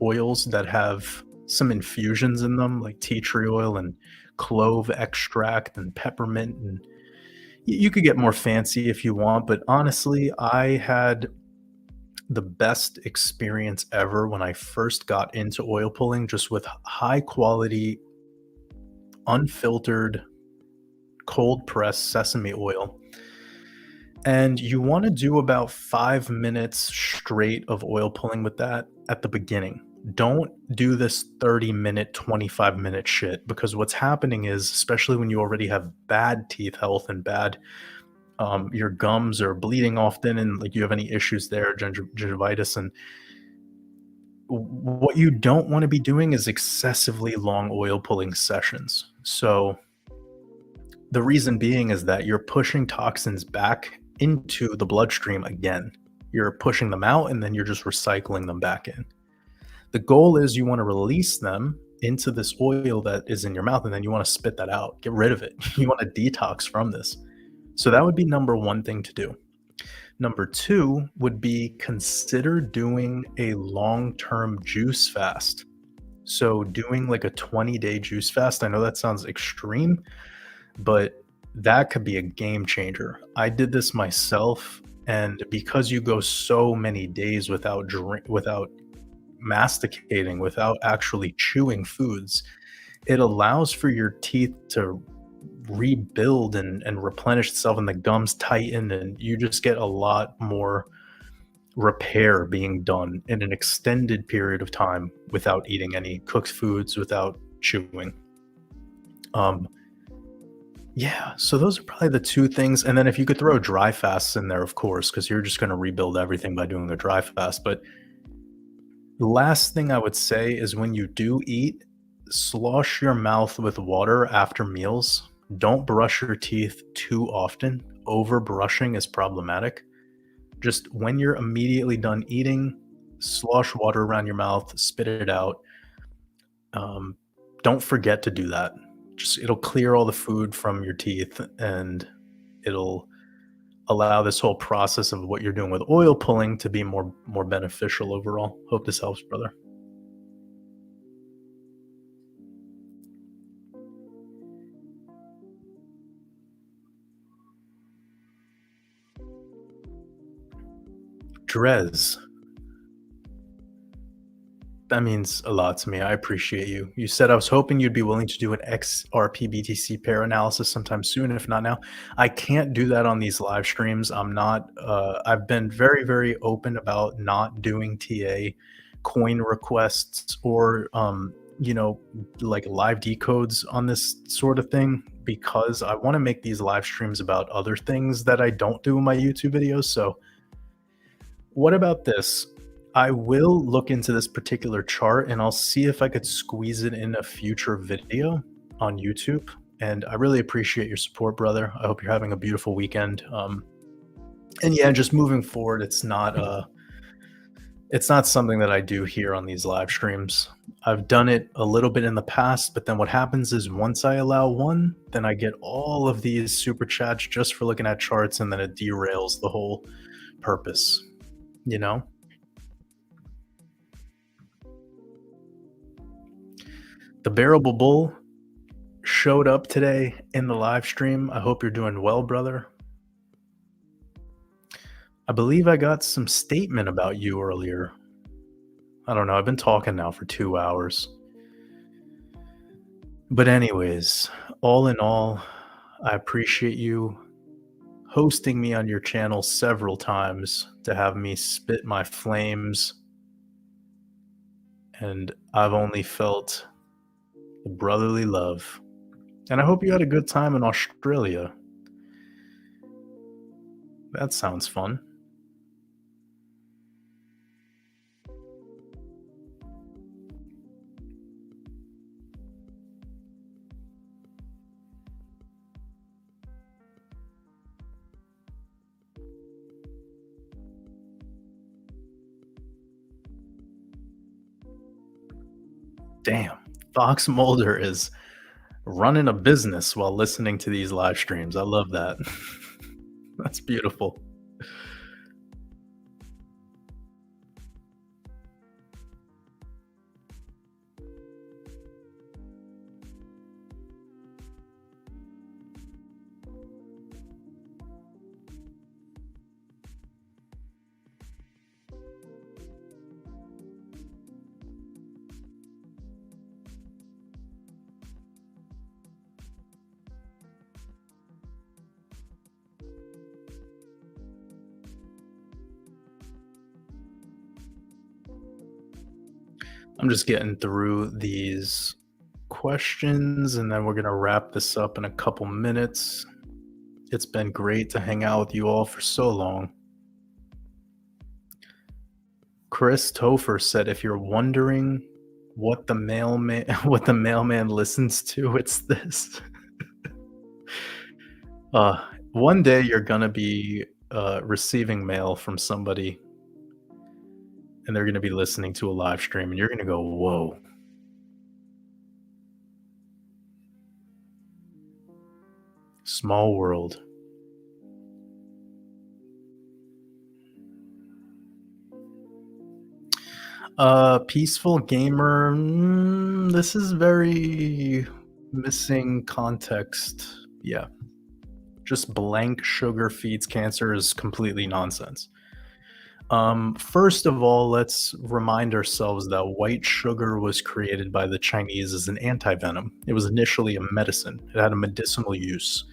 oils that have some infusions in them, like tea tree oil and clove extract and peppermint. And you could get more fancy if you want, but honestly, I had the best experience ever when I first got into oil pulling, just with high quality, unfiltered, cold pressed sesame oil. And you wanna do about 5 minutes straight of oil pulling with that at the beginning. Don't do this 30-minute, 25-minute shit, because what's happening is, especially when you already have bad teeth health and bad, your gums are bleeding often and, like, you have any issues there, gingivitis, and what you don't wanna be doing is excessively long oil pulling sessions. So the reason being is that you're pushing toxins back into the bloodstream again. You're pushing them out and then you're just recycling them back in. The goal is you want to release them into this oil that is in your mouth and then you want to spit that out, get rid of it. You want to detox from this. So that would be number one thing to do. Number two would be consider doing a long term juice fast. So doing like a 20-day juice fast. I know that sounds extreme, but that could be a game changer. I did this myself, and because you go so many days without masticating, without actually chewing foods, it allows for your teeth to rebuild and replenish itself, and the gums tighten, and you just get a lot more repair being done in an extended period of time without eating any cooked foods, without chewing. Um, Yeah, so those are probably the 2 things, and then if you could throw dry fasts in there, of course, because 'cause you're just gonna rebuild everything by doing a dry fast, but the last thing I would say is when you do eat, slosh your mouth with water after meals. Don't brush your teeth too often. Over-brushing is problematic. Just when you're immediately done eating, slosh water around your mouth, spit it out. Um, don't forget to do that. Just it'll clear all the food from your teeth, and it'll allow this whole process of what you're doing with oil pulling to be more beneficial overall. Hope this helps, brother. Drez, that means a lot to me. I appreciate you. You said I was hoping you'd be willing to do an XRP pair analysis sometime soon, if not now. I can't do that on these live streams. I'm not, I've been very, very open about not doing TA coin requests or, like live decodes on this sort of thing because I want to make these live streams about other things that I don't do in my YouTube videos. So, what about this? I will look into this particular chart and I'll see if I could squeeze it in a future video on YouTube. And I really appreciate your support, brother. I hope you're having a beautiful weekend. And yeah, just moving forward, it's not something that I do here on these live streams. I've done it a little bit in the past, but then what happens is once I allow one, then I get all of these super chats just for looking at charts, and then it derails the whole purpose, you know? The Bearable Bull showed up today in the live stream. I hope you're doing well, brother. I believe I got some statement about you earlier. I don't know. I've been talking now for 2 hours. But anyways, all in all, I appreciate you hosting me on your channel several times to have me spit my flames, and I've only felt the brotherly love. And I hope you had a good time in Australia. That sounds fun. Damn, Fox Mulder is running a business while listening to these live streams. I love that. That's beautiful. I'm just getting through these questions and then we're going to wrap this up in a couple minutes. It's been great to hang out with you all for so long. Chris Topher said, if you're wondering what the mailman listens to, it's this. One day you're gonna be receiving mail from somebody and they're gonna be listening to a live stream and you're gonna go, whoa. Small world. Peaceful gamer. This is very missing context. Yeah. Just blank sugar feeds cancer is completely nonsense. First of all, let's remind ourselves that white sugar was created by the Chinese as an antivenom. It was initially a medicine, it had a medicinal use.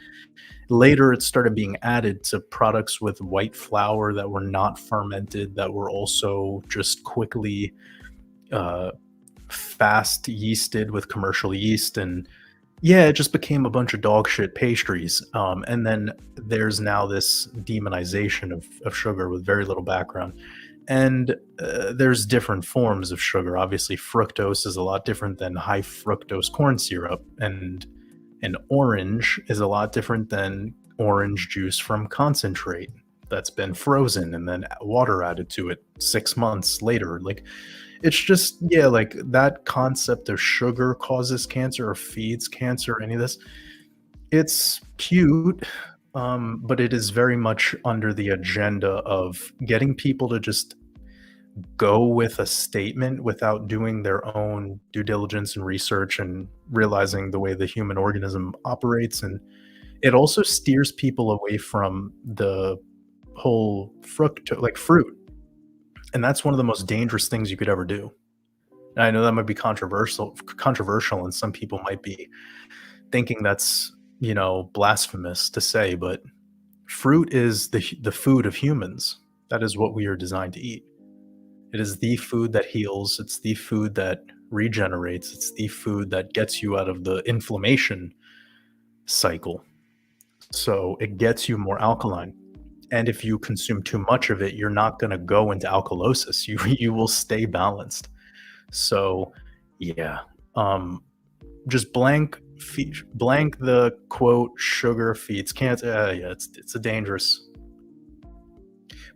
Later, it started being added to products with white flour that were not fermented, that were also just quickly uh, fast yeasted with commercial yeast. And yeah, it just became a bunch of dog shit pastries. And then there's now this demonization of sugar with very little background. And there's different forms of sugar. Obviously, fructose is a lot different than high fructose corn syrup, and an orange is a lot different than orange juice from concentrate that's been frozen and then water added to it 6 months later. Like, it's just, yeah, like that concept of sugar causes cancer or feeds cancer, or any of this, it's cute, but it is very much under the agenda of getting people to just go with a statement without doing their own due diligence and research and realizing the way the human organism operates. And it also steers people away from the whole like fruit. And that's one of the most dangerous things you could ever do. And I know that might be controversial, and some people might be thinking that's, blasphemous to say, but fruit is the food of humans. That is what we are designed to eat. It is the food that heals. It's the food that regenerates. It's the food that gets you out of the inflammation cycle. So it gets you more alkaline. And if you consume too much of it, you're not going to go into alkalosis. You will stay balanced. So yeah, just blank the quote sugar feeds cancer. Yeah, it's a dangerous.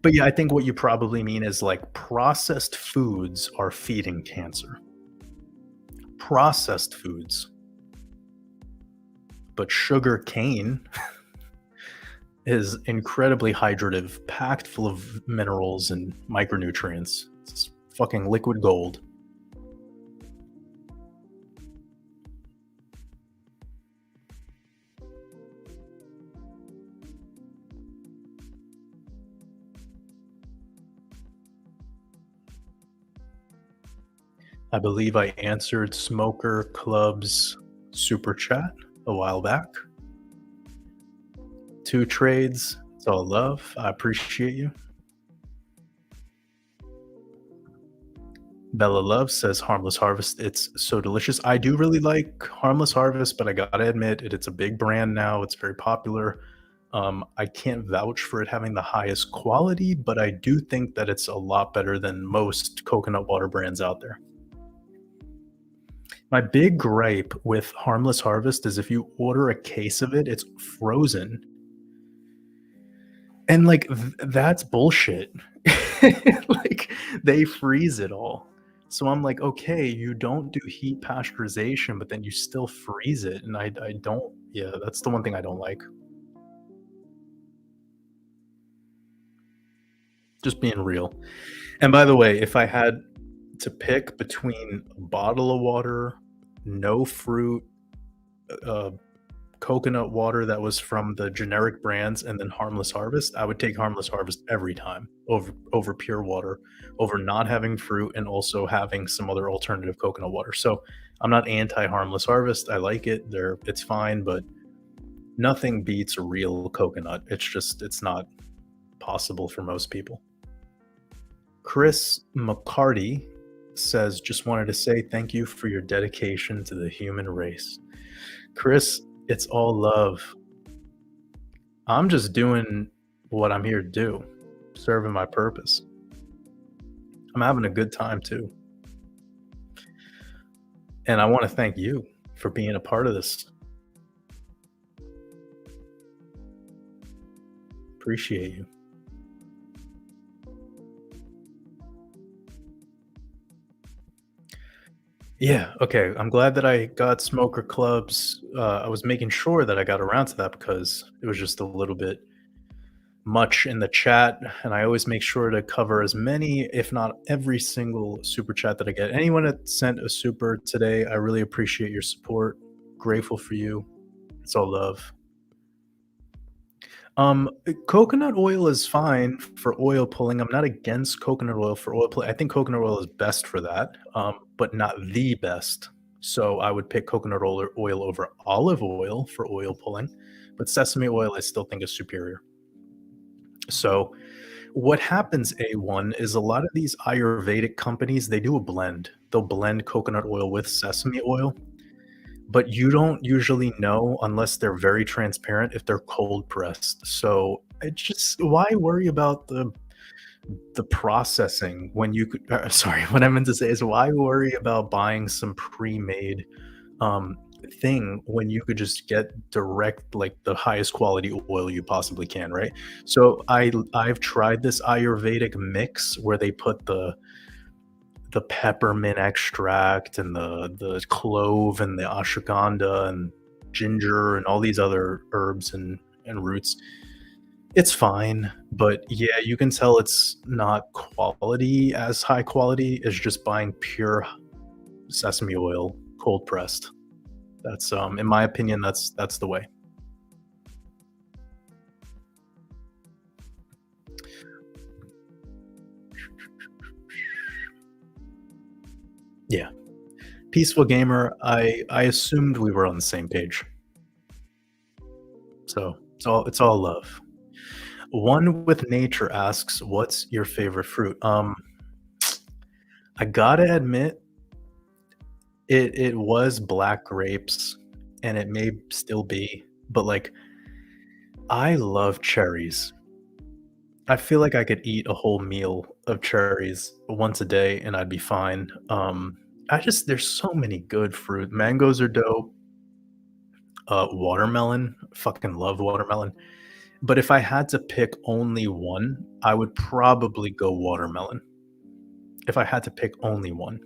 But yeah, I think what you probably mean is like processed foods are feeding cancer. Processed foods. But sugar cane is incredibly hydrative, packed full of minerals and micronutrients. It's fucking liquid gold. I believe I answered Smoker Club's super chat a while back. 2 trades. It's all love. I appreciate you. Bella Love says Harmless Harvest. It's so delicious. I do really like Harmless Harvest, but I gotta admit it's a big brand now. It's very popular. I can't vouch for it having the highest quality, but I do think that it's a lot better than most coconut water brands out there. My big gripe with Harmless Harvest is if you order a case of it, it's frozen. And like that's bullshit. Like they freeze it all. So I'm like, okay, you don't do heat pasteurization, but then you still freeze it. And I don't, yeah, that's the one thing I don't like. Just being real. And by the way, if I had to pick between a bottle of water, no fruit, coconut water that was from the generic brands, and then Harmless Harvest, I would take Harmless Harvest every time over pure water, over not having fruit and also having some other alternative coconut water. So I'm not anti Harmless Harvest. I like it. It's fine, but nothing beats a real coconut. It's not possible for most people. Chris McCarty says, "Just wanted to say thank you for your dedication to the human race." Chris, it's all love. I'm just doing what I'm here to do, serving my purpose. I'm having a good time too. And I want to thank you for being a part of this. Appreciate you. Yeah, okay. I'm glad that I got smoker clubs. I was making sure that I got around to that because it was just a little bit much in the chat, and I always make sure to cover as many, if not every single super chat that I get. Anyone that sent a super today, I really appreciate your support. Grateful for you. It's all love. Coconut oil is fine for oil pulling. I'm not against coconut oil for oil pulling. I think coconut oil is best for that, but not the best. So I would pick coconut oil over olive oil for oil pulling, but sesame oil I still think is superior. So what happens, A1, is a lot of these Ayurvedic companies, they do a blend. They'll blend coconut oil with sesame oil, but you don't usually know unless they're very transparent if they're cold pressed. So it just why worry about the processing when you could sorry, what I meant to say is why worry about buying some pre-made um thing when you could just get direct like the highest quality oil you possibly can, right? So I've tried this Ayurvedic mix where they put the peppermint extract and the clove and the ashwagandha and ginger and all these other herbs and roots. It's fine, but yeah, you can tell it's not quality as high quality as just buying pure sesame oil cold pressed. That's in my opinion, that's the way. Yeah. Peaceful gamer, I assumed we were on the same page. So it's all love. One with nature asks, "What's your favorite fruit?" I gotta admit, it was black grapes, and it may still be, but, like, I love cherries. I feel like I could eat a whole meal of cherries once a day, and I'd be fine. I just there's so many good fruit. Mangoes are dope. Watermelon, fucking love watermelon. But if I had to pick only one, I would probably go watermelon. If I had to pick only one.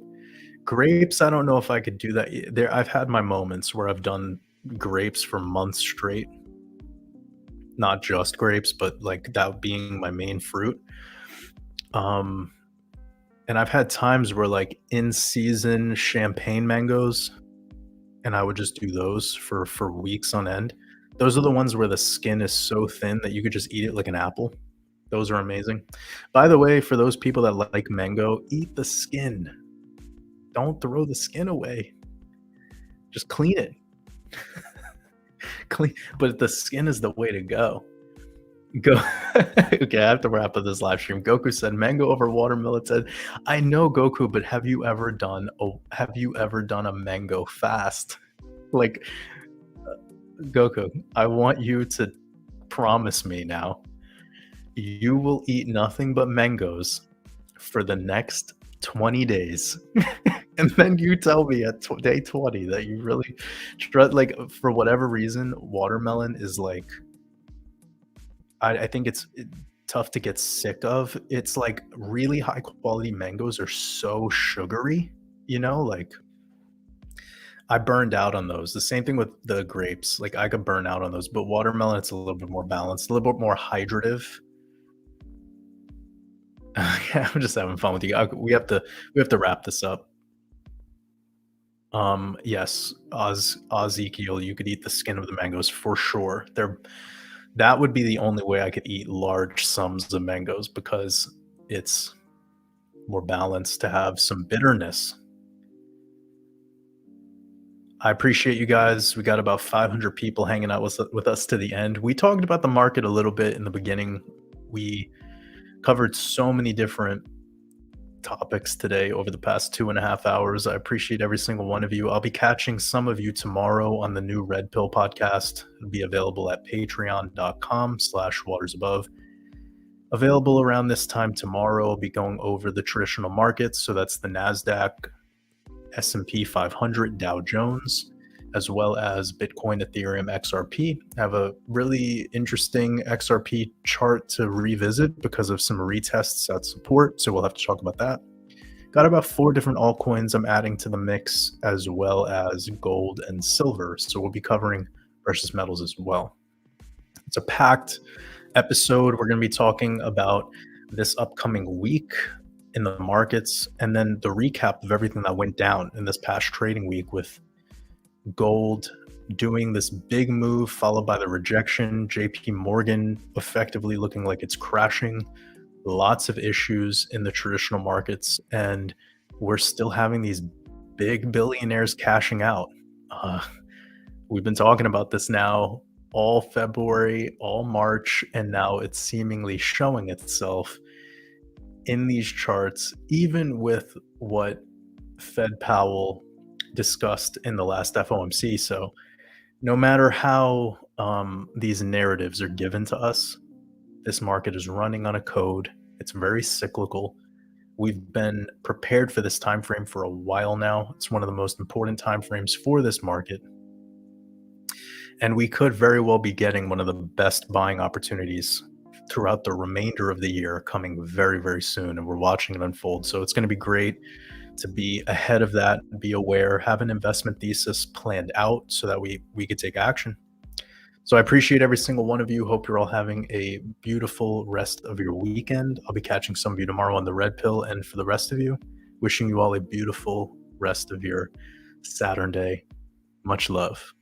Grapes, I don't know if I could do that. I've had my moments where I've done grapes for months straight, not just grapes, but like that being my main fruit. Um, and I've had times where like in season champagne mangoes, and I would just do those for weeks on end. Those are the ones where the skin is so thin that you could just eat it like an apple. Those are amazing. By the way, for those people that like mango, eat the skin. Don't throw the skin away. Just clean it. Clean, but the skin is the way to go. Go. Okay, I have to wrap up this live stream. Goku said, "Mango over watermelon." Said, "I know Goku, but have you ever done a mango fast?" Like Goku, I want you to promise me now you will eat nothing but mangoes for the next 20 days. And then you tell me at day 20 that you really like for whatever reason, watermelon is like I think tough to get sick of. It's like really high quality mangoes are so sugary, like I burned out on those. The same thing with the grapes. Like I could burn out on those, but watermelon, it's a little bit more balanced, a little bit more hydrative. Yeah, I'm just having fun with you. We have to wrap this up. Yes, Ezekiel, you could eat the skin of the mangoes for sure. That would be the only way I could eat large sums of mangoes because it's more balanced to have some bitterness. I appreciate you guys. We got about 500 people hanging out with us to the end. We talked about the market a little bit in the beginning. We covered so many different topics today over the past 2.5 hours. I appreciate every single one of you. I'll be catching some of you tomorrow on the new Red Pill podcast. It'll be available at patreon.com/watersabove. Available around this time tomorrow. I'll be going over the traditional markets. So that's the NASDAQ, S&P 500, Dow Jones, as well as Bitcoin, Ethereum, XRP. I have a really interesting XRP chart to revisit because of some retests at support, so we'll have to talk about that. Got about 4 different altcoins I'm adding to the mix, as well as gold and silver, so we'll be covering precious metals as well. It's a packed episode. We're going to be talking about this upcoming week in the markets, and then the recap of everything that went down in this past trading week, with gold doing this big move followed by the rejection, JP Morgan effectively looking like it's crashing, lots of issues in the traditional markets, and we're still having these big billionaires cashing out. We've been talking about this now all February, all March, and now it's seemingly showing itself in these charts, even with what Fed Powell discussed in the last FOMC. So no matter how these narratives are given to us, this market is running on a code. It's very cyclical. We've been prepared for this time frame for a while now. It's one of the most important time frames for this market. And we could very well be getting one of the best buying opportunities throughout the remainder of the year coming very, very soon. And we're watching it unfold. So it's going to be great to be ahead of that, be aware, have an investment thesis planned out so that we could take action. So I appreciate every single one of you. Hope you're all having a beautiful rest of your weekend. I'll be catching some of you tomorrow on the Red Pill. And for the rest of you, wishing you all a beautiful rest of your Saturn day. Much love.